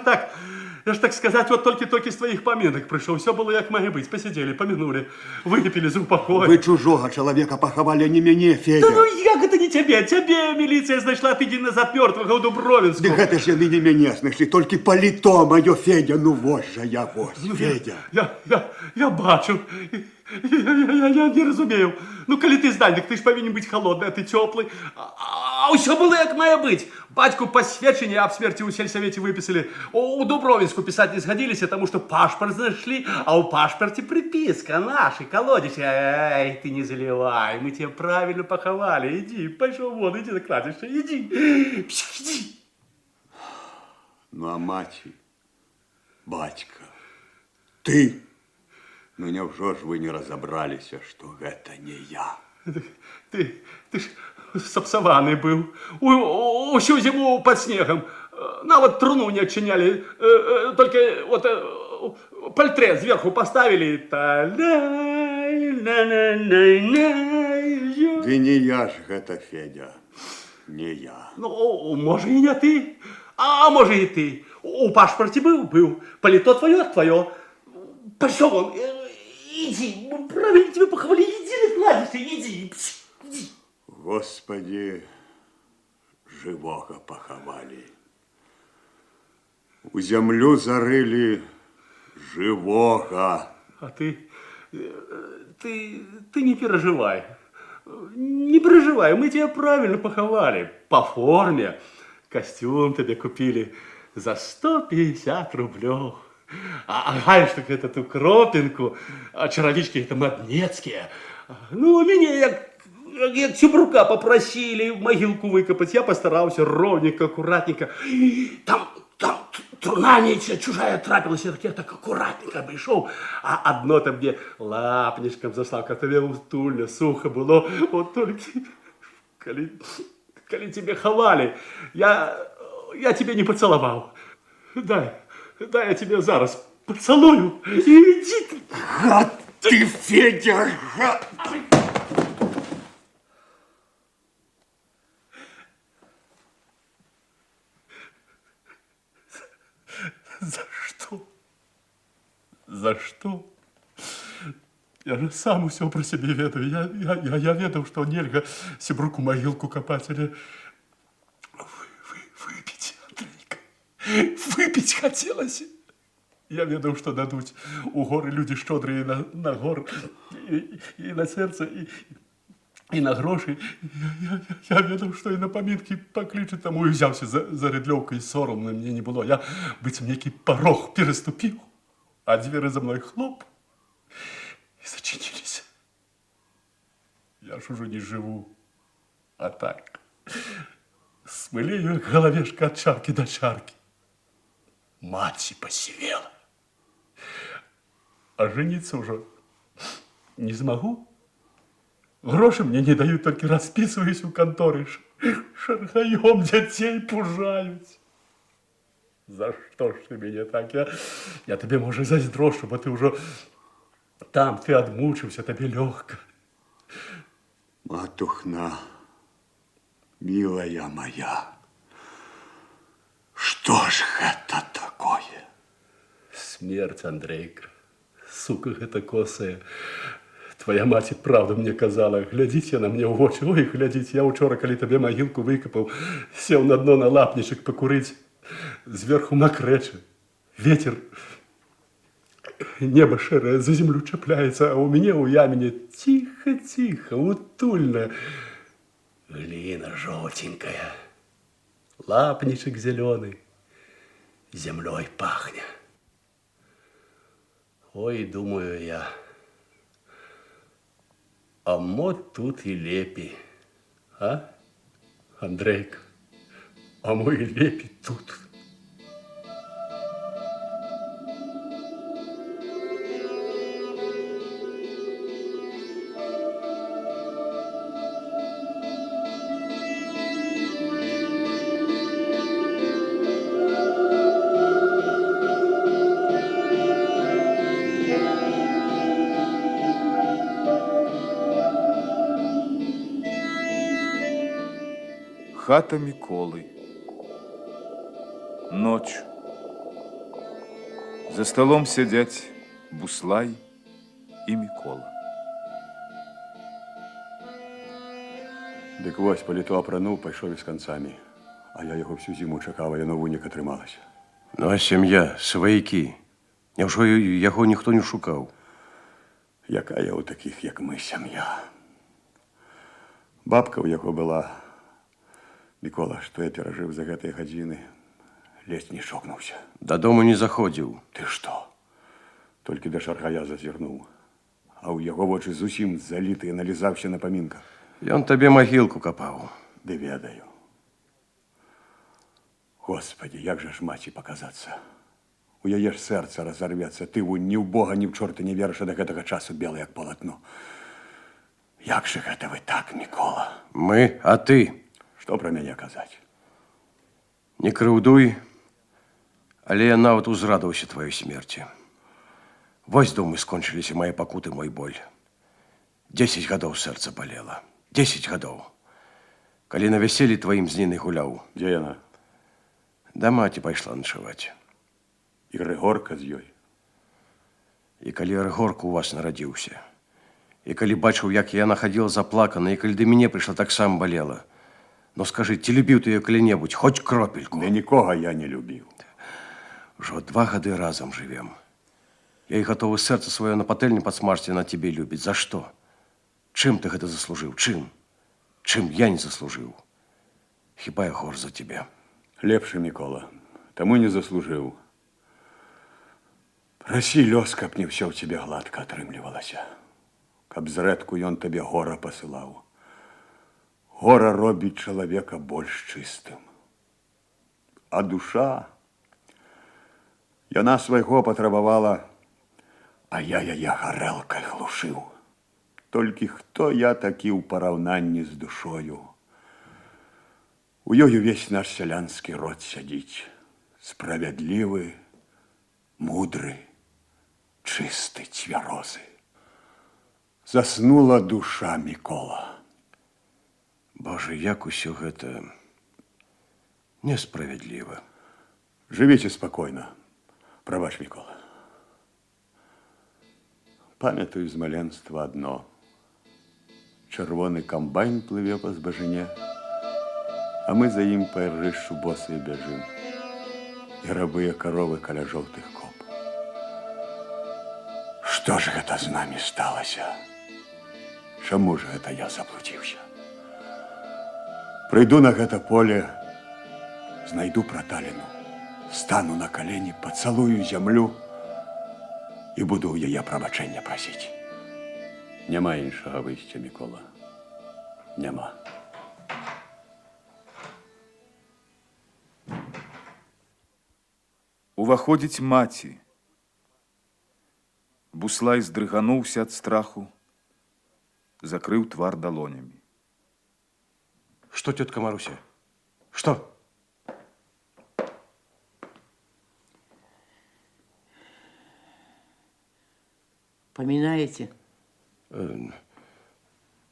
так сказать, вот только с твоих поминок пришел. Все было як має быть. Посидели, помянули, выпили за упокой. Вы чужого человека поховали, а не меня, Федя. Да ну як это не тебе? Тебе милиция знайшла, ты иди назад мертвого у Дубровинску. Да это же не меня знайшли, только полито мое, Федя. Ну вот же я, Федя. Я бачу. Я не разумею. Ну, коли ти здальник, ти ж повинен бути холодний, а ти теплий. А все було як має бути. Батьку посвідчення об смерті у сельсовете виписали. У Дубровинску писать не сгодились, потому что паспорт нашли, а у паспорте приписка нашей, колодец. Эй, ты не заливай, мы тебя правильно поховали. Иди, пошел вон, иди на кладбище, иди. Иди. Ну, а мать, батька, ты... Ну, невже ж вы не разобрались, что это не я? Ты ж сапсаваны был. Всю зиму под снегом. На вот труну не отчиняли. Только вот пальтрет сверху поставили. Да не я ж это, Федя. Не я. Ну, может, и не ты. А может, и ты. У паспорте был. Палито твое. Пошел вон. Иди, правильно тебя похвалили, иди на кладбище, иди. Господи, живого поховали. У землю зарыли живого. А ты не переживай. Не переживай, мы тебя правильно поховали. По форме. Костюм тебе купили за 150 рублев. А гальштук этот укропинку, а черевички это моднецкие. Ну, меня як Чубрука попросили могилку выкопать, я постарался ровненько, аккуратненько. Там труна нечая чужая трапилась, я так аккуратненько обошел, а одно-то мне лапничком заслал, как тебе утульно, сухо было, вот только, коли тебе ховали, я тебе не поцеловал. Дай я тебе зараз поцелую. Иди ты. Гад ты, Федя, гад. За что? Я же сам все про себе ведаю. Я ведал, что нельга сябруку могилку копать или выпить, Андрейка. Выпить хотелось. Я ведал, что дадут у горы люди щедрые на гор и на сердце, и на гроши. Я ведал, что и на поминки покличет тому, и взялся за рыдлевкой, соромно мне не было. Я, быцем, некий порог переступил, а двери за мной хлоп, и зачинились. Я ж уже не живу, а так смылею головешка от чарки до чарки. Мать посивела. А жениться уже не смогу. Гроши мне не дают, только расписываюсь у конторы. Шаргаем детей пужают. За что ж ты меня так? Я тебе, может, заздрошу, бо ты уже там, ты отмучился, тебе легко. Матухна, милая моя, что ж это такое? Смерть, Андрейка. Сука, это косая. Твоя мать и правду мне казала. Глядите на мне в очи. Ой, глядите, я учора, коли тебе могилку выкопал, сел на дно на лапничек покурить. Зверху накрече. Ветер. Небо шерое за землю цепляется, а у меня у ямине тихо-тихо, утульно. Глина желтенькая. Лапничек зеленый. Землей пахнет. Ой, думаю я, а мод тут и лепи, а, Андрейка? А мой лепи тут. Хата Миколы. Ночь. За столом сидять Буслай и Микола. Дык вось, паліто апрануў, пайшоў з канцамі. А я яго всю зіму чакаў, а яно вынік атрымалася. Ну, а сям'я, сваякі. Няўжо яго ніхто не шукаў? Якая ў такіх, як мы, сям'я? Бабка ў яго была. Микола, што я перажыў за гэтыя гадзіны, ледзь не шокнуўся. Дадому не заходзіў. Ты што? Толькі да шаргая зазірнуў. А ў яго вочы зусім залітыя, налізаўся на памінках. Ён табе магілку капаў. Ды ведаю. Господи, як жа ж маці паказацца? У яе ж сэрца разарвецца. Ты вунь ні ў Бога, ні ў чорта не верыш, а да гэтага часу белы, як полатно. Як же гэта вы так, Микола? Мы, а ты? Што пра мяне казаць? Не крыўдуй, але я нават узрадаваўся тваёй смерці. Вось, думаю, скончыліся мае пакуты, мой боль. 10 гадоў сэрца балела. 10 гадоў. Калі на вяселлі тваім з Нінай гуляў. Дзе яна? Да маці пайшла начаваць. І Рыгорка з ёй. І калі Рыгорка у вас нарадзіўся, і калі бачыў, як яна хадзіла заплакана, і калі да мяне прыйшла, таксама балела. Но скажи, ці любіў ты ее калі-небудзь, хоць кропельку? Да нікога я не любіў. Ужо 2 гады разам жывем. Я і гатовы сэрца сваё на патэльні падсмажці на тебе любіць. За што? Чым ты гэта заслужыў? Чым? Чым я не заслужыў? Хіба я горш за тебе? Лепшы, Микола. Таму не заслужыў. Прасі лёс, каб не ўсё ў цябе гладка атрымлівалася. Каб зрэдку ён табе гора пасылаў. Гора робіць чалавека больш чыстым. А душа, яна свайго патрабавала, а я яе гарэлкай глушыў. Толькі хто я такі ў параўнанні з душою? У ёй увесь наш сялянскі род сядзіць. Справядлівы, мудры, чысты, цвярозы. Заснула душа, Микола. Боже, як усё гэта несправядліва. Жывіце спакойна. Прабач, Микола. Памятаю з маленства одно. Чырвоны камбайн плыве па збажыне, а мы за ім па іржышчу босыя бяжым. І рабыя каровы каля жоўтых коп. Што ж гэта з намі сталася? Чаму ж гэта я заблудзіўся? Прыйду на гэта поле, знайду праталіну, стану на калені, пацалую зямлю і буду ў яе прабачэння прасіць. Няма іншага выйсця, Мікола. Няма. Уваходзіць маці. Буслай здрыгануўся ад страху, закрыў твар далонямі. Что, тетка Маруся? Что? Поминаете?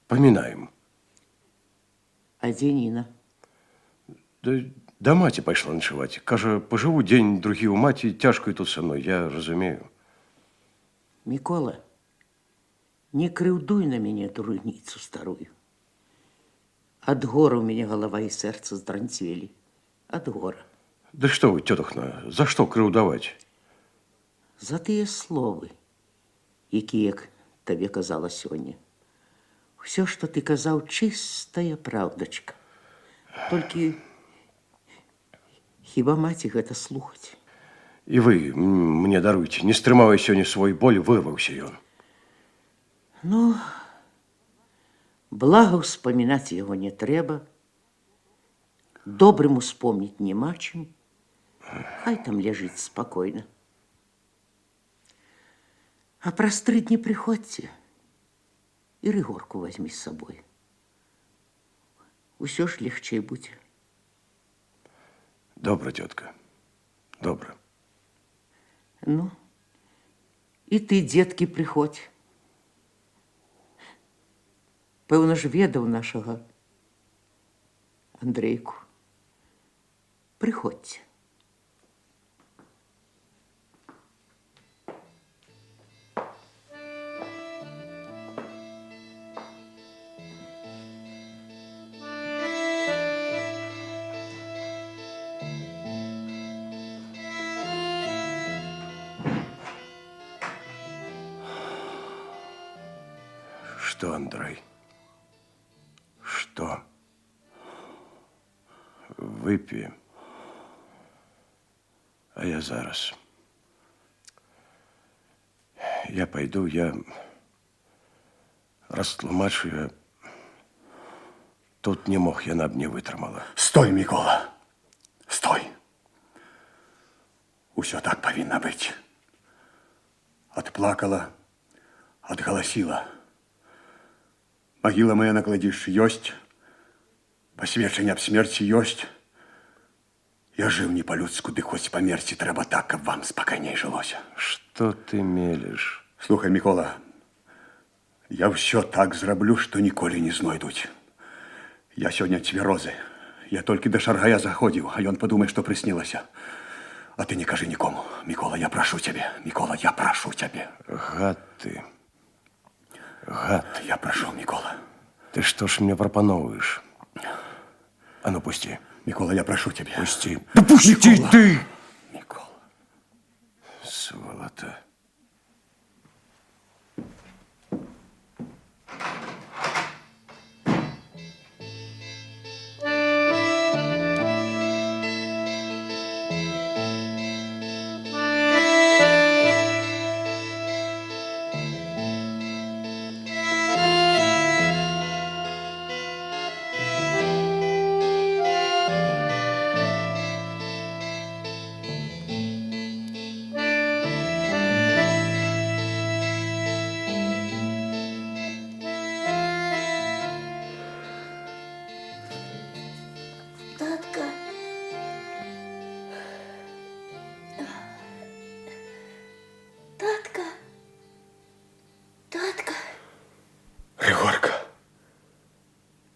Поминаем. А где Нина? Да маці пайшла начаваць. Кажа, пожыву дзень, другі ў маці, цяжка і тут са мной, я разумею. Микола, не крыўдуй на мяне дурніцу старую. Ад гора у мяне голова і сэрца здранцвелі. Ад гора. Да што вы, тётахна, за што крыўдаваць? За тыя словы, якія табе казала сёння. Усё, што ты казаў, чыстая праўдачка. Толькі хіба маці гэта слухаць? І вы мне даруйце, не стрымаў я сёння свой боль, вырваўся ён. Ну, блага ўспамінаць яго не трэба. Добрым успомніць няма чым. Хай там ляжыць спакойна. А праз 3 дні прыходзьце і Рыгорку вазьмі з сабой. Усё ж легчэй будзе. Добра, тётка, добра. Ну, і ты, дзеткі, прыходзь. Пэўна ж ведаў нашага Андрейку. Прыходзьце. Что, Андрей? Что? Выпьем. А я зараз. Я пойду, я растлумачу, я... Тут не мог, яна б не вытрымала. Стой, Микола, стой. Усё так павінна быць. Адплакала, адгаласіла. Магіла моя на кладзішчы ёсць, пасведчанне аб смерці ёсць. Я жыў не па-людску, ды хоць памерці трэба так, каб вам спакайней жылося. Что ты мелешь? Слухай, Мікола, я ўсё так зраблю, што ніколі не знойдуць. Я сёння цвярозы. Я толькі да Шаргая заходзіў, а ён падумае, што прыснілася. А ты не кажы нікому. Мікола, я прашу цябе. Мікола, я прашу цябе. Гад ты. Гад. Я прашу, Мікола. Ты что ж мне прапаноўваеш? А ну, пусти. Микола, я прошу тебя. Пусти. Да пусти Микола. Ты! Микола. Сволота.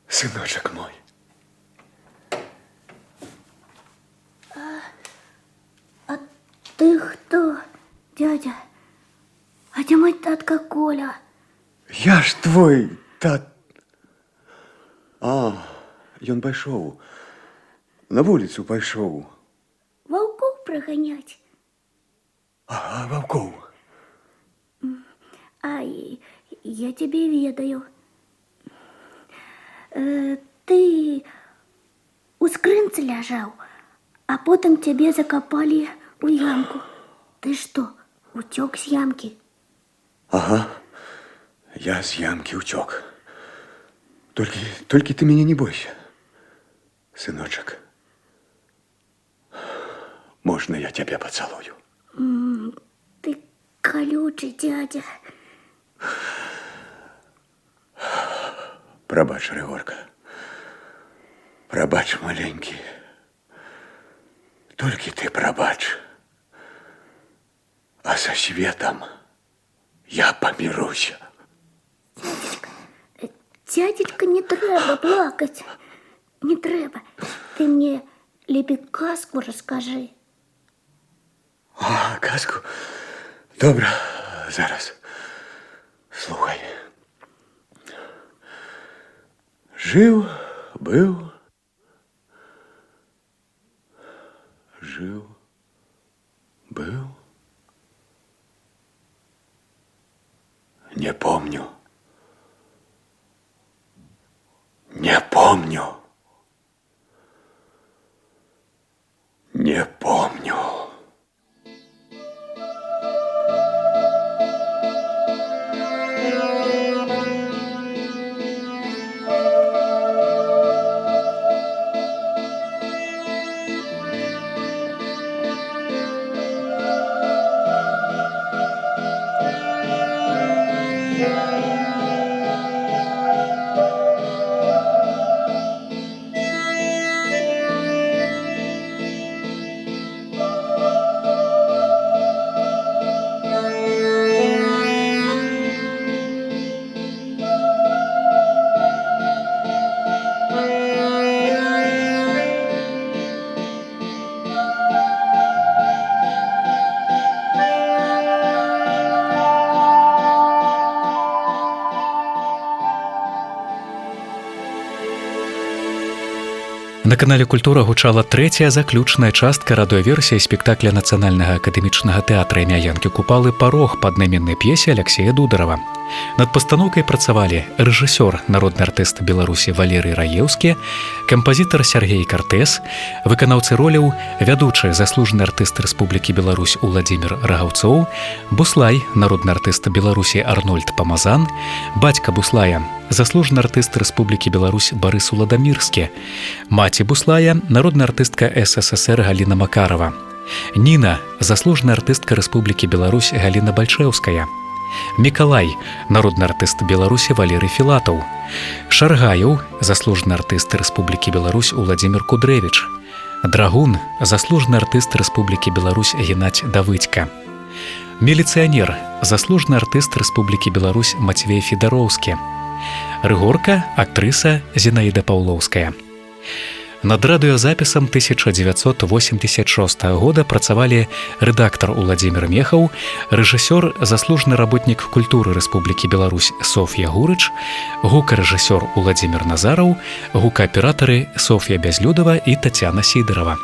Сыночек мой. А ты кто, дядя? А дзе мой татка Коля? Я ж твой тат. Ён пайшоў. На вуліцу пайшоў. Ваўкоў праганяць. Ага, ваўкоў. Ай, я тебе ведаю. Ты у скрынцы ляжаў, а потым цябе закапалі у ямку. Ты што, уцёк з ямкі? Ага, я з ямкі уцёк. Толькі ты мяне не бойся, сыночак. Можна я цябе пацалую? Ты колючий, дядя. Прабач, Рыгорка. Прабач, маленькі. Толькі ты прабач. А со светом я паміруся. Дядечка, не трэба плакаць. Не трэба. Ты мне лепей казку раскажы. Казку? Добра, зараз. Слухай. Жыў, быў, не помню. Не помню. Не помню. На канале «Культура» гучала трэцяя заключная частка радыёверсіі спектакля Нацыянальнага акадэмічнага тэатра імя Янкі Купалы «Парог» па аднайменнай п'есе Аляксея Дударава. Над пастаноўкай працавалі рэжысёр, народны артыст Беларусі Валерый Раеўскі, кампазітар Сергей Картэс, выканаўцы роляў, вядучы заслужаны артыст Рэспублікі Беларусь Уладзімір Рагаўцоў, буслай, народны артыст Беларусі Арнольд Памазан, бацька буслая, заслужаны артыст Рэспублікі Беларусь Барыс Уладамірскі, маці буслая, народная артыстка СССР Галіна Макарова, Ніна, заслужаная артыстка Рэспублікі Беларусь Галіна Бальчэўская, Мікалай, народны артыст Беларусі Валерый Філатаў, Шаргаеў, заслужаны артыст Рэспублікі Беларусь Уладзімір Кудрэвіч, Драгун, заслужаны артыст Рэспублікі Беларусь Геннадзь Давыдзька, міліцыянер, заслужаны артыст Рэспублікі Беларусь Мацвей Федароўскі, Рыгорка, актрыса Зінаіда Паўлоўская. Над радыёзапісам 1986 года працавалі рэдактар Уладзімір Мехаў, рэжысёр, заслужаны работнік культуры Рэспублікі Беларусь Соф'я Гурыч, гукарэжысёр Уладзімір Назараў, гукааператары Соф'я Бязлюдава і Тацяна Сідарова.